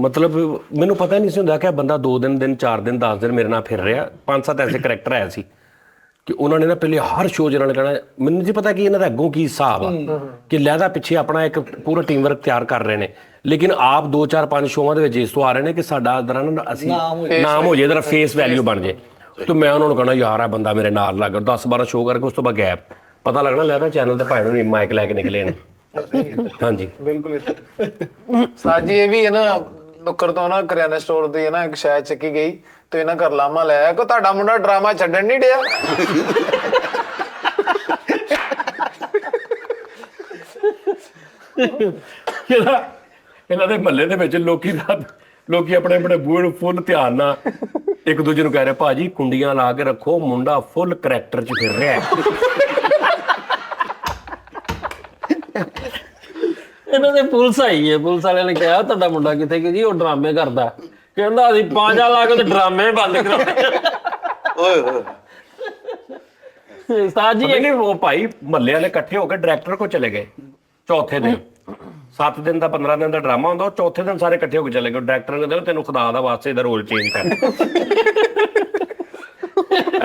ਮਤਲਬ ਮੈਨੂੰ ਪਤਾ ਨਹੀਂ ਸੀ ਹੁੰਦਾ ਕਿ ਬੰਦਾ 2 ਦਿਨ 4 ਦਿਨ 10 ਦਿਨ ਮੇਰੇ ਨਾਲ ਫਿਰ ਰਿਹਾ। 5-7 ਐਸੇ ਕਰੈਕਟਰ ਆਏ ਸੀ ਕਿ ਉਹਨਾਂ ਨੇ ਨਾ ਪਹਿਲੇ ਹਰ ਸ਼ੋਅ ਦੇ ਨਾਲ ਕਹਿਣਾ, ਮੈਨੂੰ ਨਹੀਂ ਪਤਾ ਕਿ ਇਹਨਾਂ ਦਾ ਅੱਗੋਂ ਕੀ ਹਿਸਾਬ ਆ, ਕਿ ਲਹਿਦਾ ਪਿੱਛੇ ਆਪਣਾ ਇੱਕ ਪੂਰਾ ਟੀਮ ਵਰਕ ਤਿਆਰ ਕਰ ਰਹੇ ਨੇ, ਲੇਕਿਨ ਆਪ 2-4-5 ਸ਼ੋਆਂ ਦੇ ਵਿੱਚ ਇਸ ਤੋਂ ਆ ਰਹੇ ਨੇ ਕਿ ਸਾਡਾ ਦਰਾਂ ਅਸੀਂ ਨਾਮ ਹੋ ਜਾਏ, ਇਹਦਾ ਫੇਸ ਵੈਲਿਊ ਬਣ ਜਾਏ। ਤੇ ਮੈਂ ਉਹਨਾਂ ਨੂੰ ਕਹਿਣਾ ਯਾਰ ਆ ਬੰਦਾ ਮੇਰੇ ਨਾਲ ਲੱਗ 10-12 ਸ਼ੋਅ ਕਰਕੇ ਉਸ ਤੋਂ ਬਾਅਦ ਗੈਪ ਪਤਾ ਲੱਗਣਾ ਲਹਿਦਾ ਚੈਨਲ ਤੇ ਭਾਈ ਨੂੰ ਮਾਈਕ ਲੈ ਕੇ ਨਿਕਲੇ ਨੇ। ਹਾਂਜੀ ਬਿਲਕੁਲ ਸਾਜੀ ਇਹ ਵੀ ਹੈ ਨਾ, ਨੁੱਕਰ ਤੋਂ ਨਾ ਕਰਿਆਨਾ ਸਟੋਰ ਦੀ ਹੈ ਨਾ ਇੱਕ ਸ਼ਾਇਦ ਚੱਕੀ ਗਈ ਤੇ ਇਹਨਾਂ ਘਰ ਲਾਮਾ ਲਾਇਆ ਕਿ ਤੁਹਾਡਾ ਮੁੰਡਾ ਡਰਾਮਾ ਛੱਡਣ ਨਹੀਂ ਡਿਆ। ਇਹਨਾਂ ਦੇ ਮਹੱਲੇ ਦੇ ਵਿੱਚ ਲੋਕੀ ਲੋਕੀ ਆਪਣੇ ਆਪਣੇ ਬੂਹੇ ਨੂੰ ਫੁੱਲ ਧਿਆਨ ਨਾਲ ਇੱਕ ਦੂਜੇ ਨੂੰ ਕਹਿ ਰਹੇ ਭਾਜੀ ਕੁੰਡੀਆਂ ਲਾ ਕੇ ਰੱਖੋ ਮੁੰਡਾ ਫੁੱਲ ਕਰੈਕਟਰ 'ਚ ਫਿਰ ਰਿਹਾ ਹੈ। ਇਹਨਾਂ ਦੇ ਪੁਲਿਸ ਆਈ ਹੈ, ਪੁਲਿਸ ਵਾਲਿਆਂ ਨੇ ਕਿਹਾ ਤੁਹਾਡਾ ਮੁੰਡਾ ਕਿੱਥੇ ਕਿ ਜੀ ਉਹ ਡਰਾਮੇ ਕਰਦਾ। ਕਹਿੰਦਾ ਅਸੀਂ 5 ਲਾ ਕੇ ਤੇ ਡਰਾਮੇ ਬੰਦ ਕਰਾਉਣੇ। ਓਏ ਹੋਏ ਉਸਤਾਦ ਜੀ ਨਹੀਂ ਨਹੀਂ ਉਹ ਭਾਈ ਮਹੱਲੇ ਵਾਲੇ ਇਕੱਠੇ ਹੋ ਕੇ ਡਾਇਰੈਕਟਰ ਕੋ ਚਲੇ ਗਏ ਚੌਥੇ ਦਿਨ। 7 ਦਿਨ ਦਾ 15 ਦਿਨ ਦਾ ਡਰਾਮਾ ਹੁੰਦਾ, ਉਹ ਚੌਥੇ ਦਿਨ ਸਾਰੇ ਇਕੱਠੇ ਹੋ ਕੇ ਚਲੇ ਗਏ। ਡਾਇਰੈਕਟਰ ਨੇ ਕਹਿੰਦਾ ਤੈਨੂੰ ਖੁਦਾ ਦਾ ਵਾਸਤੇ ਇਹਦਾ ਰੋਲ ਚੇਂਜ ਕਰ,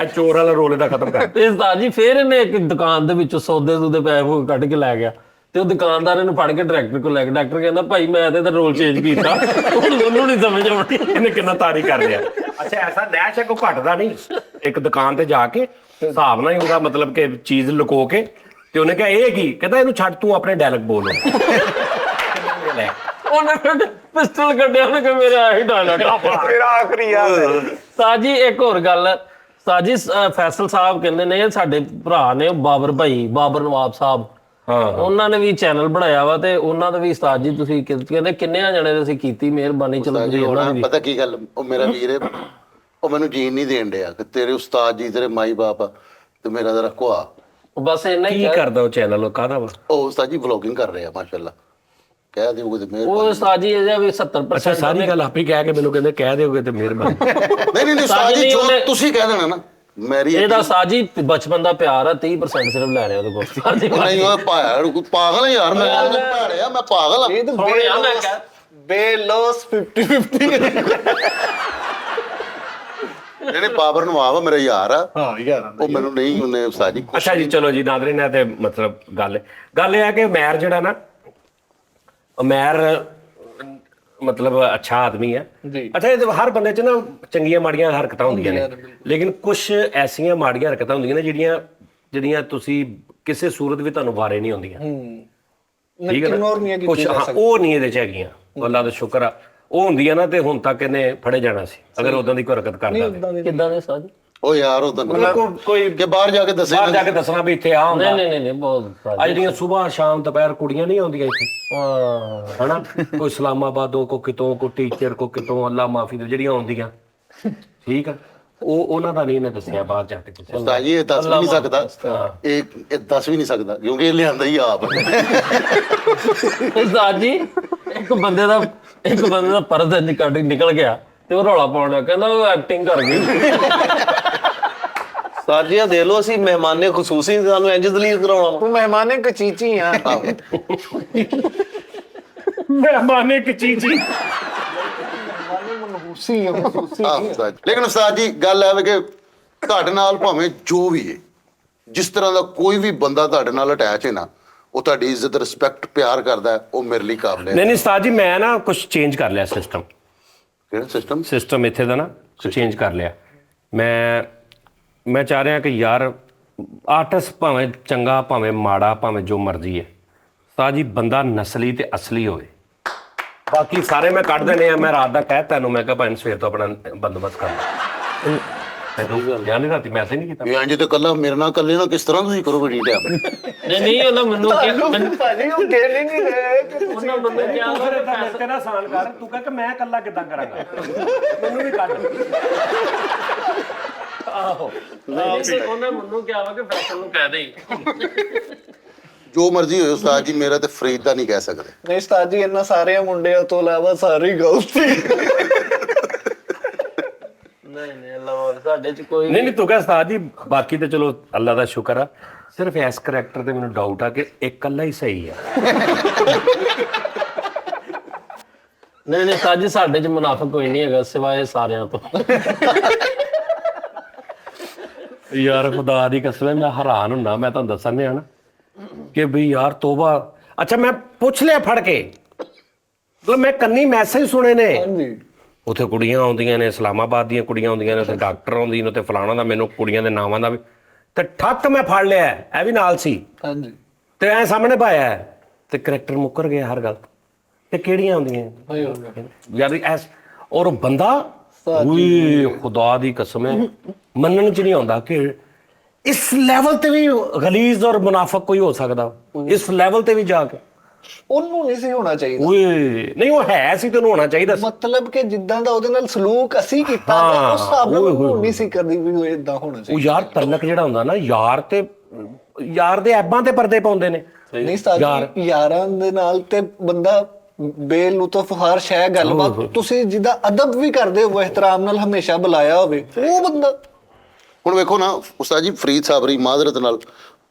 ਇਹ ਚੋਰ ਵਾਲਾ ਰੋਲ ਇਹਦਾ ਖਤਮ ਕਰ। ਤੇ ਉਸਤਾਦ ਜੀ ਫੇਰ ਇਹਨੇ ਇੱਕ ਦੁਕਾਨ ਦੇ ਵਿੱਚੋਂ ਸੌਦੇ ਸੂਦੇ ਪੈਸੇ ਕੱਢ ਕੇ ਲੈ ਗਿਆ ਤੇ ਉਹ ਦੁਕਾਨਦਾਰ ਇਹਨੂੰ ਫੜ ਕੇ ਡਾਇਰੈਕਟਰ ਕੋਲ ਲੈ ਗਿਆ। ਡਾਇਰੈਕਟਰ ਕਹਿੰਦਾ ਭਾਈ ਮੈਂ ਤੇ ਇਹਦਾ ਰੋਲ ਚੇਂਜ ਕੀਤਾ। ਉਹਨੂੰ ਨਹੀਂ ਸਮਝ ਆਉਂਦੀ ਇਹਨੇ ਕਿੰਨਾ ਤਾਰੀ ਕਰ ਲਿਆ। ਅੱਛਾ ਐਸਾ ਨੈਸ਼ ਹੈ ਕੋ ਘਟਦਾ ਨਹੀਂ। ਇੱਕ ਦੁਕਾਨ ਤੇ ਜਾ ਕੇ ਹਿਸਾਬ ਨਾਲ ਹੀ ਉਹਦਾ ਮਤਲਬ ਕਿ ਚੀਜ਼ ਲੁਕੋ ਕੇ ਤੇ ਉਹਨੇ ਕਿਹਾ ਇਹ ਕੀ, ਕਹਿੰਦਾ ਇਹਨੂੰ ਛੱਡ ਤੂੰ ਆਪਣੇ ਡਾਇਲੌਗ ਬੋਲ। ਉਹਨੇ ਫਿਰ ਪਿਸਟਲ ਕੱਢਿਆ, ਉਹਨੇ ਕਿਹਾ ਮੇਰਾ ਆਹੀ ਡਾਇਲੌਗ ਮੇਰਾ ਆਖਰੀ ਯਾਦ ਹੈ। ਸਾਜੀ ਇੱਕ ਹੋਰ ਗੱਲ, ਸਾਜੀ ਫੈਸਲ ਸਾਹਿਬ ਕਹਿੰਦੇ ਨੇ ਸਾਡੇ ਭਰਾ ਨੇ ਬਾਬਰ ਭਾਈ, ਬਾਬਰ ਨਵਾਬ ਸਾਹਿਬ, ਉਹਨਾਂ ਨੇ ਵੀ ਚੈਨਲ ਬਣਾਇਆ ਵਾ ਤੇ ਉਹਨਾਂ ਦਾ ਵੀ ਉਸਤਾਦ ਜੀ ਤੁਸੀਂ ਕਹਿੰਦੇ ਕਿੰਨਿਆਂ ਜਣੇ ਦੇ ਅਸੀਂ ਕੀਤੀ ਮਿਹਰਬਾਨੀ। ਚਲੋ ਤੁਸੀਂ ਉਹਨਾਂ ਦੀ ਵੀ ਪਤਾ ਕੀ ਗੱਲ, ਉਹ ਮੇਰਾ ਵੀਰ ਹੈ, ਉਹ ਮੈਨੂੰ ਜੀਣ ਨਹੀਂ ਦੇਣ ਡਿਆ ਕਿ ਤੇਰੇ ਉਸਤਾਦ ਜੀ ਤੇਰੇ ਮਾਈ ਬਾਪ ਆ ਤੇ ਮੇਰਾ ਜ਼ਰਾ ਕੁਆ। ਬਸ ਇੰਨਾ ਹੀ ਕੀ ਕਰਦਾ ਉਹ ਚੈਨਲ, ਉਹ ਕਾਹਦਾ ਵਾ? ਉਹ ਉਸਤਾਦ ਜੀ ਵਲੋਗਿੰਗ ਕਰ ਰਹੇ ਆ ਮਾਸ਼ਾਅੱਲਾ, ਕਹਿ ਦਿਓਗੇ ਤੇ ਉਹ ਮਿਹਰਬਾਨੀ। ਉਸਤਾਦ ਜੀ ਇਹਦਾ ਵੀ 70% ਅੱਛਾ ਸਾਰੀ ਗੱਲ ਆਪੇ ਕਹਿ ਕੇ ਮੈਨੂੰ ਕਹਿੰਦੇ ਕਹਿ ਦਿਓਗੇ ਤੇ ਮਿਹਰਬਾਨੀ। ਨਹੀਂ ਉਸਤਾਦ ਜੀ ਜੋ ਤੁਸੀਂ ਕਹਿ ਦੇਣਾ ਨਾ ਮੇਰੀ ਇਹਦਾ ਸਾਜੀ ਬਚਪਨ ਦਾ ਪਿਆਰ ਆ, 30% ਸਿਰਫ ਲੈ ਰਿਹਾ ਉਹਦੇ ਕੋਲ। ਨਹੀਂ ਉਹ ਪਾਗਲ ਹੈ ਯਾਰ, ਮੈਂ ਭੈੜਿਆ, ਮੈਂ ਪਾਗਲ ਆ। ਇਹ ਤਾਂ ਸੁਣਿਆ ਮੈਂ ਕਹਿ ਬੇਲੋਸ 50-50। ਜਿਹੜੇ ਬਾਬਰ ਨਵਾਬ ਆ ਮੇਰਾ ਯਾਰ ਆ, ਹਾਂ ਯਾਰ ਉਹ ਮੈਨੂੰ ਨਹੀਂ ਉਹਨੇ ਉਸਤਾਦ ਜੀ ਅੱਛਾ ਜੀ ਚਲੋ ਜੀ ਨਾਜ਼ਰੀਨ, ਇਹ ਤੇ ਮਤਲਬ ਗੱਲ ਇਹ ਹੈ ਕਿ ਉਮੈਰ ਜਿਹੜਾ ਨਾ, ਉਮੈਰ ਮਤਲਬ ਅੱਛਾ ਆਦਮੀ ਹੈ। ਅੱਛਾ ਇਹ ਹਰ ਬੰਦੇ 'ਚ ਨਾ ਚੰਗੀਆਂ ਮਾੜੀਆਂ ਹਰਕਤਾਂ ਹੁੰਦੀਆਂ ਨੇ, ਲੇਕਿਨ ਕੁਝ ਐਸੀਆਂ ਮਾੜੀਆਂ ਹਰਕਤਾਂ ਹੁੰਦੀਆਂ ਨੇ ਜਿਹੜੀਆਂ ਤੁਸੀਂ ਕਿਸੇ ਸੂਰਤ ਵੀ ਤੁਹਾਨੂੰ ਵਾਰੇ ਨਹੀਂ ਹੁੰਦੀਆਂ। ਠੀਕ ਹੈ ਨਾ, ਕੁਝ ਉਹ ਨਹੀਂ ਇਹਦੇ 'ਚ ਹੈਗੀਆਂ। ਅੱਲਾ ਦਾ ਸ਼ੁਕਰ ਆ ਉਹ ਹੁੰਦੀਆਂ ਨਾ ਤੇ ਹੁਣ ਤੱਕ ਇਹਨੇ ਫੜੇ ਜਾਣਾ ਸੀ ਅਗਰ ਉਦਾਂ ਦੀ ਕੋਈ ਹਰਕਤ ਕਰਦਾ। ਕਿੱਦਾਂ ਦੇ ਸਾਜੀ? ਉਹ ਯਾਰ ਉਹ ਤੁਹਾਨੂੰ ਕੋਈ ਕਿ ਬਾਹਰ ਜਾ ਕੇ ਦੱਸੇ ਬਾਹਰ ਜਾ ਕੇ ਦੱਸਣਾ ਵੀ ਇੱਥੇ ਆ ਹੁੰਦਾ। ਨਹੀਂ ਬਹੁਤ ਆ ਜਿਹੜੀਆਂ ਸਵੇਰ ਸ਼ਾਮ ਦੁਪਹਿਰ ਕੁੜੀਆਂ ਨਹੀਂ ਆਉਂਦੀਆਂ ਇੱਥੇ, ਹਨਾ, ਕੋਈ ਇਸਲਾਮਾਬਾਦੋਂ ਕੋ ਕਿਤੋਂ, ਕੋ ਟੀਚਰ ਕੋ ਕਿਤੋਂ, ਅੱਲਾ ਮਾਫੀ ਦੇ ਜਿਹੜੀਆਂ ਆਉਂਦੀਆਂ, ਠੀਕ ਆ, ਉਹ ਉਹਨਾਂ ਦਾ ਨਹੀਂ ਇਹਨੇ ਦੱਸਿਆ ਬਾਹਰ ਜਾ ਕੇ। ਉਸਤਾਦ ਜੀ ਇਹ ਦੱਸ ਵੀ ਨਹੀਂ ਸਕਦਾ, ਇਹ ਦੱਸ ਵੀ ਨਹੀਂ ਸਕਦਾ ਕਿਉਂਕਿ ਇਹ ਲਿਆਂਦਾ ਹੀ ਆਪ। ਉਸਤਾਦ ਜੀ ਇੱਕ ਬੰਦੇ ਦਾ ਪਰਦਾ ਨਿਕਲ ਗਿਆ ਤੇ ਉਹ ਰੌਲਾ ਪਾਉਣ ਲੱਗਾ, ਕਹਿੰਦਾ ਉਹ ਐਕਟਿੰਗ ਕਰ ਗਈ। ਸਾਜੀਆਂ ਦੇ ਲੋ, ਅਸੀਂ ਮਹਿਮਾਨੇ ਖਸੂਸੀ ਸਾਨੂੰ ਇੰਜ ਦਲੀਲ ਕਰਾਉਣਾ ਵਾ। ਤੂੰ ਮਹਿਮਾਨੇ ਕਚੀਚੀ ਆ। ਮਹਿਮਾਨੇ ਕੀ ਚੀਜ਼ ਲੇਕਿਨ ਉਸਤਾਦ ਜੀ ਗੱਲ ਹੈ ਕਿ ਤੁਹਾਡੇ ਨਾਲ ਭਾਵੇਂ ਜੋ ਵੀ ਹੈ, ਜਿਸ ਤਰ੍ਹਾਂ ਦਾ ਕੋਈ ਵੀ ਬੰਦਾ ਤੁਹਾਡੇ ਨਾਲ ਅਟੈਚ ਹੈ ਨਾ, ਉਹ ਤੁਹਾਡੀ ਇੱਜ਼ਤ, ਰਿਸਪੈਕਟ, ਪਿਆਰ ਕਰਦਾ ਹੈ, ਉਹ ਮੇਰੇ ਲਈ ਕਾਬਲ ਹੈ। ਨਹੀਂ ਉਸਤਾਦ ਜੀ ਮੈਂ ਨਾ ਕੁਝ ਚੇਂਜ ਕਰ ਲਿਆ ਸਿਸਟਮ ਕਿਹੜਾ ਸਿਸਟਮ ਇੱਥੇ ਦਾ ਨਾ ਚੇਂਜ ਕਰ ਲਿਆ। ਮੈਂ ਚਾਹ ਰਿਹਾ ਕਿ ਯਾਰ ਆਰਟਿਸਟ ਭਾਵੇਂ ਚੰਗਾ ਭਾਵੇਂ ਮਾੜਾ ਭਾਵੇਂ ਜੋ ਮਰਜ਼ੀ ਹੈ, ਉਸਤਾਦ ਜੀ ਬੰਦਾ ਨਸਲੀ ਤੇ ਅਸਲੀ ਹੋਵੇ। ਬਾਕੀ ਸਾਰੇ ਮੈਂ ਕੱਢ ਦੇਣੇ ਆ। ਮੈਂ ਰਾਤ ਦਾ ਕਹਿ ਤੈਨੂੰ, ਮੈਂ ਕਿਹਾ ਭਾਈ ਸਵੇਰ ਤੋਂ ਆਪਣਾ ਬੰਦੋਬਸਤ ਕਰ ਲੈ। ਤੈਨੂੰ ਯਾਦ ਨਹੀਂ ਰਾਤੀ ਮੈਸੇਜ ਨਹੀਂ ਕੀਤਾ? ਇਹ ਇੰਜ ਤੇ ਕੱਲਾ ਮੇਰੇ ਨਾਲ ਕੱਲੇ ਨਾਲ ਕਿਸ ਤਰ੍ਹਾਂ ਤੁਸੀਂ ਕਰੋਗੇ ਡੀ ਟੈਪ? ਨਹੀਂ ਉਹਨਾਂ ਮੈਨੂੰ ਭਾਜੀ ਉਹ ਖੇਲ ਹੀ ਨਹੀਂ ਰਹੇ। ਉਹਨਾਂ ਮੈਨੂੰ ਕਿਹਾ ਫਿਰ ਤਾਂ ਮੇਰੇ ਤੇ ਨਾ ਆਸਾਨ ਕਰ, ਤੂੰ ਕਹਿ ਕਿ ਮੈਂ ਇਕੱਲਾ ਕਿੱਦਾਂ ਕਰਾਂਗਾ, ਮੈਨੂੰ ਵੀ ਕੱਢ। ਆਹੋ ਉਹਨਾਂ ਮੈਨੂੰ ਕਿਹਾ ਵਾ ਕਿ ਫੈਸਲ ਨੂੰ ਕਹਿ ਦੇ। ਜੋ ਮਰਜ਼ੀ ਹੋਏ ਉਸਤਾਦ ਜੀ, ਮੇਰਾ ਤੇ ਫਰੀਦ ਦਾ ਨਹੀਂ ਕਹਿ ਸਕਦੇ। ਨਹੀਂ ਉਸਤਾਦ ਜੀ ਇਹਨਾਂ ਸਾਰਿਆਂ ਮੁੰਡਿਆਂ ਤੋਂ ਇਲਾਵਾ ਸਾਰੀ ਗਲਤ ਸੀ। ਨਹੀਂ ਅੱਲਾ ਸਾਡੇ ਚ ਕੋਈ ਨਹੀਂ ਤੂੰ ਕਹਿ ਉਸਤਾਦ ਜੀ ਬਾਕੀ ਤੇ ਚਲੋ ਅੱਲਾ ਦਾ ਸ਼ੁਕਰ ਆ, ਸਿਰਫ ਇਸ ਕਰੈਕਟਰ ਤੇ ਮੈਨੂੰ ਡਾਊਟ ਆ ਕਿ ਇਕੱਲਾ ਹੀ ਸਹੀ ਆ। ਨਹੀਂ ਸਾਜੀ ਸਾਡੇ ਚ ਮੁਨਾਫਿਕ ਕੋਈ ਨਹੀਂ ਹੈਗਾ ਸਿਵਾਏ ਸਾਰਿਆਂ ਤੋਂ। ਯਾਰ ਖੁਦਾ ਦੀ ਕਸਮ ਮੈਂ ਹੈਰਾਨ ਹੁੰਨਾ, ਮੈਂ ਤੁਹਾਨੂੰ ਦੱਸਣ ਡਿਆ ਨਾ ਕਿ ਬਈ ਯਾਰ ਤੋਬਾ। ਅੱਛਾ ਮੈਂ ਪੁੱਛ ਲਿਆ ਫੜ ਕੇ, ਮਤਲਬ ਮੈਂ ਕੰਨੀ ਮੈਸੇਜ ਸੁਣੇ ਨੇ, ਉੱਥੇ ਕੁੜੀਆਂ ਆਉਂਦੀਆਂ ਨੇ, ਇਸਲਾਮਾਬਾਦ ਦੀਆਂ ਕੁੜੀਆਂ ਆਉਂਦੀਆਂ ਨੇ, ਉੱਥੇ ਡਾਕਟਰ ਆਉਂਦੀ ਨੇ, ਉੱਥੇ ਫਲਾਣਾ ਦਾ, ਮੈਨੂੰ ਕੁੜੀਆਂ ਦੇ ਨਾਵਾਂ ਦਾ ਵੀ ਤੇ ਠੱਕ ਮੈਂ ਫੜ ਲਿਆ, ਇਹ ਵੀ ਨਾਲ ਸੀ ਹਾਂਜੀ ਤੇ ਐ ਸਾਹਮਣੇ ਪਾਇਆ ਤੇ ਕਰੈਕਟਰ ਮੁੱਕਰ ਗਿਆ ਹਰ ਗੱਲ ਤੇ ਕਿਹੜੀਆਂ ਆਉਂਦੀਆਂ ਯਾਰ ਐਸ। ਔਰ ਉਹ ਬੰਦਾ ਉਈ ਖੁਦਾ ਦੀ ਕਸਮ ਹੈ ਮੰਨਣ ਚ ਨਹੀਂ ਆਉਂਦਾ ਕਿ ਇਸ ਲੈਵਲ ਤੇ ਵੀ ਗਲੀਜ਼ ਔਰ ਮੁਨਾਫਕ ਕੋਈ ਹੋ ਸਕਦਾ, ਇਸ ਲੈਵਲ ਤੇ ਵੀ ਜਾ ਕੇ। ਉਹਨੂੰ ਨਹੀਂ ਸੀ ਹੋਣਾ ਚਾਹੀਦਾ। ਓਏ ਨਹੀਂ ਉਹ ਹੈ ਸੀ, ਤੈਨੂੰ ਹੋਣਾ ਚਾਹੀਦਾ ਸੀ। ਮਤਲਬ ਕਿ ਜਿੱਦਾਂ ਦਾ ਉਹਦੇ ਨਾਲ ਸਲੂਕ ਅਸੀਂ ਕੀਤਾ ਹਾਂ, ਉਸ ਹਿਸਾਬ ਨਾਲ ਓਏ ਹੋਏ ਉਹਨੂੰ ਨਹੀਂ ਸੀ ਕਰਦੀ ਵੀ ਉਹ ਇਦਾਂ ਹੋਣਾ ਉਹ ਚਾਹੀਦਾ। ਯਾਰ ਤਲਕ ਜਿਹੜਾ ਹੁੰਦਾ ਨਾ, ਯਾਰ ਦੇ ਐਬਾਂ ਤੇ ਪਰਦੇ ਪਾਉਂਦੇ ਨੇ। ਨਹੀਂ ਸਾਡੀ ਯਾਰਾਂ ਦੇ ਨਾਲ ਤੇ ਬੰਦਾ ਬੇਲੁਤਫ ਹਰ ਸ਼ੈ ਗੱਲਬਾਤ, ਤੁਸੀਂ ਜਿੱਦਾਂ ਅਦਬ ਵੀ ਕਰਦੇ ਹੋ, ਇਹਤਰਾਮ ਨਾਲ ਹਮੇਸ਼ਾ ਬੁਲਾਇਆ ਹੋਵੇ, ਉਹ ਬੰਦਾ। ਹੁਣ ਵੇਖੋ ਨਾ ਉਸਤਾਦ ਜੀ, ਫਰੀਦ ਸਾਬਰੀ ਮਾਜ਼ਰਤ ਨਾਲ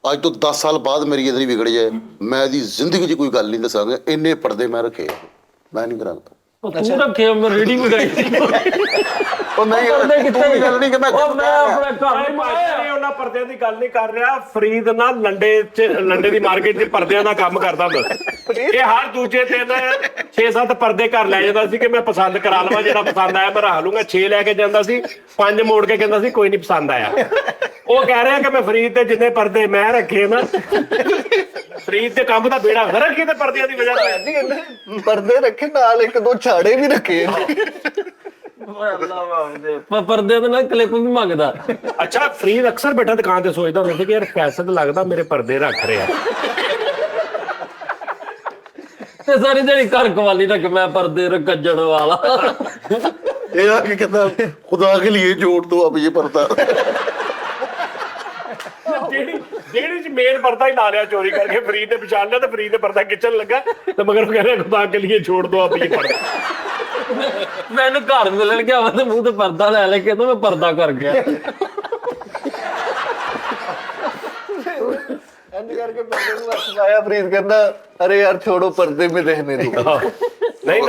ਅੱਜ ਤੋਂ 10 ਸਾਲ ਬਾਅਦ ਮੇਰੀ ਇਤਨੀ ਵਿਗੜ ਜਾਏ, ਮੈਂ ਇਹਦੀ ਜ਼ਿੰਦਗੀ 'ਚ ਕੋਈ ਗੱਲ ਨਹੀਂ ਦੱਸਾਂਗਾ। ਇੰਨੇ ਪਰਦੇ ਮੈਂ ਰੱਖੇ, ਮੈਂ ਨਹੀਂ ਕਰਾਂਗਾ। ਤੂੰ ਰੱਖਿਆ, ਮੈਂ ਰੇੜੀ ਵਗਾਈ ਸੀ। ਉਹ ਨਹੀਂ ਕਿੱਥੇ ਗੱਲ ਨਹੀਂ ਕਿ ਮੈਂ ਮੈਂ ਆਪਣੇ ਘਰ ਮੈਂ ਉਹਨਾਂ ਪਰਦਿਆਂ ਦੀ ਗੱਲ ਨਹੀਂ ਕਰ ਰਿਹਾ। ਫਰੀਦ ਨਾ ਲੰਡੇ ਦੀ ਮਾਰਕੀਟ 'ਚ ਪਰਦਿਆਂ ਦਾ ਕੰਮ ਕਰਦਾ ਹੁੰਦਾ ਸੀ। ਇਹ ਹਰ ਦੂਜੇ ਦਿਨ 6-7 ਪਰਦੇ ਘਰ ਲੈ ਜਾਂਦਾ ਸੀ ਕਿ ਮੈਂ ਪਸੰਦ ਕਰਾ ਲਵਾਂ, ਜਿਹੜਾ ਪਸੰਦ ਆਇਆ ਮੈਂ ਰੱਖ ਲੂੰਗਾ। 6 ਲੈ ਕੇ ਜਾਂਦਾ ਸੀ, 5 ਮੋੜ ਕੇ ਕਹਿੰਦਾ ਸੀ ਕੋਈ ਨਹੀਂ ਪਸੰਦ ਆਇਆ। ਉਹ ਕਹਿ ਰਿਹਾ ਕਿ ਮੈਂ ਫਰੀਦ ਤੇ ਜਿੰਨੇ ਪਰਦੇ ਮੈਂ ਰੱਖੇ ਨਾ, ਫਰੀਦ ਦੇ ਕੰਮ ਦਾ ਬੇੜਾ ਗਰਕ ਕਿਤੇ ਪਰਦਿਆਂ ਦੀ ਵਜ੍ਹਾ ਤੋਂ। ਪਰਦੇ ਰੱਖੇ ਨਾਲ, ਇੱਕ ਦੋ ਛਾੜੇ ਵੀ ਰੱਖੇ। ਪਰਦੇ ਦੇ ਨਾਲ ਕਲਿੱਪ ਵੀ ਮੰਗਦਾ। ਅੱਛਾ, ਫਰੀਦ ਅਕਸਰ ਬੈਠਾ ਦੁਕਾਨ ਤੇ ਸੋਚਦਾ ਹੁੰਦਾ ਸੀ ਕਿ ਯਾਰ ਫੈਸਦ ਲੱਗਦਾ ਮੇਰੇ ਪਰਦੇ ਰੱਖ ਰਿਹਾ। ਤੇ ਸਾਰੀ ਦਿਹਾੜੀ ਘਰ ਕਵਾਲੀ ਰੱਖ, ਮੈਂ ਪਰਦੇ ਰੱਖਣ ਵਾਲਾ। ਇਹ ਆ ਕੇ ਕਹਿੰਦਾ ਖੁਦਾ ਕੇ ਲਈ ਜੋੜ ਦੋ ਅਬ ਇਹ ਪਰਦਾ। ਜਿਹੜੀ ਚ ਮੇਨ ਪਰਦਾ ਹੀ ਲਾ ਲਿਆ ਚੋਰੀ ਕਰਕੇ, ਫਰੀਦ ਨੇ ਪਛਾਣ ਲਿਆ ਤੇ ਫਰੀਦ ਨੇ ਪਰਦਾ ਖਿੱਚਣ ਲੱਗਾ ਤੇ ਮਗਰ ਉਹ ਕਹਿ ਰਿਹਾ ਖੁਦਾ ਕੇ ਲਈ ਛੋੜ ਦੋ ਆਪ ਇਹ ਪਰਦਾ। ਮੈਨੂੰ ਘਰ ਮਿਲਣ ਗਿਆ ਵਾ ਤੇ ਮੂੰਹ ਤੇ ਪਰਦਾ ਲੈ ਲੈ ਕੇ ਕਹਿੰਦਾ ਮੈਂ ਪਰਦਾ ਕਰ ਗਿਆ। ਇੰਜ ਕਰਕੇ ਪਰਦੇ ਨੂੰ ਹੱਥ ਲਾਇਆ। ਫਰੀਦ ਕਹਿੰਦਾ ਅਰੇ ਯਾਰ ਛੋੜੋ, ਪਰਦੇ ਮੇ ਰਹਿਣੇ ਦੋ। ਨਹੀਂ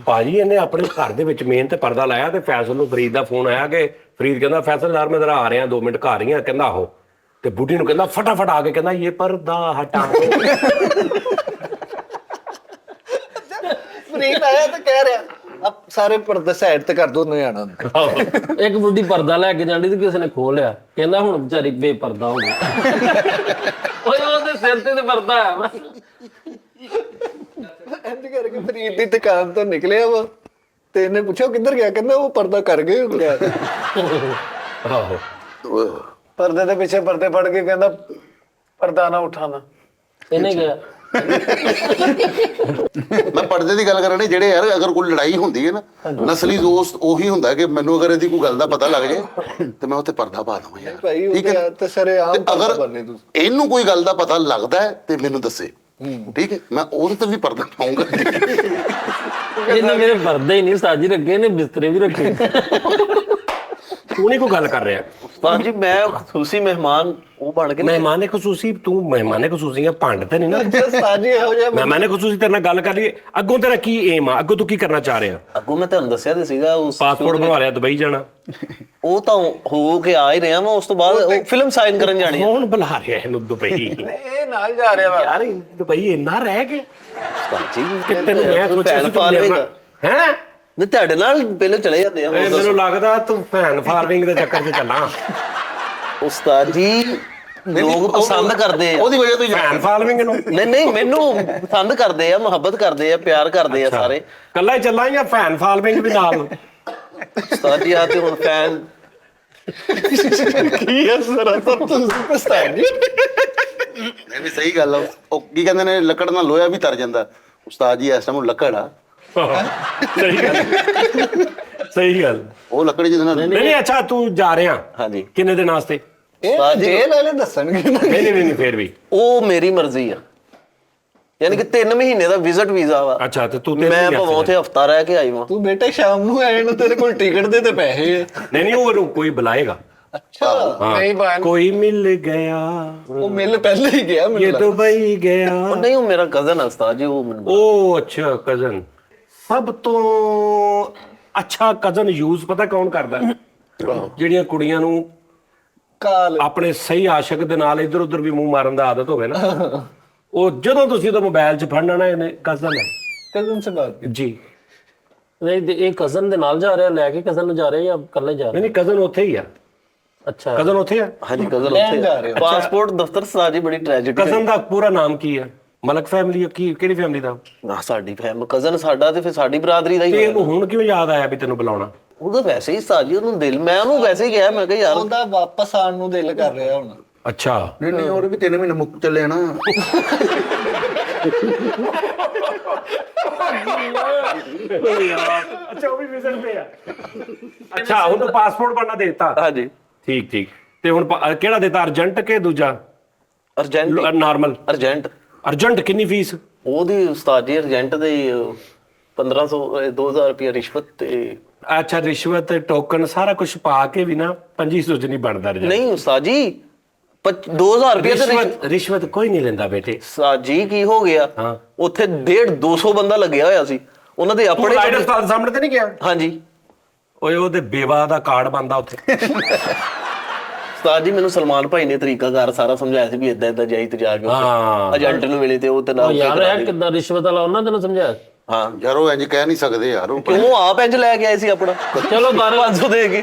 ਭਾਜੀ, ਇਹਨੇ ਆਪਣੇ ਘਰ ਦੇ ਵਿੱਚ ਮੇਨ ਤੇ ਪਰਦਾ ਲਾਇਆ ਤੇ ਫੈਸਲ ਨੂੰ ਫਰੀਦ ਦਾ ਫੋਨ ਆਇਆ ਕਿ ਫਰੀਦ ਕਹਿੰਦਾ ਫੈਸਲ ਯਾਰ ਮੈਂ ਜ਼ਰਾ ਆ ਰਿਹਾ 2 ਮਿੰਟ ਘਰ ਹੀ ਆ। ਕਹਿੰਦਾ ਆਹੋ। ਤੇ ਬੁੱਢੀ ਨੂੰ ਕਹਿੰਦਾ ਫਟਾਫਟ ਆ ਕੇ ਕਹਿੰਦਾ ਇਹ ਪਰਦਾ ਹਟਾ। ਫਰੀਦ ਆਇਆ ਤੇ ਕਹਿ ਰਿਹਾ ਅਬ ਸਾਰੇ ਪਰਦੇ ਸਾਈਡ ਤੇ ਕਰ ਦੋ, ਨਹੀਂ ਆਣਾ। ਇੱਕ ਬੁੱਢੀ ਪਰਦਾ ਲੈ ਕੇ ਜਾਂਦੀ ਤੇ ਕਿਸੇ ਨੇ ਖੋਹ ਲਿਆ, ਕਹਿੰਦਾ ਹੁਣ ਵਿਚਾਰੀ ਬੇਪਰਦਾ ਹੋ ਗਈ। ਓਏ ਉਹਦੇ ਸਿਰ ਤੇ ਪਰਦਾ ਹੈ। ਇੰਜ ਕਰਕੇ ਫਰੀਦ ਦੀ ਦੁਕਾਨ ਤੋਂ ਨਿਕਲਿਆ ਵਾ ਤੇ ਇਹਨੇ ਪੁੱਛਿਆ ਕਿੱਧਰ ਗਿਆ, ਕਹਿੰਦਾ ਉਹ ਪਰਦਾ ਕਰ ਗਏ। ਆਹੋ। ਪਰਦੇ ਦੇ ਪਿੱਛੇ ਪਰਦੇ ਫੜ ਕੇ ਕਹਿੰਦਾ ਪਰਦਾ ਨਾ ਉਠਾਣਾ। ਇਹਨੇ ਕਿਹਾ ਮੈਂ ਪਰਦੇ ਦੀ ਗੱਲ ਕਰਾਂ, ਜਿਹੜੇ ਯਾਰ ਅਗਰ ਕੋਈ ਲੜਾਈ ਹੁੰਦੀ ਹੈ ਨਾ, ਨਸਲੀ ਦੋਸਤ ਉਹੀ ਹੁੰਦਾ ਕਿ ਮੈਨੂੰ ਅਗਰ ਇਹਦੀ ਕੋਈ ਗੱਲ ਦਾ ਪਤਾ ਲੱਗ ਜਾਏ ਤੇ ਮੈਂ ਉੱਥੇ ਪਰਦਾ ਪਾ ਦਵਾਂ ਯਾਰ। ਭਾਈ ਉਹ ਠੀਕ ਹੈ, ਤੇ ਸਾਰੇ ਆਮ ਅਗਰ ਬੰਨੇ ਤੁਸੀਂ। ਇਹਨੂੰ ਕੋਈ ਗੱਲ ਦਾ ਪਤਾ ਲੱਗਦਾ ਹੈ ਤੇ ਮੈਨੂੰ ਦੱਸੇ, ਠੀਕ ਹੈ, ਮੈਂ ਉਹਦੇ ਤੇ ਵੀ ਪਰਦਾ ਪਾਉਂਗਾ। ਇਹਨੇ ਮੇਰੇ ਪਰਦੇ ਹੀ ਨਹੀਂ ਸਾਜੀ ਰੱਖੇ, ਇਹਨੇ ਬਿਸਤਰੇ ਵੀ ਰੱਖੇ। ਤੂੰ ਨਹੀਂ ਕੋਈ ਗੱਲ ਕਰ ਰਿਹਾ। ਉਸਤਾਦ ਜੀ ਮੈਂ ਖੁਸ਼ੀ ਮਹਿਮਾਨ ਉਹ ਬਣ ਕੇ ਮਹਿਮਾਨ ਖਸੂਸੀ, ਤੂੰ ਮਹਿਮਾਨ ਖਸੂਸੀ ਆ, ਭੰਡ ਤੇ ਨਹੀਂ ਨਾ। ਸਾਜੀ ਇਹੋ ਜਿਹਾ ਮਹਿਮਾਨ ਖਸੂਸੀ ਤੇਰੇ ਨਾਲ ਗੱਲ ਕਰ ਲਈ। ਅੱਗੋਂ ਤੇਰਾ ਕੀ ਏਮ ਆ? ਅੱਗੋਂ ਤੂੰ ਕੀ ਕਰਨਾ ਚਾਹ ਰਿਹਾ? ਅੱਗੋਂ ਮੈਂ ਤੁਹਾਨੂੰ ਦੱਸਿਆ ਤੇ ਸੀਗਾ ਉਸ ਪਾਸਪੋਰਟ ਬਣਵਾ ਲਿਆ, ਦੁਬਈ ਜਾਣਾ? ਉਹ ਤਾਂ ਹੋ ਕੇ ਆ ਹੀ ਰਿਹਾ ਮੈਂ। ਉਸ ਤੋਂ ਬਾਅਦ ਉਹ ਫਿਲਮ ਸਾਈਨ ਕਰਨ ਜਾਣੀ ਹੈ। ਕੌਣ ਬੁਲਾ ਰਿਹਾ ਇਹਨੂੰ ਦੁਬਈ? ਇਹ ਨਾਲ ਜਾ ਰਿਹਾ ਵਾ ਯਾਰ ਦੁਬਈ ਇੰਨਾ ਰਹਿ ਗਿਆ ਉਸਤਾਦ ਜੀ ਕਿ ਤੈਨੂੰ ਮੈਂ ਸੋਚਿਆ ਸੀ ਹੈ ਨਹੀਂ ਤੁਹਾਡੇ ਨਾਲ ਪਹਿਲੇ ਚਲੇ ਜਾਂਦੇ ਆ। ਮੈਨੂੰ ਲੱਗਦਾ ਤੂੰ ਫੈਨ ਫਾਰਮਿੰਗ ਦੇ ਚੱਕਰ 'ਚ ਚੱਲਾਂ। ਉਸਤਾਦ ਜੀ ਲੋਕ ਪਸੰਦ ਕਰਦੇ ਆ ਉਹਦੀ ਵਜ੍ਹਾ ਤੋਂ ਹੀ ਫੈਨ ਫਾਰਮਿੰਗ ਨੂੰ ਨਹੀਂ ਮੈਨੂੰ ਪਸੰਦ ਕਰਦੇ ਆ, ਮੁਹੱਬਤ ਕਰਦੇ ਆ, ਪਿਆਰ ਕਰਦੇ ਆ ਸਾਰੇ। ਕੱਲਾ ਹੀ ਚੱਲਾਂ ਜਾਂ ਫੈਨ ਫਾਰਮਿੰਗ ਵੀ ਨਾਲ? ਉਸਤਾਦ ਜੀ ਆ ਤੇ ਹੁਣ ਫੈਨ ਕੀ ਹੈ ਸਰ ਤੁਸੀਂ ਉਸਤਾਦ ਜੀ। ਨਹੀਂ ਵੀ ਸਹੀ ਗੱਲ ਆ। ਉਹ ਕੀ ਕਹਿੰਦੇ ਨੇ, ਲੱਕੜ ਨਾਲ ਲੋਹਾ ਵੀ ਤਰ ਜਾਂਦਾ। ਉਸਤਾਦ ਜੀ ਇਸ ਟਾਈਮ ਲੱਕੜ ਆ, ਸਹੀ ਗੱਲ, ਸਹੀ ਗੱਲ। ਉਹ ਲੱਕੜ ਜਿਹਦੇ ਨਾਲ ਨਹੀਂ ਅੱਛਾ, ਤੂੰ ਜਾ ਰਿਹਾ ਹਾਂਜੀ ਕਿੰਨੇ ਦਿਨ ਵਾਸਤੇ? ਇਹ ਜੇਲ੍ਹ ਵਾਲੇ ਦੱਸਣਗੇ ਨਾ। ਨਹੀਂ ਫੇਰ ਵੀ ਉਹ ਮੇਰੀ ਮਰਜ਼ੀ ਆ, ਯਾਨੀ ਕਿ 3 ਮਹੀਨੇ ਦਾ ਵਿਜ਼ਿਟ ਵੀਜ਼ਾ ਵਾ। ਅੱਛਾ, ਤੇ ਤੂੰ ਮੈਂ ਭਾਵੇਂ ਉੱਥੇ ਹਫਤਾ ਰਹਿ ਕੇ ਆਈ ਵਾਂ। ਤੂੰ ਬੇਟਾ ਸ਼ਾਮ ਨੂੰ ਆਏ ਨੂੰ ਤੇਰੇ ਕੋਲ ਟਿਕਟ ਦੇ ਤੇ ਪੈਸੇ ਆ। ਨਹੀਂ ਉਹ ਕੋਈ ਬੁਲਾਏਗਾ। ਅੱਛਾ ਨਹੀਂ ਭਾਈ ਕੋਈ ਮਿਲ ਗਿਆ, ਉਹ ਮਿਲ ਪਹਿਲੇ ਹੀ ਗਿਆ ਇਹ ਮੈਨੂੰ ਦੁਬਈ ਗਿਆ। ਉਹ ਨਹੀਂ, ਉਹ ਮੇਰਾ ਕਜ਼ਨ ਆ ਉਸਤਾਦ ਜੀ। ਉਹ ਮੈਨੂੰ ਉਹ ਅੱਛਾ ਕਜ਼ਨ। ਸਭ ਤੋਂ ਅੱਛਾ ਕਜ਼ਨ ਯੂਜ਼ ਪਤਾ ਕੌਣ ਕਰਦਾ? ਜਿਹੜੀਆਂ ਕੁੜੀਆਂ ਨੂੰ ਕਾਲ ਆਪਣੇ ਸਹੀ ਆਸ਼ਿਕ ਦੇ ਨਾਲ ਇੱਧਰ ਉੱਧਰ ਵੀ ਮੂੰਹ ਮਾਰਨ ਦਾ ਆਦਤ ਹੋਵੇ ਨਾ, ਉਹ ਜਦੋਂ ਤੁਸੀਂ ਉਹਦਾ ਮੋਬਾਈਲ 'ਚ ਫੜਨਾ ਨਾ, ਇਹਨੇ ਕਜ਼ਨ ਹੈ ਕਜ਼ਨ ਸੇ ਬਾਤ ਜੀ। ਨਹੀਂ ਇਹ ਕਜ਼ਨ ਦੇ ਨਾਲ ਜਾ ਰਿਹਾ, ਲੈ ਕੇ ਕਜ਼ਨ ਨੂੰ ਜਾ ਰਿਹਾ ਜਾਂ ਇਕੱਲੇ ਜਾ ਰਿਹਾ? ਨਹੀਂ ਕਜ਼ਨ ਉੱਥੇ ਹੀ ਆ। ਅੱਛਾ, ਕਜ਼ਨ ਉੱਥੇ ਆ। ਹਾਂਜੀ ਕਜ਼ਨ ਲੈਣ ਜਾ ਰਹੇ ਉੱਥੇ ਹੋ। ਪਾਸਪੋਰਟ ਦਫ਼ਤਰ ਉਸਤਾਦ ਜੀ ਬੜੀ ਟ੍ਰੈਜੇਡੀ। ਕਜ਼ਨ ਦਾ ਪੂਰਾ ਨਾਮ ਕੀ ਹੈ? ਮਲਕ ਫੈਮਿਲੀ ਕੀ, ਕਿਹੜੀ ਫੈਮਿਲੀ ਦਾ? ਨਾ ਸਾਡੀ ਫੈਮ ਕਜ਼ਨ ਸਾਡਾ ਤੇ ਫਿਰ ਸਾਡੀ ਬਰਾਦਰੀ ਦਾ ਹੀ ਤੇ ਹੋਇਆ। ਇਹਨੂੰ ਹੁਣ ਕਿਉਂ ਯਾਦ ਆਇਆ ਵੀ ਤੈਨੂੰ ਬੁਲਾਉਣਾ? ਉਹਦਾ ਵੈਸੇ ਹੀ ਉਸਤਾਦ ਜੀ ਉਹਨੂੰ ਦਿਲ, ਮੈਂ ਉਹਨੂੰ ਵੈਸੇ ਹੀ ਕਿਹਾ, ਮੈਂ ਕਿਹਾ ਯਾਰ ਉਹਦਾ ਵਾਪਸ ਆਉਣ ਨੂੰ ਦਿਲ ਕਰ ਰਿਹਾ ਹੁਣ। ਅੱਛਾ, ਨਹੀਂ ਹੋਰ ਵੀ 3 ਮਹੀਨੇ ਮੁੱਕ ਚੱਲੇ ਨਾ। ਅੱਛਾ ਉਹ ਵੀ ਵਿਜ਼ਿਟ ਤੇ ਆ। ਅੱਛਾ ਹੁਣ ਤੂੰ ਪਾਸਪੋਰਟ ਬਣਨਾ ਦੇਤਾ। ਹਾਂਜੀ ਠੀਕ ਠੀਕ। ਤੇ ਹੁਣ ਕਿਹੜਾ ਦੇਤਾ, ਅਰਜੈਂਟ ਕਿ ਦੂਜਾ ਅਰਜੈਂਟ ਨਾਰਮਲ? ਅਰਜੈਂਟ ਅਰਜੈਂਟ ਕਿੰਨੀ ਫੀਸ? ਉਹਦੀ ਉਸਤਾਦ ਜੀ ਅਰਜੈਂਟ ਦੇ 1500 2000 ਰੁਪਏ ਰਿਸ਼ਵਤ ਤੇ ਅੱਛਾ ਰਿਸ਼ਵਤ ਟੋਕਨ ਸਾਰਾ ਕੁਝ ਪਾ ਕੇ ਵੀ ਨਾ 2500 ਚ ਨਹੀਂ ਬਣਦਾ ਅਰਜੈਂਟ। ਨਹੀਂ ਉਸਤਾਦ ਜੀ 2000 ਰੁਪਏ ਤੇ ਰਿਸ਼ਵਤ ਕੋਈ ਨਹੀਂ ਲੈਂਦਾ ਬੇਟੇ। ਉਸਤਾਦ ਜੀ ਕੀ ਹੋ ਗਿਆ ਹਾਂ। ਉੱਥੇ 150-200 ਬੰਦਾ ਲੱਗਿਆ ਹੋਇਆ ਸੀ, ਉਹਨਾਂ ਦੇ ਆਪਣੇ ਆਪਣੇ ਉਸਤਾਦ ਸਾਹਮਣੇ ਤੇ ਨਹੀਂ ਗਿਆ? ਹਾਂਜੀ ਓਏ ਉਹਦੇ ਬੇਵਾ ਦਾ ਕਾਰਡ ਬਣਦਾ ਉੱਥੇ। ਉਸਤਾਦ ਜੀ ਮੈਨੂੰ ਸਲਮਾਨ ਭਾਈ ਨੇ ਤਰੀਕਾਕਾਰ ਸਾਰਾ ਸਮਝਾਇਆ ਸੀ ਵੀ ਇਦਾਂ ਇਦਾਂ ਜਾਈ ਤੇ ਜਾ ਕੇ ਹਾਂ। ਏਜੰਟ ਨੂੰ ਮਿਲੇ ਤੇ ਉਹ ਤੇ ਨਾਲ ਯਾਰ ਇਹ ਕਿੱਦਾਂ ਰਿਸ਼ਵਤ ਵਾਲਾ ਉਹਨਾਂ ਤੈਨੂੰ ਸਮਝਾਇਆ? ਹਾਂ ਯਾਰ ਉਹ ਇੰਜ ਕਹਿ ਨਹੀਂ ਸਕਦੇ ਯਾਰ, ਉਹ ਕਿਉਂ ਆਪ ਇੰਜ ਲੈ ਕੇ ਆਏ ਸੀ ਆਪਣਾ ਚਲੋ 500 ਦੇ ਕੇ।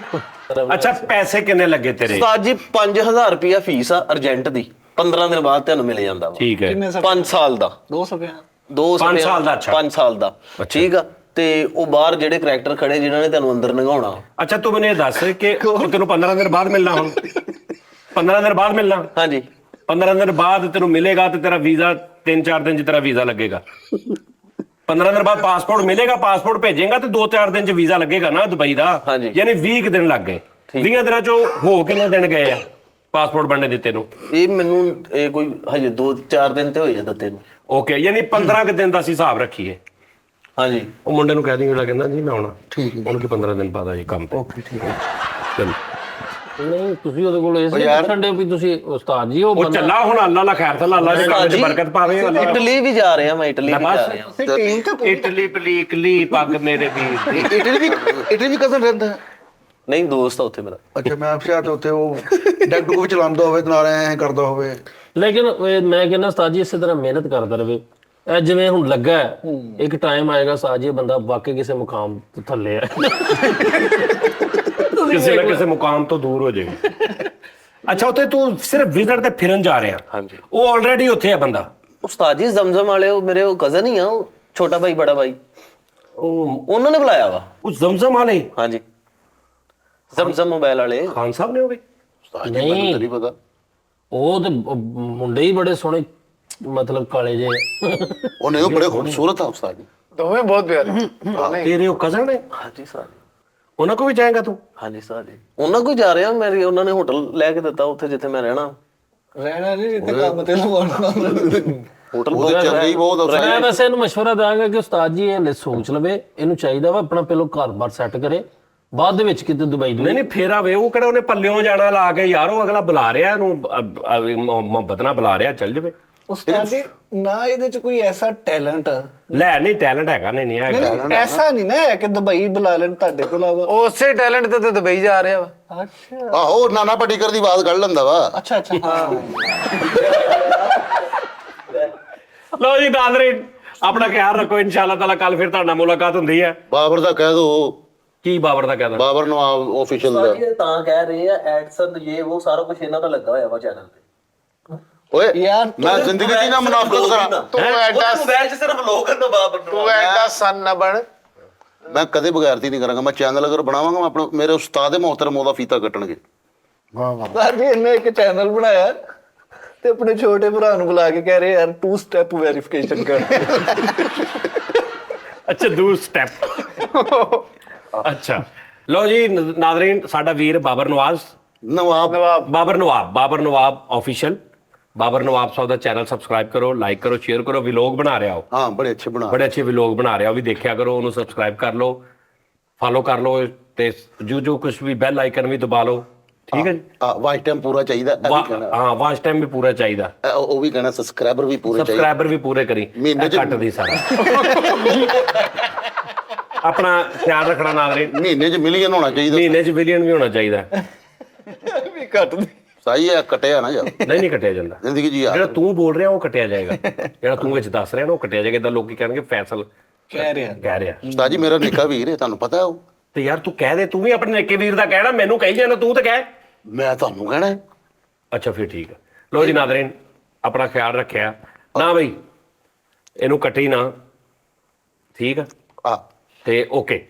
ਅੱਛਾ ਪੈਸੇ ਕਿੰਨੇ ਲੱਗੇ ਤੇਰੇ? ਉਸਤਾਦ ਜੀ 5000 ਰੁਪਿਆ ਫੀਸ ਆ ਅਰਜੈਂਟ ਦੀ, 15 ਦਿਨ ਬਾਅਦ ਤੁਹਾਨੂੰ ਮਿਲ ਜਾਂਦਾ ਵਾ। ਠੀਕ ਹੈ। 5 ਸਾਲ ਦਾ 200 ਰੁਪਏ 5 ਸਾਲ ਦਾ, ਅੱਛਾ। 5 ਸਾਲ ਦਾ ਠੀਕ ਆ। ਤੇ ਉਹ ਬਾਹਰ ਜਿਹੜੇ ਕਰੈਕਟਰ ਖੜੇ ਜਿਨ੍ਹਾਂ ਨੇ ਤੁਹਾਨੂੰ ਅੰਦਰ ਲੰਘਾਉਣਾ। ਅੱਛਾ ਤੂੰ ਮੈਨੂੰ ਇਹ ਦੱਸ ਕਿ ਤੈਨੂੰ 15 ਦਿਨ ਬਾਅਦ ਮਿਲਣਾ ਹੁਣ? 15 ਦਿਨ ਬਾਅਦ ਮਿਲਣਾ? ਹਾਂਜੀ 15 ਦਿਨ ਬਾਅਦ ਤੈਨੂੰ ਮਿਲੇਗਾ ਤੇ ਤੇਰਾ ਵੀਜ਼ਾ 3-4 ਦਿਨ ਚ ਤੇਰਾ ਵੀਜ਼ਾ ਲੱਗੇਗਾ। 15 ਦਿਨ ਬਾਅਦ ਪਾਸਪੋਰਟ ਮਿਲੇਗਾ, ਪਾਸਪੋਰਟ ਭੇਜੇਗਾ ਤੇ 2-4 ਦਿਨ ਚ ਵੀਜ਼ਾ ਲੱਗੇਗਾ ਨਾ ਦੁਬਈ ਦਾ। ਹਾਂਜੀ। ਯਾਨੀ 20 ਕੁ ਦਿਨ ਲੱਗ ਗਏ। 20 ਦਿਨਾਂ ਚੋਂ ਹੋ ਕਿੰਨੇ ਦਿਨ ਗਏ ਆ ਪਾਸਪੋਰਟ ਬਣਨੇ ਦਿੱਤੇ ਨੂੰ? ਇਹ ਮੈਨੂੰ ਇਹ ਕੋਈ ਹਜੇ 2-4 ਦਿਨ ਤੇ ਹੋਏ ਆ ਦਿੱਤੇ ਨੂੰ। ਓਕੇ ਯਾਨੀ 15 ਕੁ ਦਿਨ ਦਾ ਅਸੀਂ ਹਿਸਾਬ ਰੱਖੀਏ। ਹਾਂਜੀ ਉਹ ਮੁੰਡੇ ਨੂੰ ਕਹਿ ਦੇਂਗੇ, ਕਹਿੰਦਾ ਜੀ ਮੈਂ ਆਉਣਾ। ਠੀਕ ਹੈ। ਉਹਨੂੰ ਕਿ 15 ਦਿਨ ਬਾਅਦ ਆ ਜੀ ਕੰਮ ਤੇ। ਓਕੇ ਠੀਕ ਹੈ। ਚਲੋ ਨਹੀਂ ਤੁਸੀਂ ਉਹਦੇ ਕੋਲ ਇਸ ਲਈ ਪੁੱਛਣ ਦੇ ਵੀ ਤੁਸੀਂ ਉਸਤਾਦ ਜੀ ਉਹ ਉਹ ਚੱਲਾ ਹੁਣ, ਅੱਲਾ ਲਾ ਖੈਰ ਤੇ ਅੱਲਾ ਦੇ ਕੰਮ 'ਚ ਬਰਕਤ ਪਾਵੇ। ਇਟਲੀ ਵੀ ਜਾ ਰਹੇ ਆ, ਮੈਂ ਇਟਲੀ ਵੀ ਜਾ ਰਿਹਾ। ਤੇ ਟੀਮ ਤਾਂ ਇਟਲੀ ਪਲੀਕਲੀ ਪੱਗ ਮੇਰੇ ਵੀਰ ਦੀ। ਇਟਲੀ ਵੀ ਕਜ਼ਨ ਰਹਿੰਦਾ ਹੈ? ਨਹੀਂ ਦੋਸਤ ਆ ਉੱਥੇ ਮੇਰਾ। ਅੱਛਾ ਮੈਂ ਪੁੱਛਿਆ ਤੇ ਉੱਥੇ ਉਹ ਡੈਕਟੂ ਵੀ ਚਲਾਉਂਦਾ ਹੋਵੇ ਤੇ ਨਾਲ ਐ ਕਰਦਾ ਹੋਵੇ। ਲੇਕਿਨ ਮੈਂ ਕਹਿੰਦਾ ਉਸਤਾਦ ਜੀ ਇਸੇ ਤਰ੍ਹਾਂ ਮਿਹਨਤ ਕਰਦਾ ਰਹੇ। ਇਹ ਜਿਵੇਂ ਹੁਣ ਲੱਗਾ ਹੈ, ਇੱਕ ਟਾਈਮ ਆਏਗਾ ਉਸਤਾਦ ਜੀ ਬੰਦਾ ਵਾਕਈ ਕਿਸੇ ਮੁਕਾਮ ਤੋਂ ਥੱਲੇ ਹੈ। ਕਿਸੇ ਨਾ ਕਿਸੇ ਮੁਕਾਮ ਤੋਂ ਦੂਰ ਹੋ ਜਾਏਗਾ। ਅੱਛਾ ਉੱਥੇ ਤੂੰ ਸਿਰਫ ਵਿਜ਼ਿਟ ਤੇ ਫਿਰਨ ਜਾ ਰਿਹਾ? ਹਾਂਜੀ। ਉਹ ਆਲਰੇਡੀ ਉੱਥੇ ਹੈ ਬੰਦਾ? ਉਸਤਾਦ ਜੀ ਜ਼ਮਜ਼ਮ ਵਾਲੇ ਉਹ ਮੇਰੇ ਉਹ ਕਜ਼ਨ ਹੀ ਆ, ਉਹ ਛੋਟਾ ਭਾਈ ਬੜਾ ਭਾਈ, ਉਹ ਉਹਨਾਂ ਨੇ ਬੁਲਾਇਆ ਵਾ। ਜ਼ਮਜ਼ਮ ਵਾਲੇ? ਹਾਂਜੀ ਜ਼ਮਜ਼ਮ ਮੋਬਾਈਲ ਵਾਲੇ। ਖਾਨ ਸਾਹਿਬ ਨੇ ਹੋਵੇ? ਮੈਨੂੰ ਤਾਂ ਨਹੀਂ ਪਤਾ। ਉਹ ਤੇ ਮੁੰਡੇ ਹੀ ਬੜੇ ਸੋਹਣੇ, ਮਤਲਬ ਕਾਲੇ ਜੇ। ਉਹਨੇ ਉਹ ਬੜੇ ਖੂਬਸੂਰਤ ਆ ਉਸਤਾਦ ਜੀ। ਦੋਵੇਂ ਬਹੁਤ ਪਿਆਰੇ। ਤੇਰੇ ਉਹ ਕਜ਼ਨ ਨੇ? ਹਾਂਜੀ ਸਰ। ਉਹਨਾਂ ਕੋਲ ਵੀ ਜਾਏਗਾ ਤੂੰ? ਹਾਂਜੀ ਸਰ ਜੀ ਉਹਨਾਂ ਕੋਈ ਜਾ ਰਿਹਾ। ਮੇਰੇ ਉਹਨਾਂ ਨੇ ਹੋਟਲ ਲੈ ਕੇ ਦਿੱਤਾ ਉੱਥੇ ਜਿੱਥੇ ਮੈਂ ਰਹਿਣਾ ਨਹੀਂ ਜਿੱਥੇ ਕੰਮ ਤੇ ਲਵਾਉਣਾ। ਹੋਟਲ ਉਹਦੇ ਚੱਲਦੇ ਹੀ ਬਹੁਤ ਆ। ਮੈਂ ਵੈਸੇ ਇਹਨੂੰ ਮਸ਼ਵਰਾ ਦਾਂਗਾ ਕਿ ਉਸਤਾਦ ਜੀ ਇਹ ਸੋਚ ਲਵੇ, ਇਹਨੂੰ ਚਾਹੀਦਾ ਵਾ ਆਪਣਾ ਪਹਿਲਾਂ ਘਰ-ਬਾਰ ਸੈੱਟ ਕਰੇ, ਬਾਅਦ ਦੇ ਵਿੱਚ ਕਿਤੇ ਦੁਬਈ ਨਹੀਂ ਨਹੀਂ ਫੇਰ ਆਵੇ। ਉਹ ਕਿਹੜਾ ਉਹਨੇ ਪੱਲਿਓਂ ਜਾਣਾ ਲਾ ਕੇ ਯਾਰ, ਉਹ ਅਗਲਾ ਬੁਲਾ ਰਿਹਾ ਇਹਨੂੰ, ਮੁਹੱਬਤ ਨਾਲ ਬੁਲਾ ਰਿਹਾ, ਚੱਲ ਜਾਵੇ। ਉਸਤਾਦ ਜੀ ਨਾ ਇਹਦੇ ਚ ਕੋਈ ਐਸਾ ਟੈਲੈਂਟ ਲੈ ਨਹੀਂ ਟੈਲੈਂਟ ਹੈਗਾ, ਨਹੀਂ ਹੈਗਾ। ਐਸਾ ਨਹੀਂ ਨਾ ਹੈ ਕਿ ਦੁਬਈ ਬੁਲਾ ਲੈਣ ਤੁਹਾਡੇ ਕੋਲ ਆਵਾ। ਉਸੇ ਟੈਲੈਂਟ ਤੇ ਦੁਬਈ ਜਾ ਰਿਹਾ ਵਾ। ਅੱਛਾ ਆਹੋ ਨਾਨਾ ਪਟੀਕਰ ਦੀ ਆਵਾਜ਼ ਕੱਢ ਲੈਂਦਾ ਵਾ। ਅੱਛਾ ਅੱਛਾ ਹਾਂ। ਲੋ ਜੀ ਨਾਜ਼ਰੀਨ ਆਪਣਾ ਖਿਆਲ ਰੱਖੋ, ਇਨਸ਼ਾਅੱਲਾ ਤਾਲਾ ਕੱਲ ਫਿਰ ਤੁਹਾਡਾ ਮੁਲਾਕਾਤ ਹੁੰਦੀ ਹੈ। ਬਾਬਰ ਦਾ ਕਹਿ ਦੋ। ਕੀ ਬਾਬਰ ਦਾ ਕਹਦਾ? ਬਾਬਰ ਨਵਾਬ ਆਫੀਸ਼ੀਅਲ ਦਾ। ਇਹ ਤਾਂ ਕਹਿ ਰਹੇ ਆ ਐਡਸਨ ਇਹ ਉਹ ਸਾਰਾ ਕੁਝ ਇਹਨਾਂ ਦਾ ਲੱਗਾ ਹੋਇਆ ਵਾ ਚੈਨਲ ਤੇ। ਓਏ ਯਾਰ ਮੈਂ ਜ਼ਿੰਦਗੀ 'ਚ ਨਾ ਮੁਨਾਫਕਤ ਕਰਾਂ। ਤੂੰ ਐਡਾ ਮੋਬਾਈਲ 'ਚ ਸਿਰਫ ਲੋਕ ਨੂੰ ਬਾਬਰ ਨੂੰ। ਤੂੰ ਐਡਾ ਸਨ ਨਾ ਬਣ। ਮੈਂ ਕਦੇ ਬਗੈਰਤੀ ਨਹੀਂ ਕਰਾਂਗਾ। ਮੈਂ ਚੈਨਲ ਅਗਰ ਬਣਾਵਾਂਗਾ ਮੈਂ ਆਪਣੇ ਮੇਰੇ ਉਸਤਾਦ ਮੁਹਤਰਮ ਉਹਦਾ ਫੀਤਾ ਕੱਟਣਗੇ। ਉਸਤਾਦ ਜੀ ਇਹਨੇ ਇੱਕ ਚੈਨਲ ਬਣਾਇਆ ਤੇ ਆਪਣੇ ਛੋਟੇ ਭਰਾ ਨੂੰ ਬੁਲਾ ਕੇ ਕਹਿ ਰਹੇ ਯਾਰ 2 ਸਟੈਪ ਵੈਰੀਫਿਕੇਸ਼ਨ ਕਰ। ਅੱਛਾ 2 ਸਟੈਪ। ਅੱਛਾ ਲੋ ਜੀ ਨਾਜ਼ਰੀਨ ਸਾਡਾ ਵੀਰ ਬਾਬਰ ਨਵਾਜ਼ ਬਾਬਰ ਨਵਾਬ ਆਫੀਸ਼ੀਅਲ ਬਾਬਰ ਨਵਾਬ ਸਾਹਿਬ ਦਾ ਚੈਨਲ ਸਬਸਕ੍ਰਾਈਬ ਕਰੋ, ਲਾਈਕ ਕਰੋ, ਸ਼ੇਅਰ ਕਰੋ। ਵਲੌਗ ਬਣਾ ਰਿਹਾ ਉਹ, ਹਾਂ ਬੜੇ ਅੱਛੇ ਵਲੌਗ ਬਣਾ ਰਿਹਾ ਉਹ ਵੀ ਦੇਖਿਆ ਕਰੋ, ਉਹਨੂੰ ਸਬਸਕ੍ਰਾਈਬ ਕਰ ਲਓ, ਫਾਲੋ ਕਰ ਲਓ ਤੇ ਜੋ ਕੁਝ ਵੀ ਬੈਲ ਆਈਕਨ ਵੀ ਦਬਾ ਲਓ। ਠੀਕ ਹੈ ਜੀ। ਵਾਚ ਟਾਈਮ ਪੂਰਾ ਚਾਹੀਦਾ। ਹਾਂ ਵਾਚ ਟਾਈਮ ਵੀ ਪੂਰਾ ਚਾਹੀਦਾ। ਉਹ ਵੀ ਕਹਿਣਾ ਸਬਸਕ੍ਰਾਈਬਰ ਵੀ ਪੂਰੇ ਚਾਹੀਦੇ। ਸਬਸਕ੍ਰਾਈਬਰ ਵੀ ਪੂਰੇ ਕਰੀ, ਮਹੀਨੇ 'ਚ ਘੱਟ ਦੀ ਸਾਰਾ। ਆਪਣਾ ਖਿਆਲ ਰੱਖਣਾ ਨਾਜ਼ਰੀਨ। ਮਹੀਨੇ 'ਚ ਮਿਲੀਅਨ ਹੋਣਾ ਚਾਹੀਦਾ। ਮਹੀਨੇ 'ਚ ਬਿਲੀਅਨ ਵੀ ਹੋਣਾ ਚਾਹੀਦਾ। ਵੀ ਘੱਟ ਦੀ। ਸਹੀ ਹੈ, ਕੱਟਿਆ ਨਾ ਯਾਰ। ਨਹੀਂ ਕੱਟਿਆ ਜਾਂਦਾ। ਜ਼ਿੰਦਗੀ 'ਚ ਯਾਰ ਜਿਹੜਾ ਤੂੰ ਬੋਲ ਰਿਹਾ ਉਹ ਕੱਟਿਆ ਜਾਏਗਾ, ਜਿਹੜਾ ਤੂੰ ਵਿੱਚ ਦੱਸ ਰਿਹਾ ਨਾ ਉਹ ਕੱਟਿਆ ਜਾਏਗਾ। ਇਦਾਂ ਲੋਕੀ ਕਹਿਣਗੇ ਫੈਸਲ ਕਹਿ ਰਿਹਾ ਕਹਿ ਰਿਹਾ। ਉਸਤਾਦ ਜੀ ਮੇਰਾ ਨਿੱਕਾ ਵੀਰ ਹੈ, ਤੁਹਾਨੂੰ ਪਤਾ ਉਹ। ਤੇ ਯਾਰ ਤੂੰ ਕਹਿ ਦੇ, ਤੂੰ ਵੀ ਆਪਣੇ ਨਿੱਕੇ ਵੀਰ ਦਾ ਕਹਿਣਾ, ਮੈਨੂੰ ਕਹੀ ਜਾਂਦਾ, ਤੂੰ ਤੇ ਕਹਿ। ਮੈਂ ਤੁਹਾਨੂੰ ਕਹਿਣਾ ਹੈ। ਅੱਛਾ ਫਿਰ ਠੀਕ ਹੈ। ਲੋ ਜੀ ਨਾਜ਼ਰੀਨ ਆਪਣਾ ਖਿਆਲ ਰੱਖਿਆ ਨਾ ਬਈ, ਇਹਨੂੰ ਕੱਟੀ ਨਾ। ਠੀਕ ਆ ਆ ਤੇ ਓਕੇ।